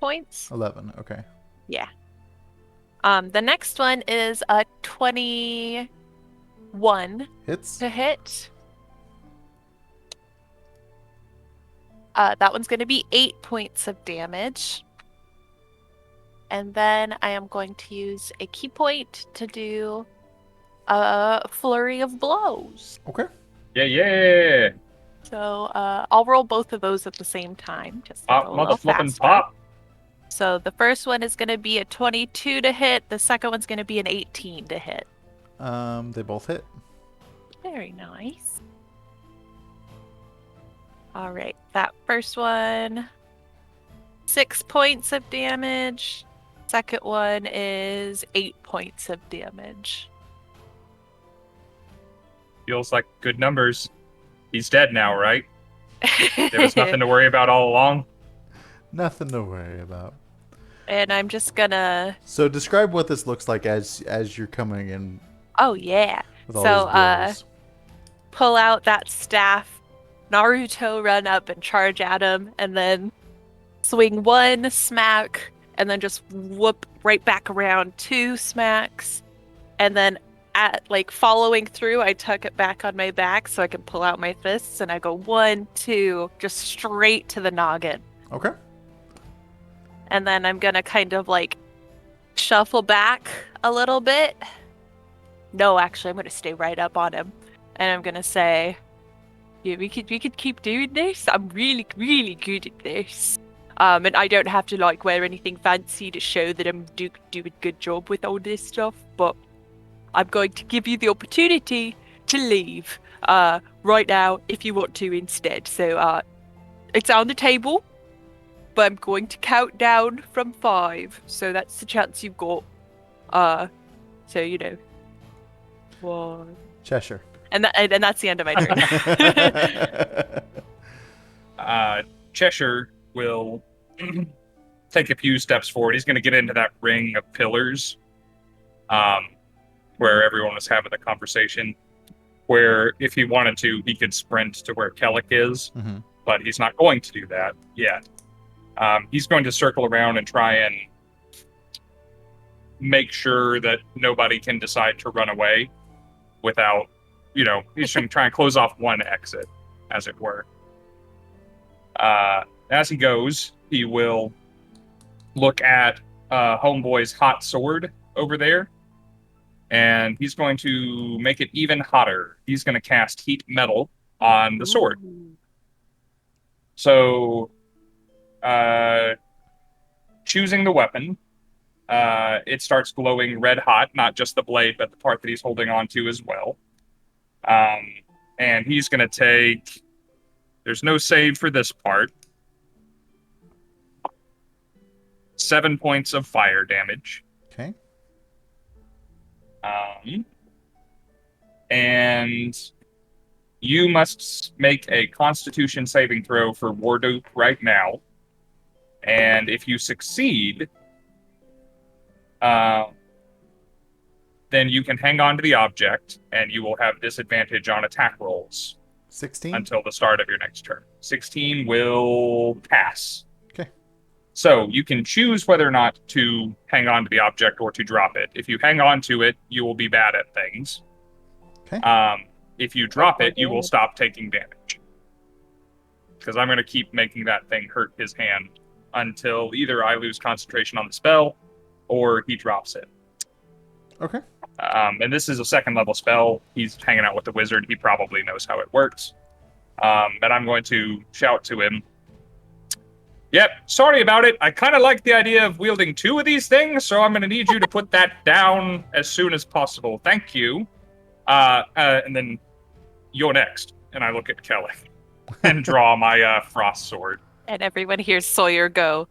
points. 11. Okay. Yeah. The next one is a 21 Hits. to hit. That one's going to be 8 points of damage. And then I am going to use a key point to do a flurry of blows. Okay. Yeah. So I'll roll both of those at the same time. Just to Pop, go a little mother flipping faster. pop. So the first one is going to be a 22 to hit. The second one's going to be an 18 to hit. They both hit. Very nice. All right, that first one, 6 points of damage. Second one is 8 points of damage. Feels like good numbers. He's dead now, right? There was nothing to worry about all along. Nothing to worry about. And I'm just gonna. So describe what this looks like as you're coming in Oh yeah. with all So these blows. pull out that staff, Naruto run up and charge at him, and then swing one smack, and then just whoop right back around, two smacks, and then following through, I tuck it back on my back so I can pull out my fists, and I go 1, 2, just straight to the noggin. Okay. And then I'm gonna kind of like shuffle back a little bit. No, actually, I'm gonna stay right up on him, and I'm gonna say, "Yeah, we could keep doing this. I'm really, really good at this. And I don't have to like wear anything fancy to show that I'm doing a good job with all this stuff. But I'm going to give you the opportunity to leave right now if you want to instead. So it's on the table." But I'm going to count down from 5, so that's the chance you've got. So you know, 1, Cheshire. and that's the end of my turn. Cheshire will take a few steps forward. He's going to get into that ring of pillars, where everyone was having the conversation. Where if he wanted to, he could sprint to where Kellic is, but he's not going to do that yet. He's going to circle around and try and make sure that nobody can decide to run away without, he's going to try and close off one exit, as it were. As he goes, he will look at Homeboy's hot sword over there, and he's going to make it even hotter. He's going to cast Heat Metal on the sword. So... choosing the weapon, it starts glowing red hot, not just the blade, but the part that he's holding on to as well. And he's going to take... There's no save for this part. 7 points of fire damage. Okay. And you must make a Constitution saving throw for Warduke right now. And if you succeed, then you can hang on to the object, and you will have disadvantage on attack rolls 16? until the start of your next turn. 16 will pass. Okay. So you can choose whether or not to hang on to the object or to drop it. If you hang on to it, you will be bad at things. Okay. If you drop it, you will stop taking damage. Because I'm going to keep making that thing hurt his hand until either I lose concentration on the spell or he drops it. Okay. And this is a 2nd level spell. He's hanging out with the wizard. He probably knows how it works. And I'm going to shout to him. Yep, sorry about it. I kind of like the idea of wielding 2 of these things, so I'm going to need you to put that down as soon as possible. Thank you. And then you're next. And I look at Kelly and draw my frost sword. And everyone hears Sawyer go,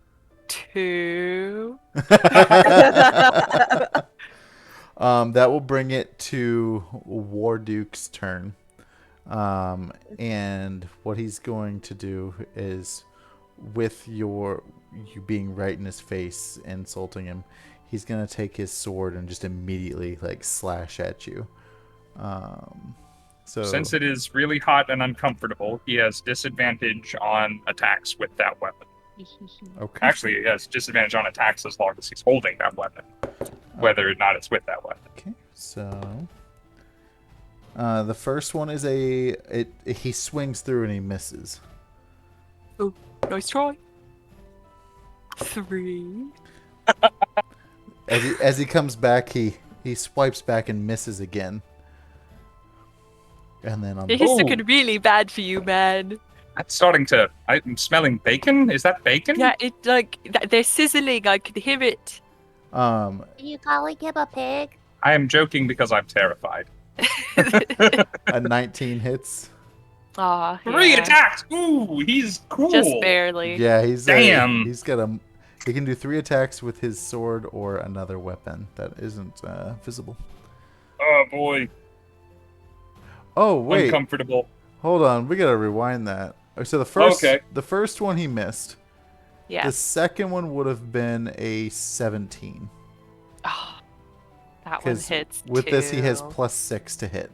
2. That will bring it to Warduke's turn. And what he's going to do is, with you being right in his face, insulting him, he's going to take his sword and just immediately slash at you. So since it is really hot and uncomfortable, he has disadvantage on attacks with that weapon. Okay. Actually, he has disadvantage on attacks as long as he's holding that weapon, whether or not it's with that weapon. Okay, so the first one is he swings through and he misses. Oh, nice try. 3. As he comes back, he swipes back and misses again. And then on This is looking really bad for you, man. That's starting to... I'm smelling bacon? Is that bacon? Yeah, they're sizzling. I can hear it. Are you calling him a pig? I am joking because I'm terrified. a 19 hits. Aw, 3 yeah. attacks! Ooh, he's cool! Just barely. Yeah, he's Damn! He's got he can do 3 attacks with his sword or another weapon that isn't visible. Oh, boy. Oh, wait. Uncomfortable. Hold on. We got to rewind that. So Okay. the first one he missed. The Yes. second one would have been a 17. Oh, that one Because hits with too. this, he has +6 to hit.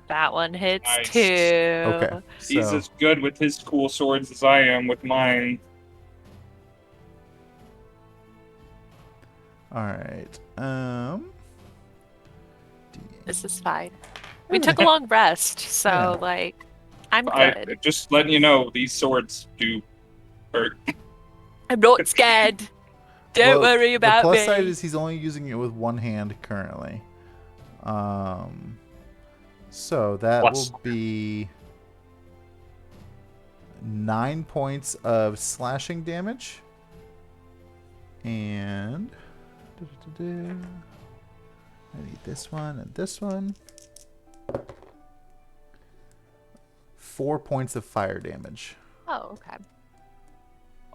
That one hits Nice. too. Okay. He's So, as good with his cool swords as I am with mine. all right. This is fine. We took a long rest, so Yeah. like, I'm I good. just letting you know, these swords do hurt. I'm not scared. Don't worry about the plus me. side is he's only using it with one hand currently. So that Plus. will be 9 points of slashing damage. And I need this one and this one. 4 points of fire damage. Oh, okay.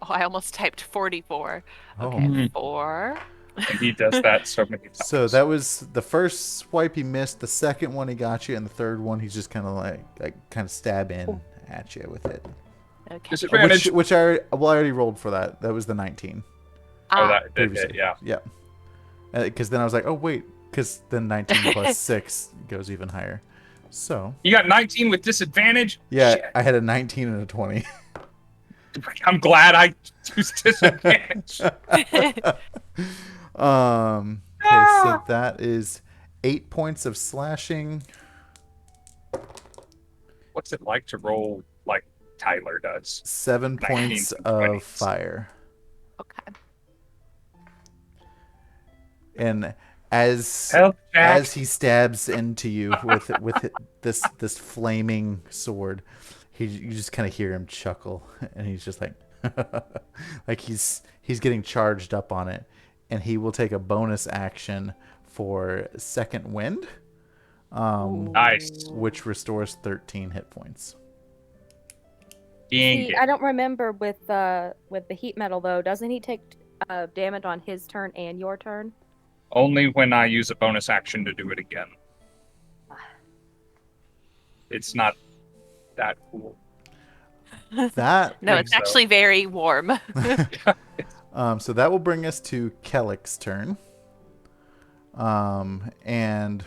Oh, I almost typed 44. Oh. Okay, 4. And he does that so many times. So that was the first swipe he missed. The second one he got you, and the third one he's just kind of like kind of stab in at you with it. Okay. Disadvantage. Which I already rolled for that. That was the 19. Oh, that did previously. hit, yeah. Yeah. Because then I was like, oh wait, because then 19 plus 6 goes even higher. So You got 19 with disadvantage? yeah, Shit. I had a 19 and a 20. I'm glad I used disadvantage. Okay, so that is 8 points of slashing. What's it like to roll like Tyler does? 7 points 19s and of 20s. fire. Okay. And as Help, Jack. as he stabs into you with this flaming sword, you just kind of hear him chuckle, and he's just like like he's getting charged up on it, and he will take a bonus action for second wind, Nice. which restores 13 hit points. Dang See, it. I don't remember with the heat metal though. Doesn't he take damage on his turn and your turn? Only when I use a bonus action to do it again. It's not that cool. That No, think it's so. actually very warm. so that will bring us to Kellick's turn. And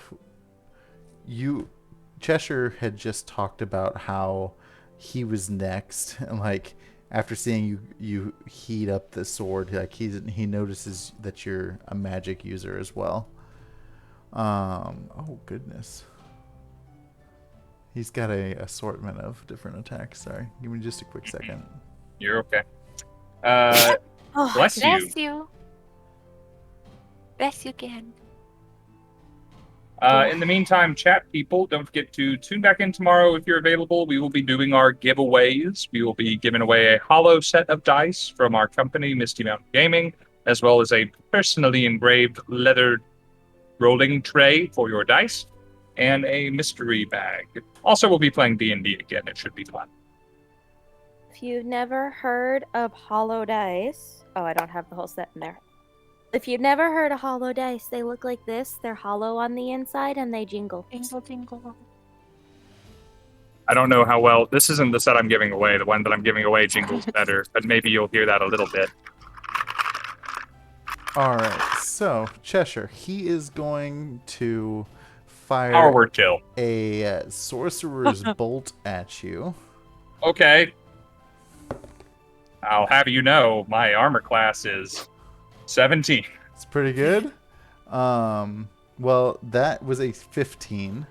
Cheshire had just talked about how he was next, and like after seeing you heat up the sword, like he notices that you're a magic user as well. Oh goodness. He's got a assortment of different attacks. Sorry, give me just a quick second. You're okay. Oh, Bless you. Bless you. Bless you again. In the meantime, chat people, don't forget to tune back in tomorrow if you're available. We will be doing our giveaways. We will be giving away a hollow set of dice from our company, Misty Mountain Gaming, as well as a personally engraved leather rolling tray for your dice, and a mystery bag. Also, we'll be playing D&D again. It should be fun. If you've never heard of hollow dice, oh, I don't have the whole set in there. If you've never heard of hollow dice, they look like this. They're hollow on the inside and they jingle. Jingle, jingle. I don't know how well... This isn't the set I'm giving away. The one that I'm giving away jingles better, but maybe you'll hear that a little bit. All right, so Cheshire, he is going to fire Our word kill. a sorcerer's bolt at you. Okay. I'll have you know, my armor class is 17. It's pretty good. Well, that was a 15.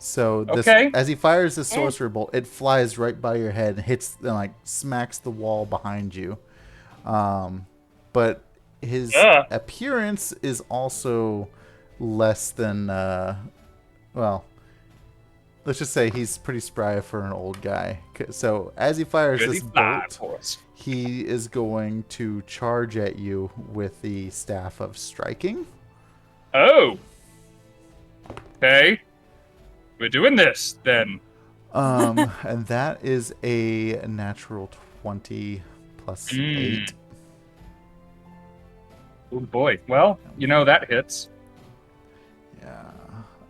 So this, Okay. as he fires the sorcerer bolt, it flies right by your head and hits, and like smacks the wall behind you. But his appearance is also less than, well, let's just say he's pretty spry for an old guy. So as he fires Good, this he flies bolt, for us. he is going to charge at you with the staff of striking. Oh. Okay. We're doing this, then. And that is a natural 20 plus 8. Oh boy. Well, you know that hits. Yeah.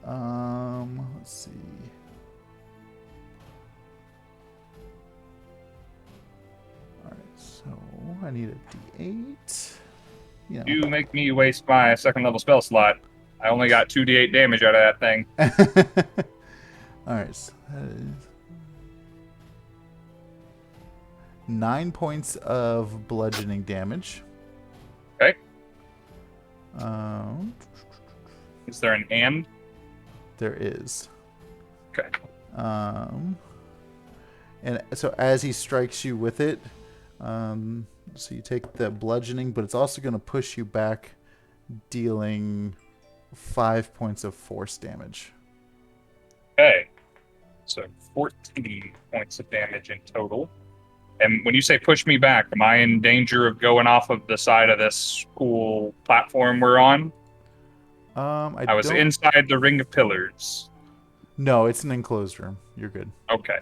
Let's see. I need a D8. You know. You make me waste my second level spell slot. I only got 2d8 damage out of that thing. Alright, so that is 9 points of bludgeoning damage. Okay. Is there an and? There is. Okay. And so as he strikes you with it, so you take the bludgeoning, but it's also going to push you back, dealing 5 points of force damage. Okay. So 14 points of damage in total. And when you say push me back, am I in danger of going off of the side of this cool platform we're on? I was inside the ring of pillars. No, it's an enclosed room. You're good. Okay.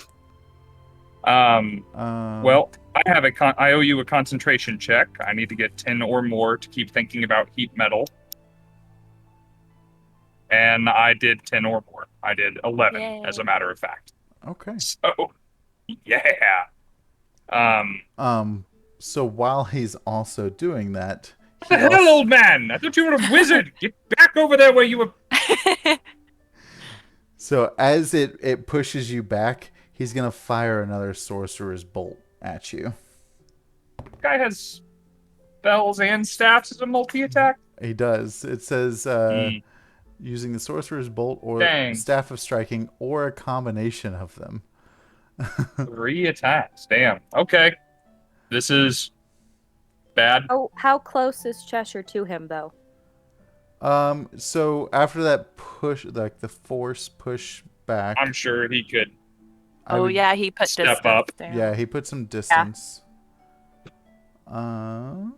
Well, I owe you a concentration check. I need to get 10 or more to keep thinking about heat metal. And I did 10 or more. I did 11, Yay. as a matter of fact. Okay. So, yeah. So while he's also doing that, What the hell, old man? I thought you were a wizard. Get back over there where you were. So as it pushes you back, he's gonna fire another sorcerer's bolt at you. Guy has spells and staffs as a multi-attack. He does. It says using the sorcerer's bolt or Dang. staff of striking or a combination of them. 3 attacks. Damn. Okay. This is bad. Oh, how close is Cheshire to him, though? So after that push, like the force push back, I'm sure he could. Yeah, he put step distance up. there. Yeah, he put some distance. Yeah,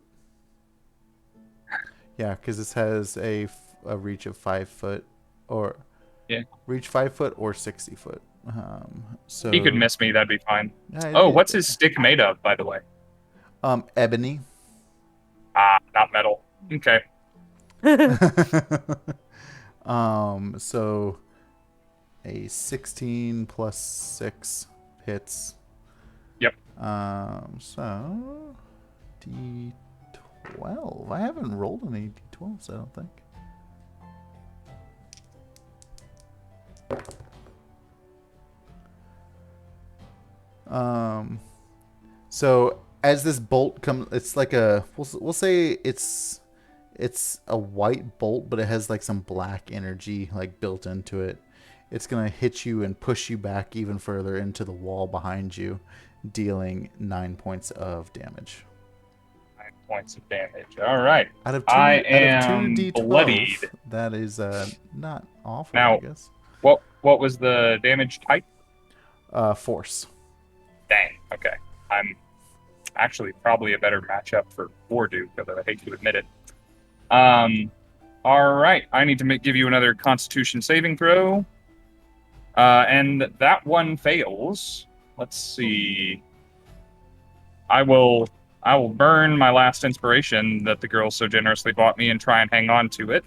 because this has a reach of 5 foot, or reach 5 foot or 60 foot. So He could miss me. That'd be fine. Yeah, What's his stick made of, by the way? Ebony. Not metal. Okay. So a 16 plus 6 hits. Yep. So D12. I haven't rolled any D12s, I don't think. So as this bolt comes, it's like we'll say it's a white bolt, but it has like some black energy like built into it. It's gonna hit you and push you back even further into the wall behind you, dealing 9 points of damage. 9 points of damage. All right. Out of I two am D12, bloodied. that is not awful. Now, I guess. What was the damage type? Force. Dang. Okay. I'm actually probably a better matchup for Bordu, though I hate to admit it. All right. I need to give you another Constitution saving throw. And that one fails. Let's see. I will burn my last inspiration that the girl so generously bought me and try and hang on to it.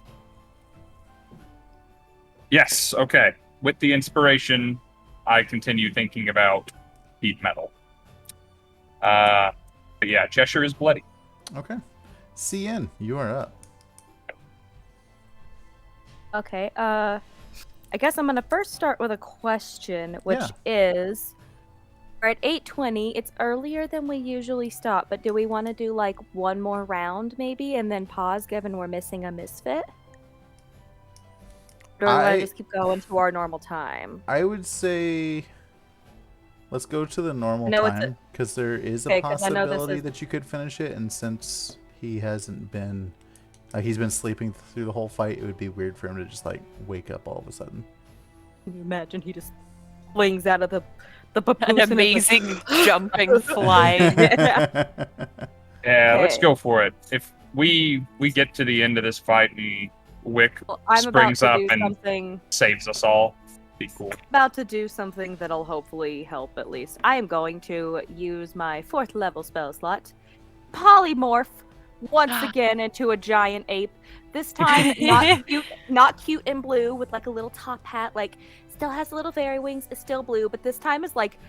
Yes, okay. With the inspiration, I continue thinking about heat metal. But yeah, Cheshire is bloody. Okay. CN, you are up. Okay, I guess I'm gonna first start with a question, which Yeah. is, we're at 8:20. It's earlier than we usually stop, but do we want to do like one more round maybe, and then pause, given we're missing a misfit? Or do we want to just keep going to our normal time? I would say let's go to the normal No, it's time, because there is a Okay, 'cause I know this possibility is- that you could finish it, and since he hasn't been he's been sleeping through the whole fight, it would be weird for him to just like wake up all of a sudden. Can you imagine he just flings out of the papoose An and it's like- amazing jumping fly. Yeah, let's Okay. go for it. If we get to the end of this fight and Wick Well, I'm about springs to up do and something. saves us all, be cool. About to do something that'll hopefully help at least. I am going to use my 4th level spell slot, polymorph once again into a giant ape. This time not cute and blue with like a little top hat, like still has little fairy wings, is still blue, but this time is like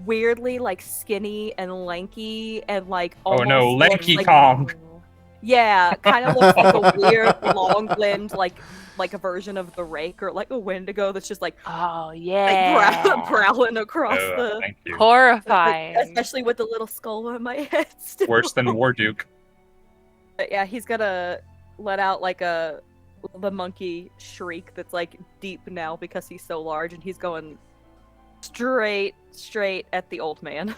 weirdly like skinny and lanky and like Oh almost no, looks Lanky like, Kong. yeah, kind of looks like a weird long limbed like a version of the Rake or like a Wendigo that's just like Oh like yeah. prowling across Oh, the thank you. Horrifying. especially with the little skull on my head still. Worse than Warduke. But yeah, he's gonna let out like the monkey shriek that's like deep now because he's so large, and he's going straight at the old man.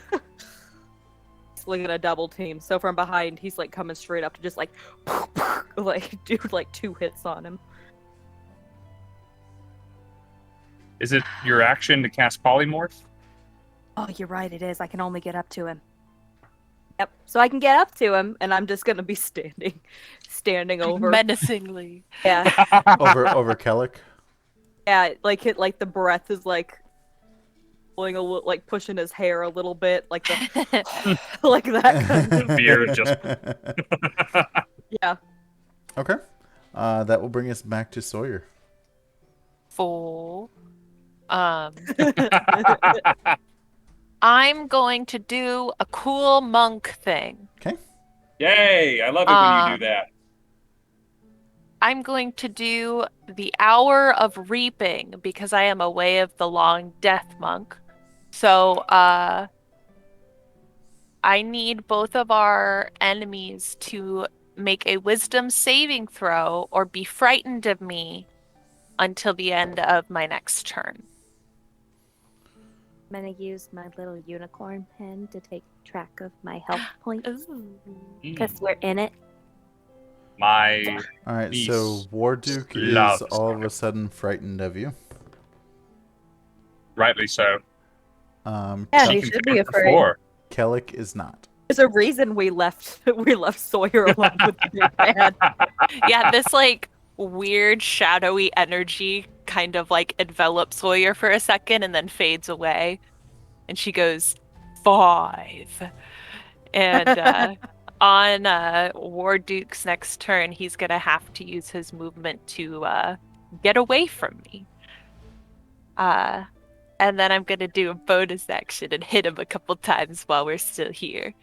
He's looking at a double team. So from behind, he's like coming straight up to just like like do like 2 hits on him. Is it your action to cast Polymorph? Oh, you're right, it is. I can only get up to him. Yep. So I can get up to him, and I'm just gonna be standing over. Menacingly. Yeah, over Kellic. yeah. Like it, like the breath is like pulling a little, like pushing his hair a little bit, like the like that kind of. The beard just. Yeah. Okay. That will bring us back to Sawyer. Fool. I'm going to do a cool monk thing. Okay. Yay! I love it when you do that. I'm going to do the Hour of Reaping because I am a Way of the Long Death monk. So, I need both of our enemies to make a wisdom saving throw or be frightened of me until the end of my next turn. I'm gonna use my little unicorn pen to take track of my health points because we're in it. My All right. Niece So Warduke is loves all of a sudden frightened of you. rightly so. Yeah, Kel- he She can should do be it afraid. before. Kellic is not. There's a reason we left Sawyer alone with the big bad. Yeah, this like weird shadowy energy kind of like envelops Sawyer for a second and then fades away. And she goes, 5. And on Warduke's next turn, he's gonna have to use his movement to get away from me. And then I'm gonna do a bonus action and hit him a couple times while we're still here.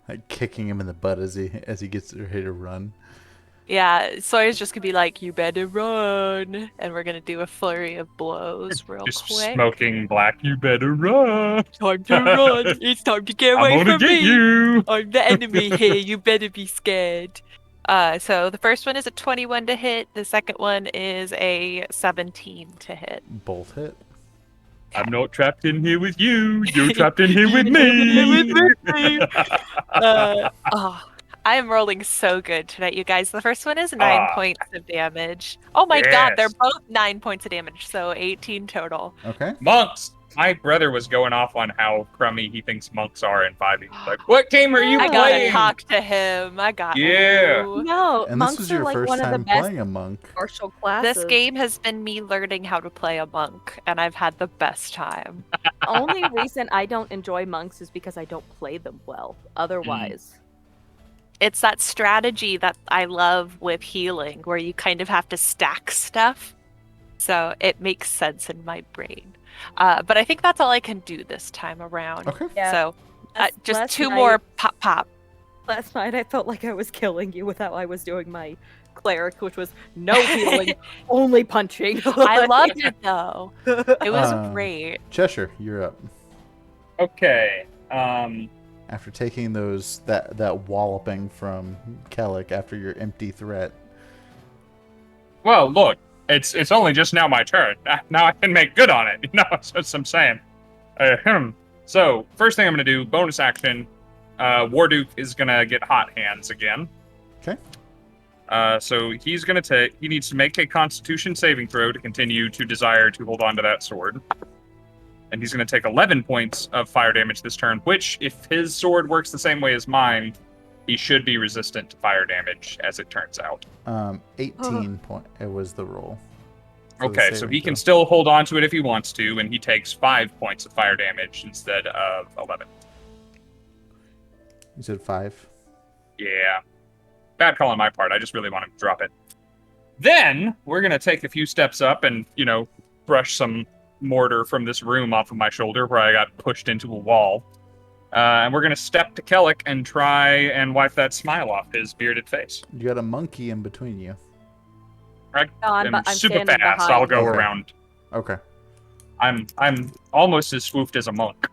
Like kicking him in the butt as he gets ready to run. Yeah, Sawyer's just gonna be like, you better run. And we're gonna do a flurry of blows real Just quick. smoking black. You better run. Time to run. It's time to get I'm away gonna from get me. you. I'm the enemy here. You better be scared. So the first one is a 21 to hit. The second one is a 17 to hit. Both hit. I'm not trapped in here with you. You're trapped in here with me. I am rolling so good tonight, you guys. The first one is 9 points of damage. Oh my god, they're Yes. both 9 points of damage, so 18 total. Okay. Monks. My brother was going off on how crummy he thinks monks are in 5e. He's like, what game are you I gotta playing? talk to him. I got Yeah. you. No, And monks this was are your like first one of the time best playing a monk. martial classes. This game has been me learning how to play a monk, and I've had the best time. The only reason I don't enjoy monks is because I don't play them well. Otherwise, It's that strategy that I love with healing, where you kind of have to stack stuff. So it makes sense in my brain. But I think that's all I can do this time around. Okay. yeah. So just last 2 night- more pop. Last night I felt like I was killing you with how I was doing my cleric, which was no healing, only punching. I loved it though. It was Um, great. Cheshire, you're up. Okay. After taking that walloping from Kellic after your empty threat. Well, look. It's only just now my turn. Now I can make good on it. You know, that's what I'm saying. So, first thing I'm going to do, bonus action, Warduke is going to get hot hands again. Okay. So he needs to make a constitution saving throw to continue to desire to hold on to that sword. And he's going to take 11 points of fire damage this turn, which, if his sword works the same way as mine, he should be resistant to fire damage, as it turns out. 18 point. It was the roll. for the Okay, so saving he can throw. still hold on to it if he wants to, and he takes 5 points of fire damage instead of 11. You said 5. Yeah. Bad call on my part. I just really want him to drop it. Then, we're going to take a few steps up and, brush some mortar from this room off of my shoulder where I got pushed into a wall. And we're going to step to Kellic and try and wipe that smile off his bearded face. You got a monkey in between you. I No, I'm am super standing fast. behind I'll go you. Okay. around. Okay. I'm almost as swooped as a monk,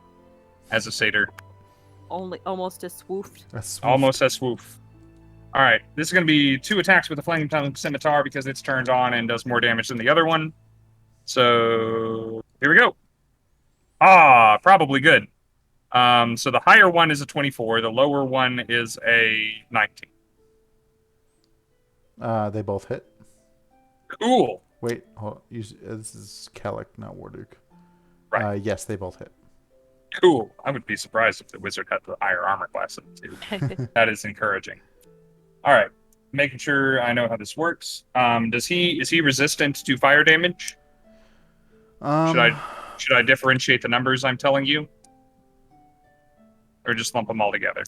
as a satyr. Almost as swooped. That's swooped. Almost as swoof. All right, this is going to be 2 attacks with the Flame Tongue Scimitar because it's turned on and does more damage than the other one. So here we go. Probably good. So the higher one is a 24. The lower one is a 19. They both hit. Cool. Wait, hold. This is Kellic, not Warduke. Right. Yes, they both hit. Cool. I would be surprised if the wizard had the higher armor class of the two. That is encouraging. All right, making sure I know how this works. Is he resistant to fire damage? Should I differentiate the numbers I'm telling you, or just lump them all together?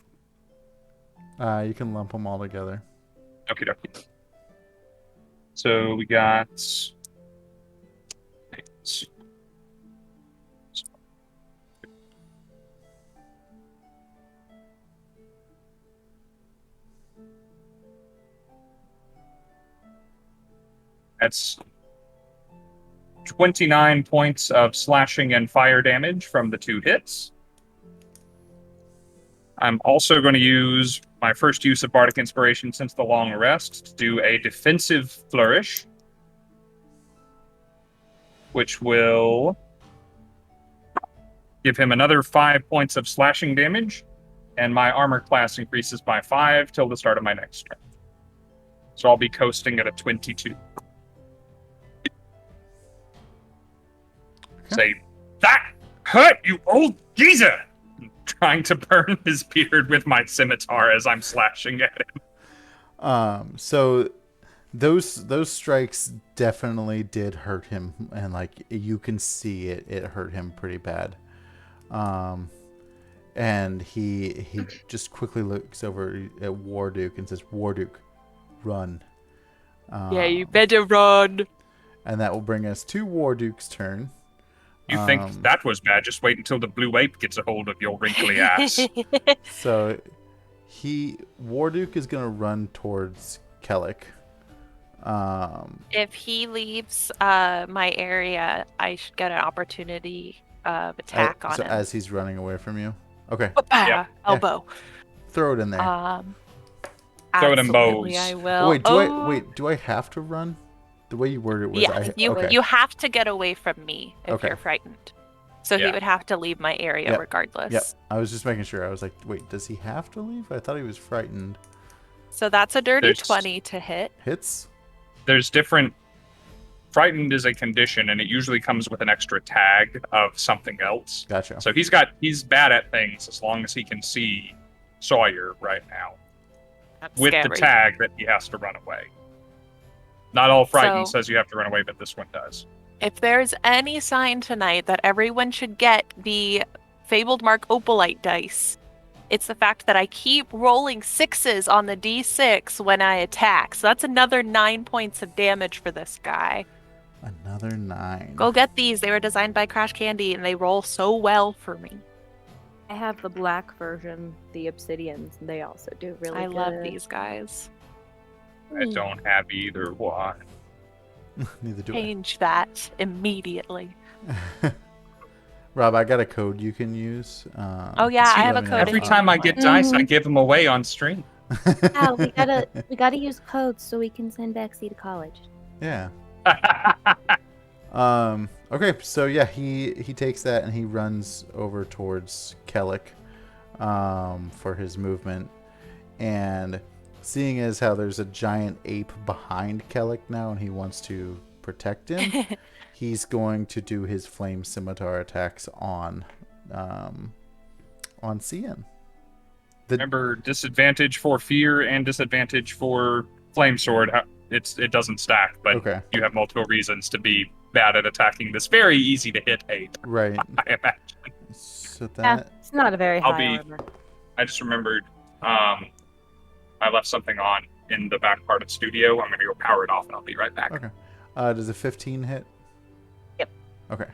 You can lump them all together. Okie dokie. So we got. That's 29 points of slashing and fire damage from the 2 hits. I'm also going to use my first use of Bardic Inspiration since the long rest to do a defensive flourish, which will give him another 5 points of slashing damage, and my armor class increases by 5 till the start of my next turn. So I'll be coasting at a 22. Say, that hurt, you old geezer! I'm trying to burn his beard with my scimitar as I'm slashing at him. So those strikes definitely did hurt him, and like you can see it hurt him pretty bad. And he just quickly looks over at Warduke and says, "Warduke, run." Yeah, you better run. And that will bring us to Warduke's turn. You think that was bad? Just wait until the blue ape gets a hold of your wrinkly ass. So Warduke is gonna run towards Kellic. If he leaves my area, I should get an opportunity of attack on so him. as he's running away from you. Okay. Yeah. Elbow. Throw it in there. Throw it in Absolutely, bows. I will. Wait, do I have to run? The way you worded it was Yeah, you have to get away from me if Okay. you're frightened. So Yeah. he would have to leave my area Yep. regardless. Yep. I was just making sure. I was like, wait, does he have to leave? I thought he was frightened. So that's a dirty There's- 20 to hit. Hits? There's different. Frightened is a condition, and it usually comes with an extra tag of something else. Gotcha. So he's bad at things as long as he can see Sawyer right now. That's With scary. the tag that he has to run away. Not all frightened So- says you have to run away, but this one does. If there's any sign tonight that everyone should get the Fabled Mark Opalite dice, it's the fact that I keep rolling 6s on the D6 when I attack. So that's another 9 points of damage for this guy. Another 9. Go get these. They were designed by Crash Candy and they roll so well for me. I have the black version, the Obsidians, and they also do really I good. love these guys. I don't have either one. Neither do Change that immediately. I. Rob, I got a code you can use. Oh, yeah, I have a let me code know. Every if you time I want get one. dice, I give them away on stream. Yeah, we gotta use codes so we can send Bexy to college. Yeah. Okay, so yeah, he takes that and he runs over towards Kellic for his movement. And seeing as how there's a giant ape behind Kellic now and he wants to protect him, he's going to do his flame scimitar attacks on Scinn. Remember, disadvantage for fear and disadvantage for flame sword. It doesn't stack, but Okay. you have multiple reasons to be bad at attacking this very easy to hit ape. Right. I imagine. So Yeah, that it's not a very I'll high be- armor. I just remembered I left something on in the back part of the studio. I'm going to go power it off and I'll be right back. Okay. Does a 15 hit? Yep. Okay.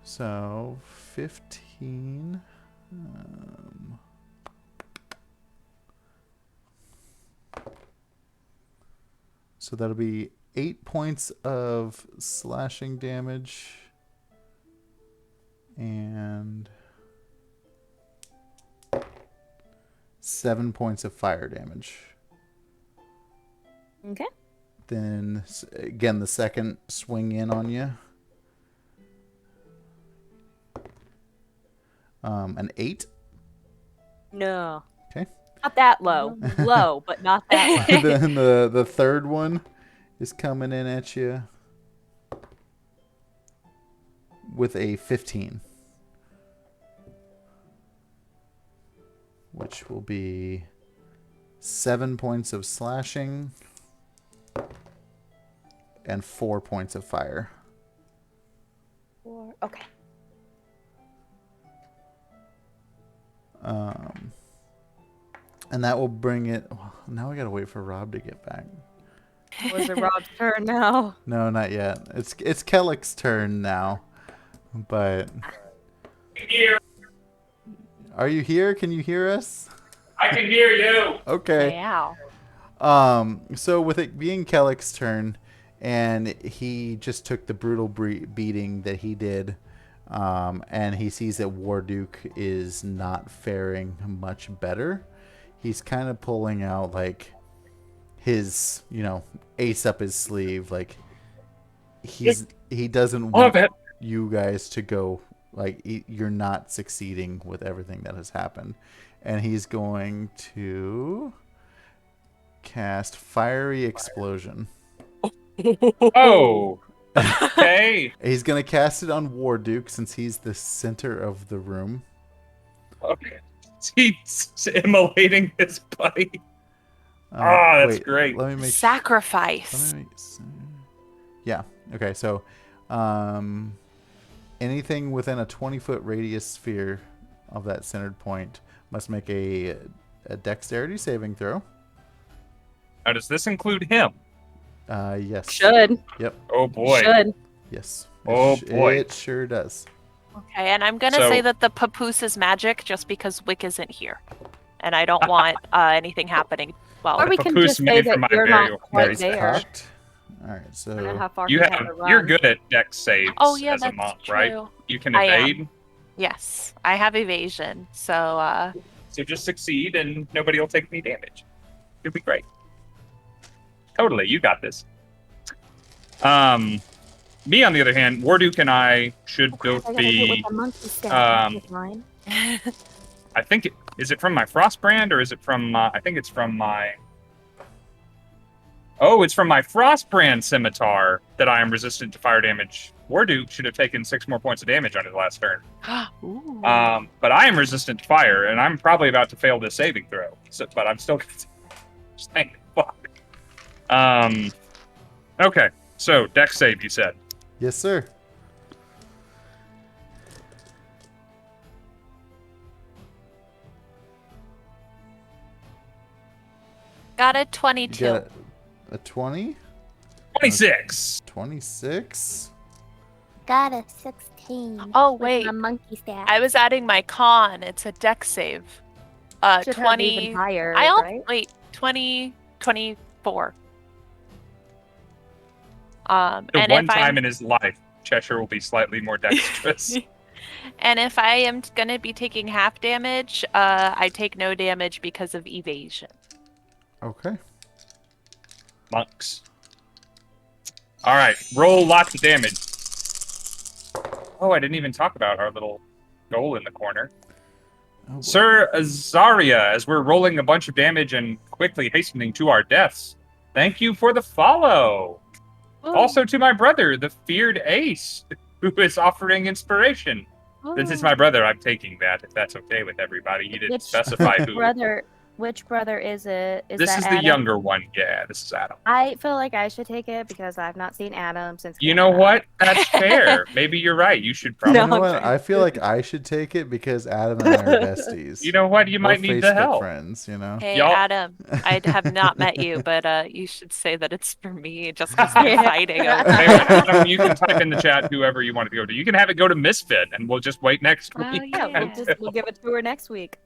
So 15. So that'll be 8 points of slashing damage and 7 points of fire damage. Okay. Then again, the second swing in on you. An 8. No. Okay. Not that low. Low, but not that low. Then the third one is coming in at you with a 15, which will be 7 points of slashing and 4 points of fire. Okay. And that will bring it. Well, now we gotta wait for Rob to get back. Was it Rob's turn now? No, not yet. It's Kellick's turn now. But Here. are you here? Can you hear us? I can hear you. Okay. Wow. So with it being Kellick's turn, and he just took the brutal beating that he did, and he sees that Warduke is not faring much better. He's kind of pulling out like his, ace up his sleeve. Like he doesn't Love want it. you guys to go. Like you're not succeeding with everything that has happened, and he's going to cast Fiery Explosion. Oh. Okay. He's gonna cast it on Warduke since he's the center of the room. Okay. He's immolating his buddy. That's great. Let me make Sacrifice. Yeah. Okay. So, anything within a 20-foot radius sphere of that centered point must make a dexterity saving throw. Now, does this include him? Yes. Should. Yep. Oh boy. Should. Yes. Oh, boy. It sure does. Okay, and I'm gonna So- say that the papoose is magic just because Wick isn't here, and I don't want anything happening. Well, Or we can papoose just say made for that my you're burial. not quite That's there. cocked. All right. I don't know So how far You he had have to run. you're good at dex saves oh yeah, as a that's monk, true. right? You can I am. evade, Yes, I have evasion, so so just succeed and nobody will take any damage. It'd be great. Totally, you got this. Me on the other hand, Warduke and I should both I gotta do it be. with the monkey staff. With mine. I think is it from my Frostbrand or is it from? I think it's from my. Oh, it's from my Frostbrand scimitar that I am resistant to fire damage. Warduke should have taken 6 more points of damage on his last turn. Ooh. But I am resistant to fire, and I'm probably about to fail this saving throw. So, but I'm still thank fuck. Okay, so dex save, you said. yes, sir. Got a You 22. got a 20, 26. 26. Got a 16. Oh with wait, my monkey staff. I was adding my con. It's a dex save. Should have 20. even higher, I'll right? wait. 20, 24. The And one if time I'm in his life, Cheshire will be slightly more dexterous. and if I am gonna be taking half damage, I take no damage because of evasion. Okay. Monks. All right, roll lots of damage. Oh, I didn't even talk about our little goal in the corner. Oh, boy. Sir Azaria, as we're rolling a bunch of damage and quickly hastening to our deaths, thank you for the follow. Also to my brother, the feared Ace, who is offering inspiration. Since it's my brother, I'm taking that, if that's okay with everybody. He didn't Which specify who. brother which brother is it? This that is the Adam? younger one. Yeah, this is Adam. I feel like I should take it because I've not seen Adam since. You know Canada. what? That's fair. Maybe you're right. You should probably. You No, know I'm what? I feel like I should take it because Adam and I are besties. You know what? You We're might need Facebook the help. friends, you know? Hey, Y'all- Adam, I have not met you, but you should say that it's for me just because we're Yeah. fighting over Hey, it. Adam, you can type in the chat whoever you want it to go to. You can have it go to Misfit, and we'll just wait next Oh, week. Yeah, yeah. we'll give it to her next week.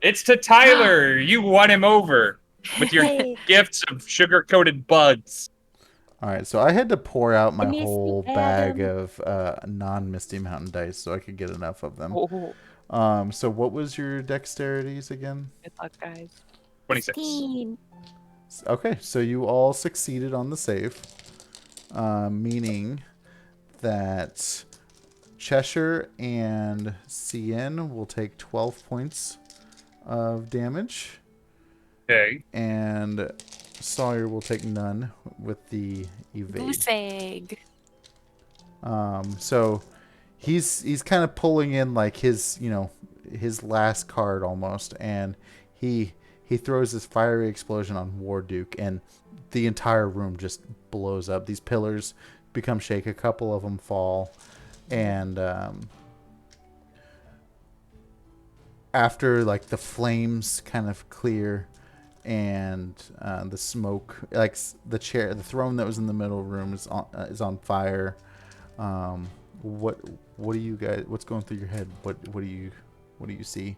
It's to Tyler. You won him over with your Hey. gifts of sugar-coated bugs. All right, so I had to pour out my Misty whole bag Adam. of non-Misty Mountain dice so I could get enough of them. Oh, So what was your dexterities again? good luck, guys. 26. 16. Okay, so you all succeeded on the save, meaning that Cheshire and Scinn will take 12 points of damage, Okay. and Sawyer will take none with the evade. Goose egg. So he's kind of pulling in like his his last card almost, and he throws this fiery explosion on Warduke, and the entire room just blows up. These pillars become shake. A couple of them fall, and after like the flames kind of clear and the smoke, like the throne that was in the middle room is on fire. What do you guys? What's going through your head? What do you see?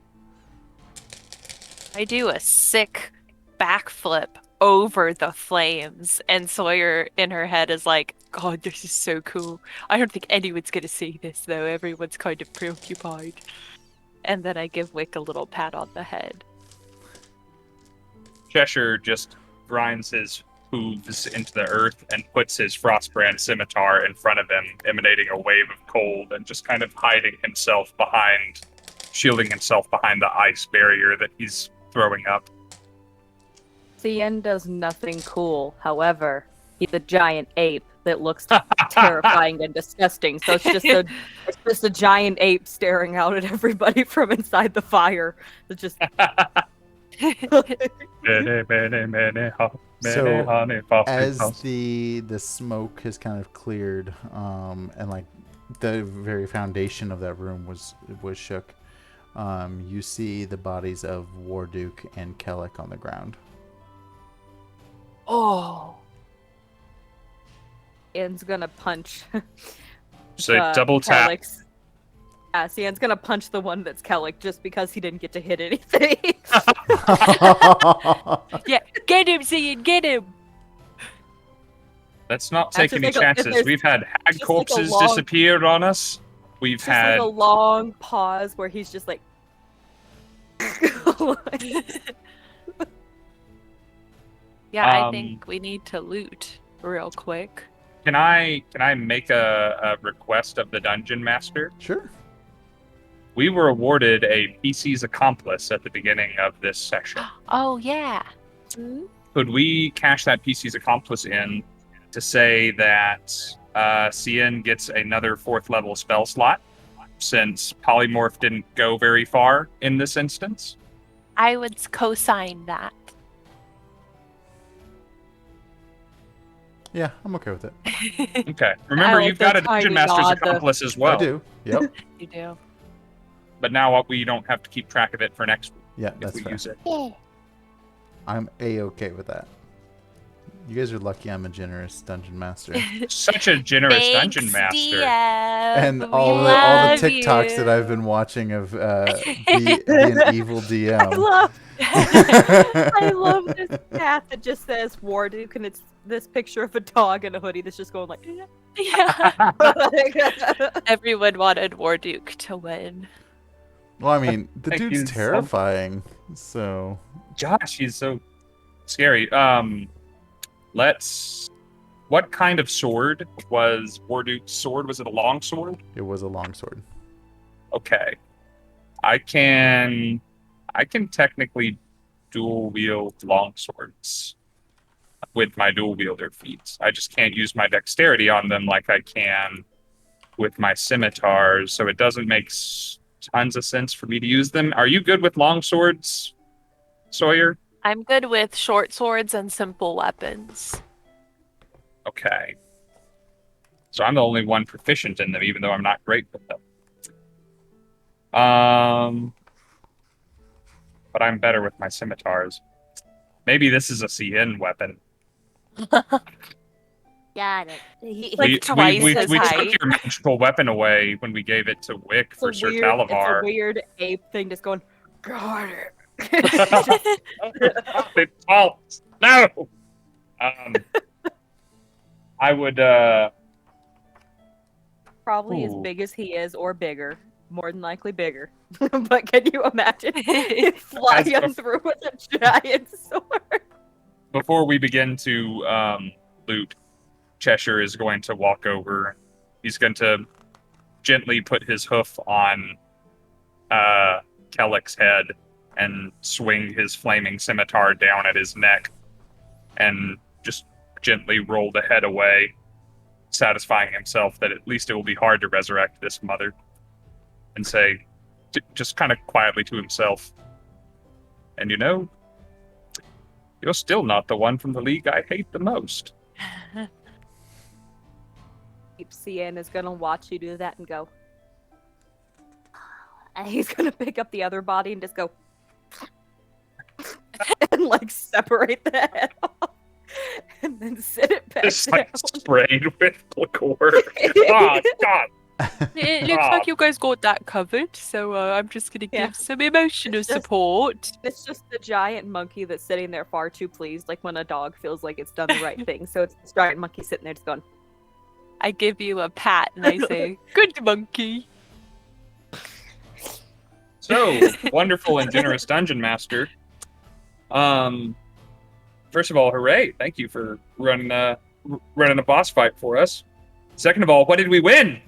I do a sick backflip over the flames, and Sawyer in her head is like, God, this is so cool. I don't think anyone's gonna see this though. Everyone's kind of preoccupied. And then I give Wick a little pat on the head. Cheshire just grinds his hooves into the earth and puts his frostbrand scimitar in front of him, emanating a wave of cold and just kind of shielding himself behind the ice barrier that he's throwing up. Scinn does nothing cool. However, he's a giant ape that looks terrifying and disgusting. So it's just a giant ape staring out at everybody from inside the fire. It's just As the smoke has kind of cleared, and like the very foundation of that room was shook, you see the bodies of Warduke and Kellic on the ground. Oh. Ian's gonna punch. So double tap. Kellic's. Yeah, Ian's gonna punch the one that's Kellic just because he didn't get to hit anything. Yeah, get him, Zian, get him! Let's not That's take just any like a- if chances. there's We've had hag just like a corpses long- disappeared on us. We've Just had like a long pause where he's just like. Yeah, I Um, think we need to loot real quick. Can I make a request of the dungeon master? Sure. We were awarded a PC's accomplice at the beginning of this session. Oh, yeah. Could we cash that PC's accomplice in to say that Scinn gets another 4th level spell slot, since Polymorph didn't go very far in this instance? I would co-sign that. Yeah, I'm okay with it. Okay. Remember, like you've got the a dungeon tiny master's nod, the- accomplice as well. I do. Yep. You do. But now we don't have to keep track of it for next week Yeah, if that's we fair. use it. Yeah. I'm a-okay with that. You guys are lucky I'm a generous dungeon master. Such a generous dungeon Thanks, master. DM. And We all the love TikToks that I've you. been watching of be an evil DM. I love this cat that just says Warduke, and it's this picture of a dog in a hoodie that's just going like. Yeah. Everyone wanted Warduke to win. Well, I mean, the Thank dude's you so- terrifying. So Josh, he's so scary. What kind of sword was Warduke's sword? Was it a long sword? it was a longsword. Okay. I can technically dual wield longswords with my dual wielder feats. I just can't use my dexterity on them like I can with my scimitars, so it doesn't make tons of sense for me to use them. Are you good with longswords, Sawyer? I'm good with short swords and simple weapons. Okay. So I'm the only one proficient in them, even though I'm not great with them. But I'm better with my scimitars. Maybe this is a CN weapon. Got it. Like twice his we took height. your magical weapon away when we gave it to Wick for Sir It's a Talavar. weird ape thing just going, got it. It's false. No. I would. Probably as Ooh. big as he is or bigger. More than likely bigger. But can you imagine it flying through with a giant sword? Before we begin to loot, Cheshire is going to walk over. He's going to gently put his hoof on Kellick's head and swing his flaming scimitar down at his neck and just gently roll the head away, satisfying himself that at least it will be hard to resurrect this mother, and say, just kind of quietly to himself, and you know, you're still not the one from the league I hate the most. CN is gonna watch you do that and go. And he's gonna pick up the other body and just go and like separate the head off and then sit it back Just down. like sprayed with liqueur. Oh, God. It looks like you guys got that covered, so I'm just gonna give some emotional It's just- support. It's just the giant monkey that's sitting there far too pleased, like when a dog feels like it's done the right thing. So it's this giant monkey sitting there just going, I give you a pat and I say, "Good monkey." So, wonderful and generous dungeon master. First of all, hooray! Thank you for running a boss fight for us. Second of all, what did we win?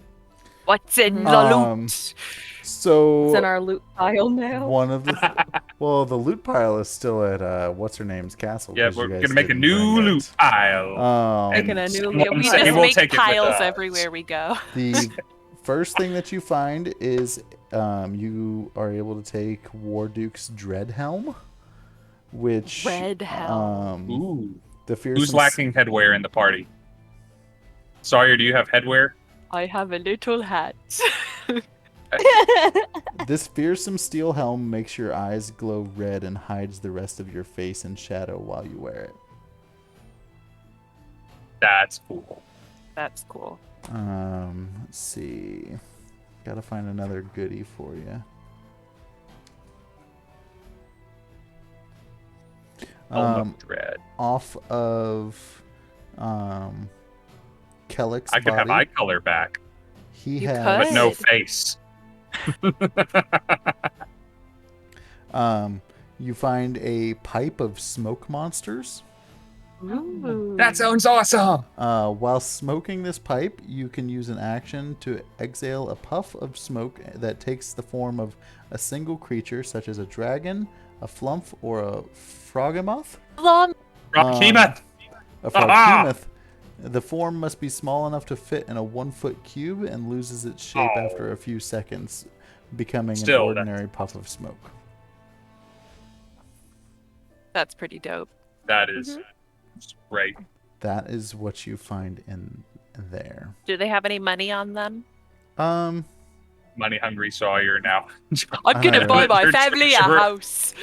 What's in the Um, loot? So it's in our loot pile now. one of the well, the loot pile is still at what's her name's castle. Yeah, 'cause we're you guys gonna make a didn't new bring loot it. pile. Making And a new someone loot We said pile. we just will make take it with piles us. everywhere we go. The first thing that you find is you are able to take Warduke's Dread Helm, which Red helm. Ooh. the fearsome Who's lacking headwear in the party? Sawyer, do you have headwear? I have a little hat. This fearsome steel helm makes your eyes glow red and hides the rest of your face in shadow while you wear it. That's cool. That's cool. Let's see. Gotta find another goodie for you. Helm of Dread. Off of Kellick's I could body, have eye color back, he You has but no Good. face. you find a pipe of smoke monsters. Ooh. That sounds awesome. While smoking this pipe, you can use an action to exhale a puff of smoke that takes the form of a single creature, such as a dragon, a flump, or a frogamoth. Plum. Rockhemoth. A Aha! froghemoth. The form must be small enough to fit in a 1-foot cube and loses its shape Oh. after a few seconds, becoming Still, an that's ordinary puff of smoke. That's pretty dope. That is great. That is what you find in there. Do they have any money on them? Money hungry Sawyer now. I'm gonna know. buy my They're family a treasure. house.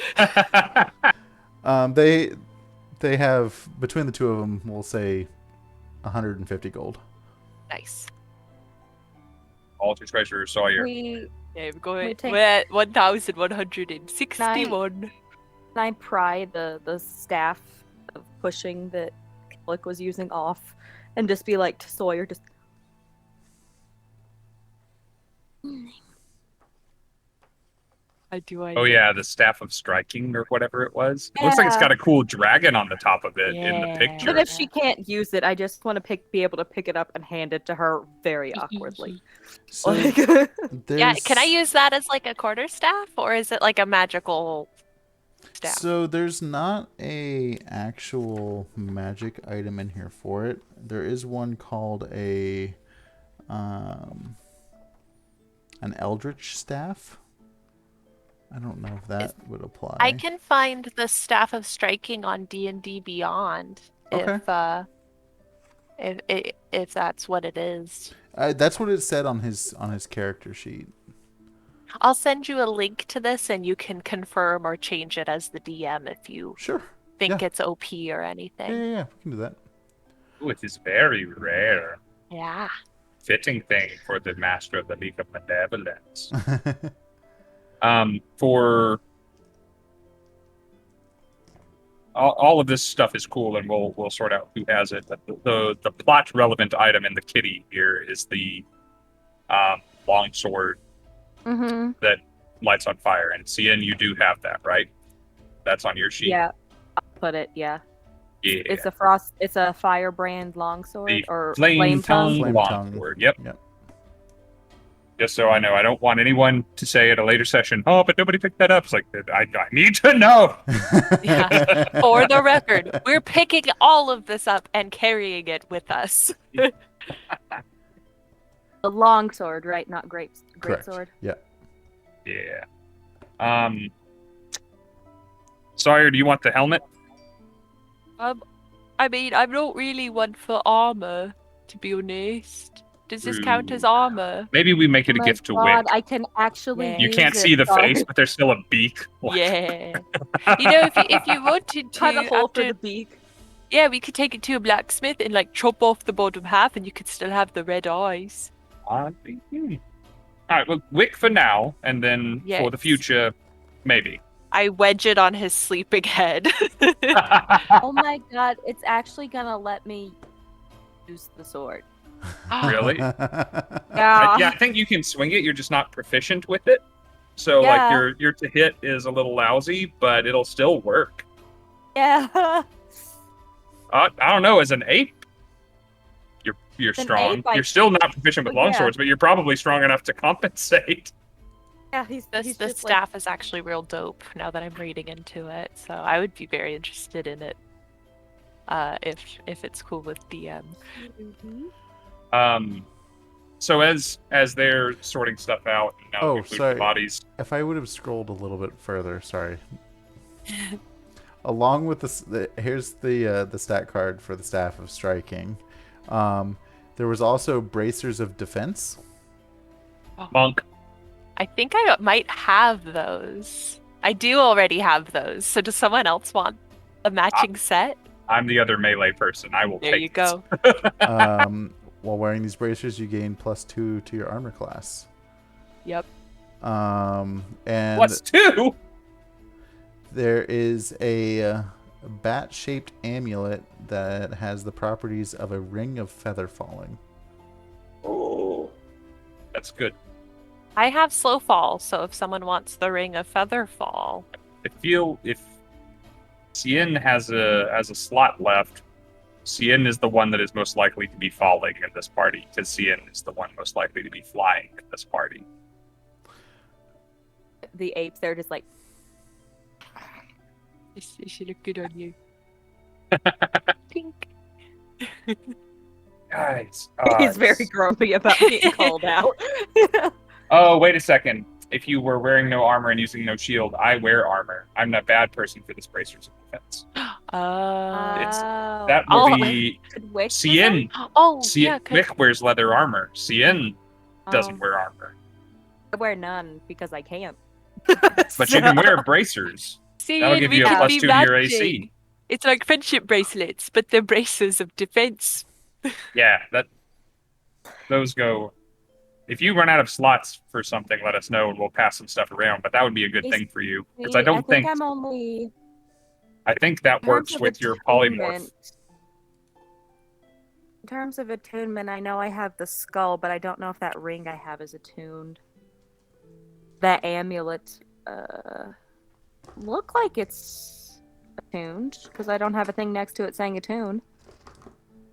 They have, between the two of them, we'll say 150 gold. Nice. Altar treasurer Sawyer. We Yeah, we're going. We take- We're at 1,161. Can I pry the staff of pushing that Kellick was using off and just be like to Sawyer, just I do. Oh yeah, the staff of striking or whatever it was. Looks like it's got a cool dragon on the top of it in the Yeah. picture. But if she can't use it, I just want to be able to pick it up and hand it to her very awkwardly. So Like, Yeah, there's- can I use that as like a quarterstaff, or is it like a magical staff? So there's not a actual magic item in here for it. There is one called an eldritch staff. I don't know if that would apply. I can find the Staff of Striking on D&D Beyond Okay. if that's what it is. That's what it said on his character sheet. I'll send you a link to this and you can confirm or change it as the DM if you Sure. think Yeah. it's OP or Yeah, anything. we can do that. Ooh, it is very rare. Yeah. Fitting thing for the Master of the League of Malevolence. For all of this stuff is cool, and we'll sort out who has it. But the plot relevant item in the kitty here is the longsword Mm-hmm. that lights on fire. And Scinn, you do have that, right? That's on your sheet. Yeah. I'll put it, yeah. Yeah. It's a firebrand longsword The or flame tongue Flame longsword. Yep. Yep. Just so I know, I don't want anyone to say at a later session, "Oh, but nobody picked that up." It's like I need to know. Yeah. For the record, we're picking all of this up and carrying it with us. a longsword, right? Not great Correct. sword. Yeah. Yeah. Sawyer, do you want the helmet? I mean, I'm not really one for armor, to be honest. Does this count as armor? Maybe we make it a My gift to God, Wick. I can actually. Yeah. You use can't it, see the sorry. face, but there's still a beak. Yeah. You know, if you wanted to, Cut a hole after, for the beak. yeah, we could take it to a blacksmith and like chop off the bottom half, and you could still have the red eyes. All right, well, Wick for now, and then for the Yes. future, maybe. I wedge it on his sleeping head. Oh my God, it's actually gonna let me use the sword. Really? Yeah. Yeah, I think you can swing it. You're just not proficient with it. So Yeah. like your to hit is a little lousy, but it'll still work. Yeah. I don't know. As an ape, you're An strong. ape, I You're still not proficient with Well, yeah. longswords, but you're probably strong enough to compensate. Yeah, he's The just staff is actually real dope now that I'm reading into it, so I would be very interested in it. If it's cool with DM. So as they're sorting stuff out, Oh, including sorry. the bodies. If I would have scrolled a little bit further, sorry. Along with here's the stat card for the Staff of Striking. There was also Bracers of Defense. Monk. I think I might have those. I do already have those. So does someone else want a matching set? I'm the other melee person. I will There take you go. While wearing these bracers, you gain +2 to your armor class. Yep. And +2. there is a bat-shaped amulet that has the properties of a ring of feather falling. Oh, that's good. I have slow fall, so if someone wants the ring of feather fall. I feel if Scinn has a slot left, Scinn is the one that is most likely to be falling in this party, because Scinn is the one most likely to be flying in this party. the apes. They're just like, It should look good on you. Pink. Guys, he's very grumpy about being called out. Oh, wait a second. If you were wearing no armor and using no shield, I wear armor. I'm not a bad person for this bracers of defense. That will Oh. be Could Wick Scinn. Oh, Scinn yeah. Wick wears leather armor. Scinn doesn't wear armor. I wear none because I can't. But you can wear bracers. See, That'll give we you a could +2 be to your matching. AC. It's like friendship bracelets, but they're braces of defense. Yeah, those go. If you run out of slots for something, let us know and we'll pass some stuff around. But that would be a good thing for you, because I don't think I'm only. I think that in works terms of with your polymorph. attunement- In terms of attunement, I know I have the skull, but I don't know if that ring I have is attuned. That amulet, look like it's attuned because I don't have a thing next to it saying attuned.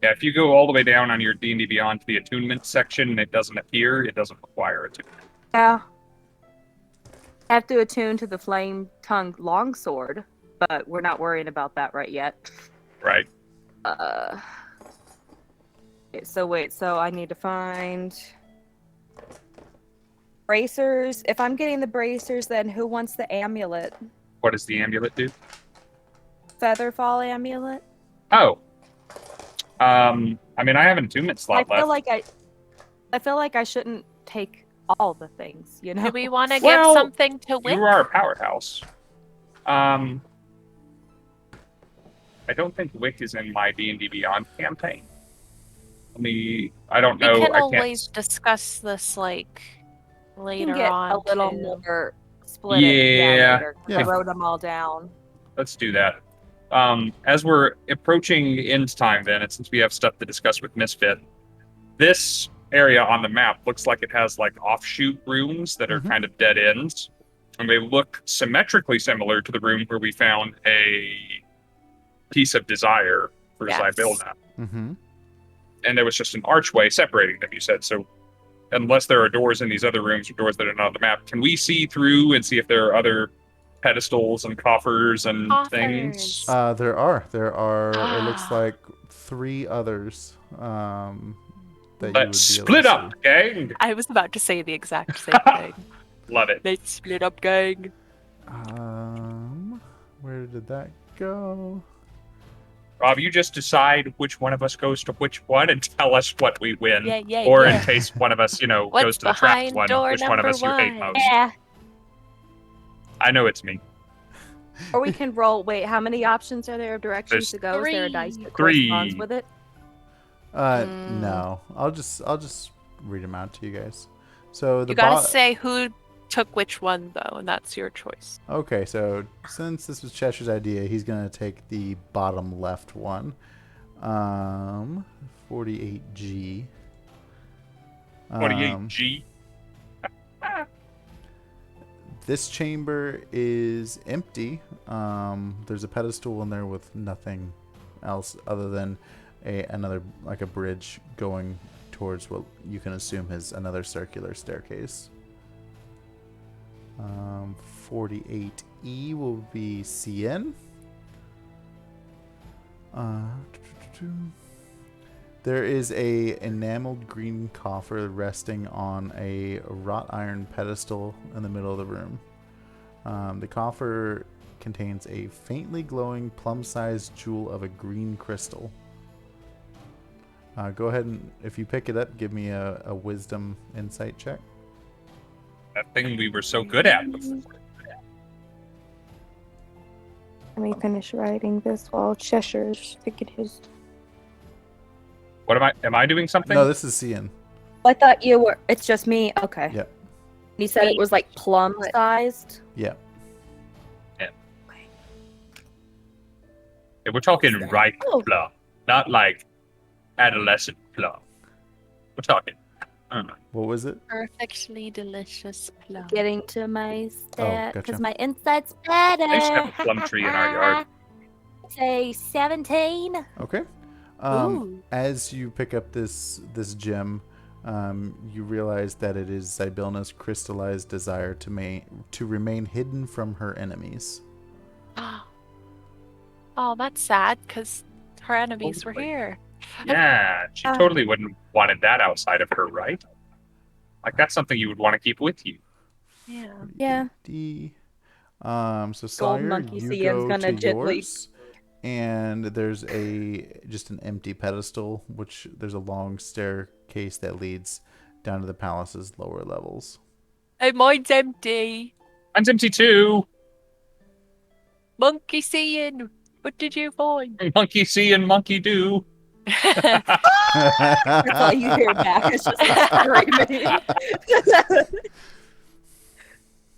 Yeah, if you go all the way down on your D&D Beyond to the attunement section and it doesn't appear, it doesn't require attunement. Yeah. I have to attune to the flame-tongued longsword, but we're not worrying about that right yet. Right. Okay, so I need to find Bracers. If I'm getting the bracers, then who wants the amulet? What does the amulet do? Featherfall amulet. Oh. I mean, I have an attunement slot I feel left. like I feel like I shouldn't take all the things, you know. Do we want to Well, give something to Wick? You are a powerhouse. I don't think Wick is in my D&D Beyond campaign. I don't know. We can I always can't. discuss this like You later can get on. a little too. more split it down Yeah. later. Yeah. I wrote them all down. Let's do that. As we're approaching end time, then, and since we have stuff to discuss with Misfit, this area on the map looks like it has like offshoot rooms that are Mhm. kind of dead ends, and they look symmetrically similar to the room where we found a piece of desire for Yes. Zybelna. Mm-hmm. And there was just an archway separating them, you said. So unless there are doors in these other rooms or doors that are not on the map, can we see through and see if there are other pedestals and coffers and things? Coffers. There are. It looks Ah. like 3 others. That you would Let's be able split to up, gang. I was about to say the exact same thing. Love it. Let's split up, gang. see. Where did that go? Rob, you just decide which one of us goes to which one and tell us what we win. Yeah, yeah, Or yeah. in case one of us, goes What's to the trapped behind one, door which one of number us you hate one? most. Yeah. I know it's me. Or we can roll. Wait, how many options are there of directions There's to go? Is there a dice that 3. corresponds with it? No. I'll just read them out to you guys. So the You gotta say who took which one though, and that's your choice. Okay, so since this was Cheshire's idea, he's gonna take the bottom left one. 48G. 48G. This chamber is empty. There's a pedestal in there with nothing else other than another like a bridge going towards what you can assume is another circular staircase. 48E will be Scinn. There is a enameled green coffer resting on a wrought iron pedestal in the middle of the room. The coffer contains a faintly glowing plum-sized jewel of a green crystal. Go ahead and, if you pick it up, give me a wisdom insight check. That thing we were so good at before. Let me finish writing this while Cheshire's picking his. What am I doing something? No, this is Scinn. I thought you were. It's just me. Okay. Yep. You said it was like plum sized. Yeah. Yeah, we're talking ripe Oh. plum, not like adolescent plum. We're talking. What was it? Perfectly delicious plum. Getting to my stat gotcha. because my insight's better. I used to have a plum tree in our yard. Say 17. Okay. Ooh. As you pick up this gem, you realize that it is Zybelna's crystallized desire to remain hidden from her enemies. Oh, that's sad because her enemies were Totally. here. Yeah, she totally wouldn't wanted that outside of her, right? Like that's something you would want to keep with you. Yeah. Yeah. So Sawyer, monkey you Scien's go gonna to gently- yours, and there's just an empty pedestal, which there's a long staircase that leads down to the palace's lower levels. Hey, mine's empty. Mine's empty too. Monkey seeing. What did you find? Monkey see and monkey do. That's all you hear back. It's just like screaming.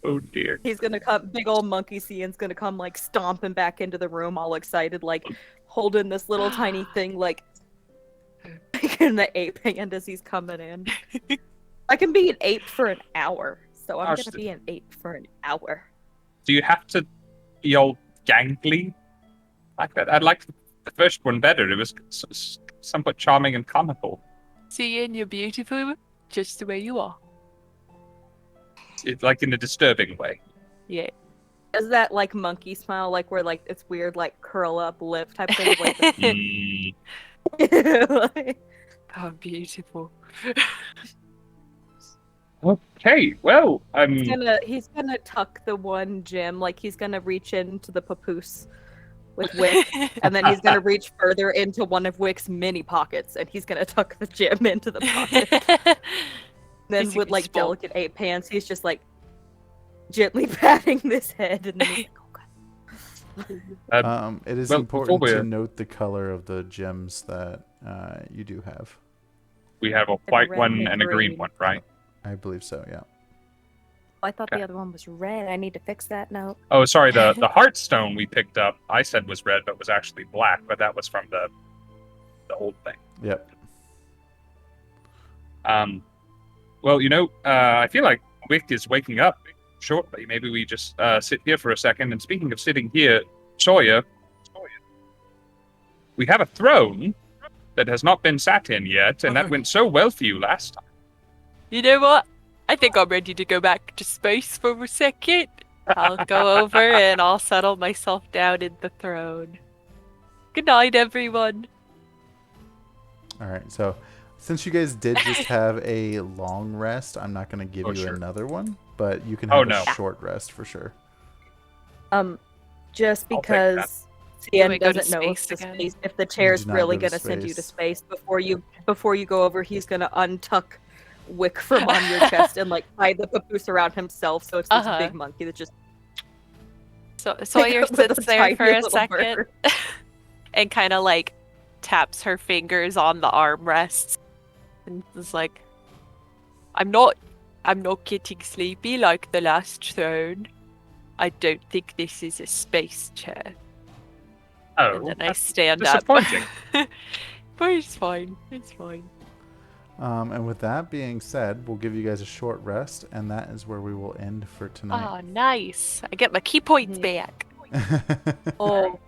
Oh dear. He's gonna come. Big old monkey Cian's gonna come like stomping back into the room, all excited, like holding this little tiny thing, like in the ape hand as he's coming in. I can be an ape for an hour, so I'm Gosh, gonna be an ape for an hour. Do you have to be all gangly like that? I liked the first one better. It was somewhat charming and comical. Seeing you're beautiful, just the way you are. It's like in a disturbing way. Yeah. Is that like monkey smile, like where like it's weird, like curl up lip type thing? Like, Mm, like- Oh, beautiful. Okay, well, He's gonna tuck the one gem, like he's gonna reach into the papoose with Wick, and then he's gonna reach further into one of Wick's mini pockets, and he's gonna tuck the gem into the pocket. Then He's with like useful. delicate ape hands, he's just like gently patting this head, and then he's like, "Oh god." It is well, important before to we- note the color of the gems that you do have. we have a white red one and and a green green. one, right? I believe so, yeah. I thought Okay. the other one was red. I need to fix that note. Oh, sorry, the Heartstone we picked up, I said was red, but was actually black, but that was from the old thing. Yep. Well, I feel like Wick is waking up shortly. Maybe we just sit here for a second. And speaking of sitting here, Sawyer, we have a throne that has not been sat in yet, and that went so well for you last time. You know what? I think I'm ready to go back to space for a second. I'll go over and I'll settle myself down in the throne. Good night, everyone. All right, so since you guys did just have a long rest, I'm not going to give Oh, you sure. another one, but you can Oh, have no. a short rest for sure. Just I'll take that. because Do we Scinn go to doesn't know if space the again? space, if the chair's do not really go to gonna send you to space. space before you go over, he's gonna untuck Wick from on your chest and like tie the papoose around himself, so it's this Uh-huh. big monkey that just So Sawyer with a sits there tiny for a little second bird. and kind of like taps her fingers on the armrests and is like, I'm not getting sleepy like the last throne. I don't think this is a space chair. Oh, And then I that's stand up. disappointing. But it's fine. It's fine. And with that being said, we'll give you guys a short rest, and that is where we will end for tonight. Oh, nice. I get my key points Mhm. back. Oh,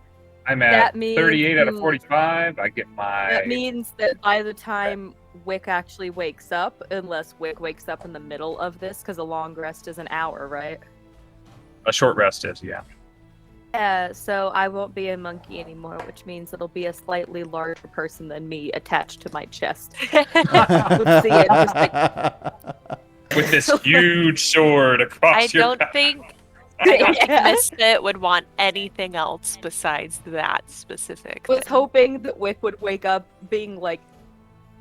I'm at that means 38 out of you- 45. I get my that means that by the time Wick actually wakes up, unless Wick wakes up in the middle of this, because a long rest is an hour, right? a short rest is, yeah. Yeah, so I won't be a monkey anymore, which means it'll be a slightly larger person than me attached to my chest. Let's see it, just With this huge sword across I your don't back. think think Yeah. Misfit would want anything else besides that specific was thing. hoping that Wick would wake up being like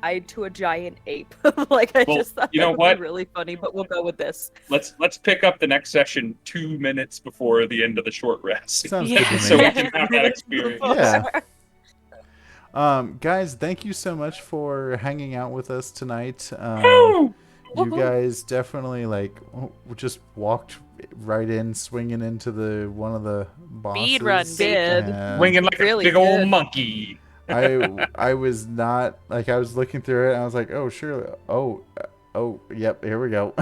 tied to a giant ape. Like I Well, just thought you that know would what? be really funny, but we'll go with this. Let's pick up the next session 2 minutes before the end of the short rest. Sounds Yeah. good to me. So we can have that experience. Yeah. Guys, thank you so much for hanging out with us tonight. Woo! You guys definitely just walked right in, swinging into one of the bosses. Speed run, baby. and Swinging like Really a big old good. monkey. I was not like, I was looking through it and I was like, oh sure, oh yep, here we go.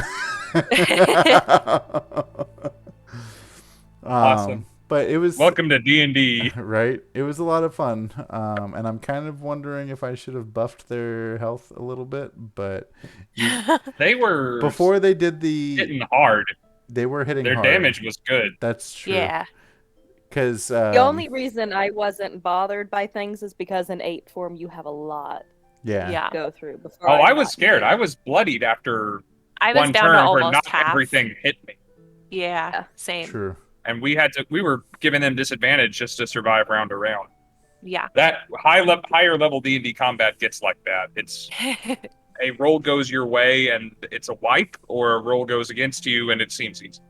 Awesome. But it was Welcome to D&D. right. It was a lot of fun, and I'm kind of wondering if I should have buffed their health a little bit. But They were before they did hitting hard. they were hitting Their hard. damage was good. That's true. Yeah. Because The only reason I wasn't bothered by things is because in ape form you have a lot yeah. Yeah. to go through before. Oh, I got was scared. you. I was bloodied after I was one down to turn where almost not half. everything hit me. Yeah, same. True. And we were giving them disadvantage just to survive round to round. Yeah. That higher level D&D combat gets like that. It's a roll goes your way and it's a wipe, or a roll goes against you and it seems easy.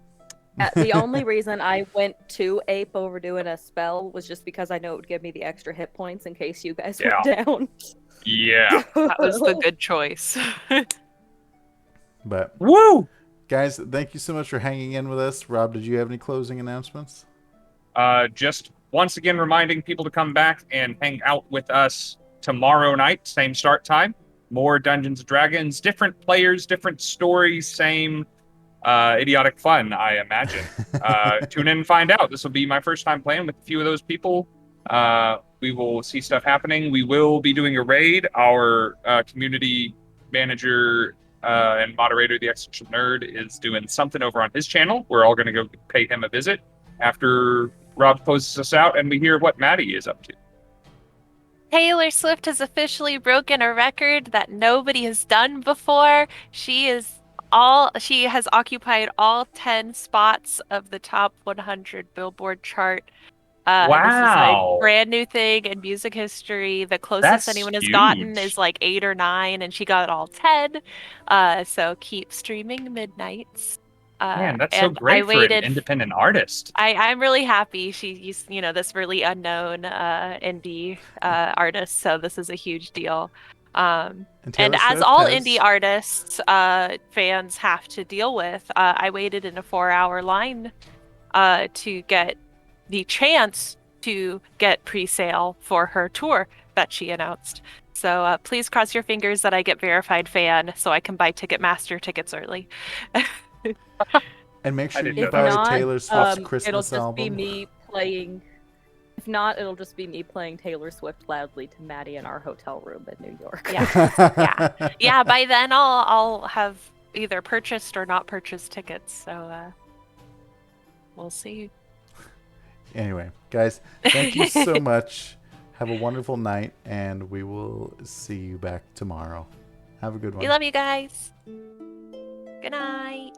The only reason I went to ape over doing a spell was just because I know it would give me the extra hit points in case you guys went down. Yeah. That was the good choice. But Woo! guys, thank you so much for hanging in with us. Rob, did you have any closing announcements? Just once again reminding people to come back and hang out with us tomorrow night, same start time. More Dungeons and Dragons, different players, different stories, same idiotic fun, I imagine. Tune in and find out. This will be my first time playing with a few of those people. We will see stuff happening. We will be doing a raid. Our community manager and moderator, the Extra Nerd, is doing something over on his channel. We're all going to go pay him a visit after Rob closes us out and we hear what Maddie is up to. Taylor Swift has officially broken a record that nobody has done before. She is She has occupied all 10 spots of the top 100 Billboard chart. This is a Wow. brand new thing in music history. The closest That's anyone has gotten huge. is like 8 or 9, and she got all 10. So keep streaming midnights. Man, that's so And I great for an waited. independent artist. I'm really happy. She's, this really unknown indie artist, so this is a huge deal. And And Taylor as Swift all has- indie artists, fans have to deal with, I waited in a 4-hour line to get the chance to get pre-sale for her tour that she announced. So please cross your fingers that I get verified fan so I can buy Ticketmaster tickets early. And make sure didn't you know buy that. Taylor Swift's it'll Christmas just album. be me playing. If not, it'll just be me playing Taylor Swift loudly to Maddie in our hotel room in New York. Yeah, by then I'll have either purchased or not purchased tickets. So we'll see. Anyway, guys, thank you so much. Have a wonderful night, and we will see you back tomorrow. Have a good one. We love you guys. Good night.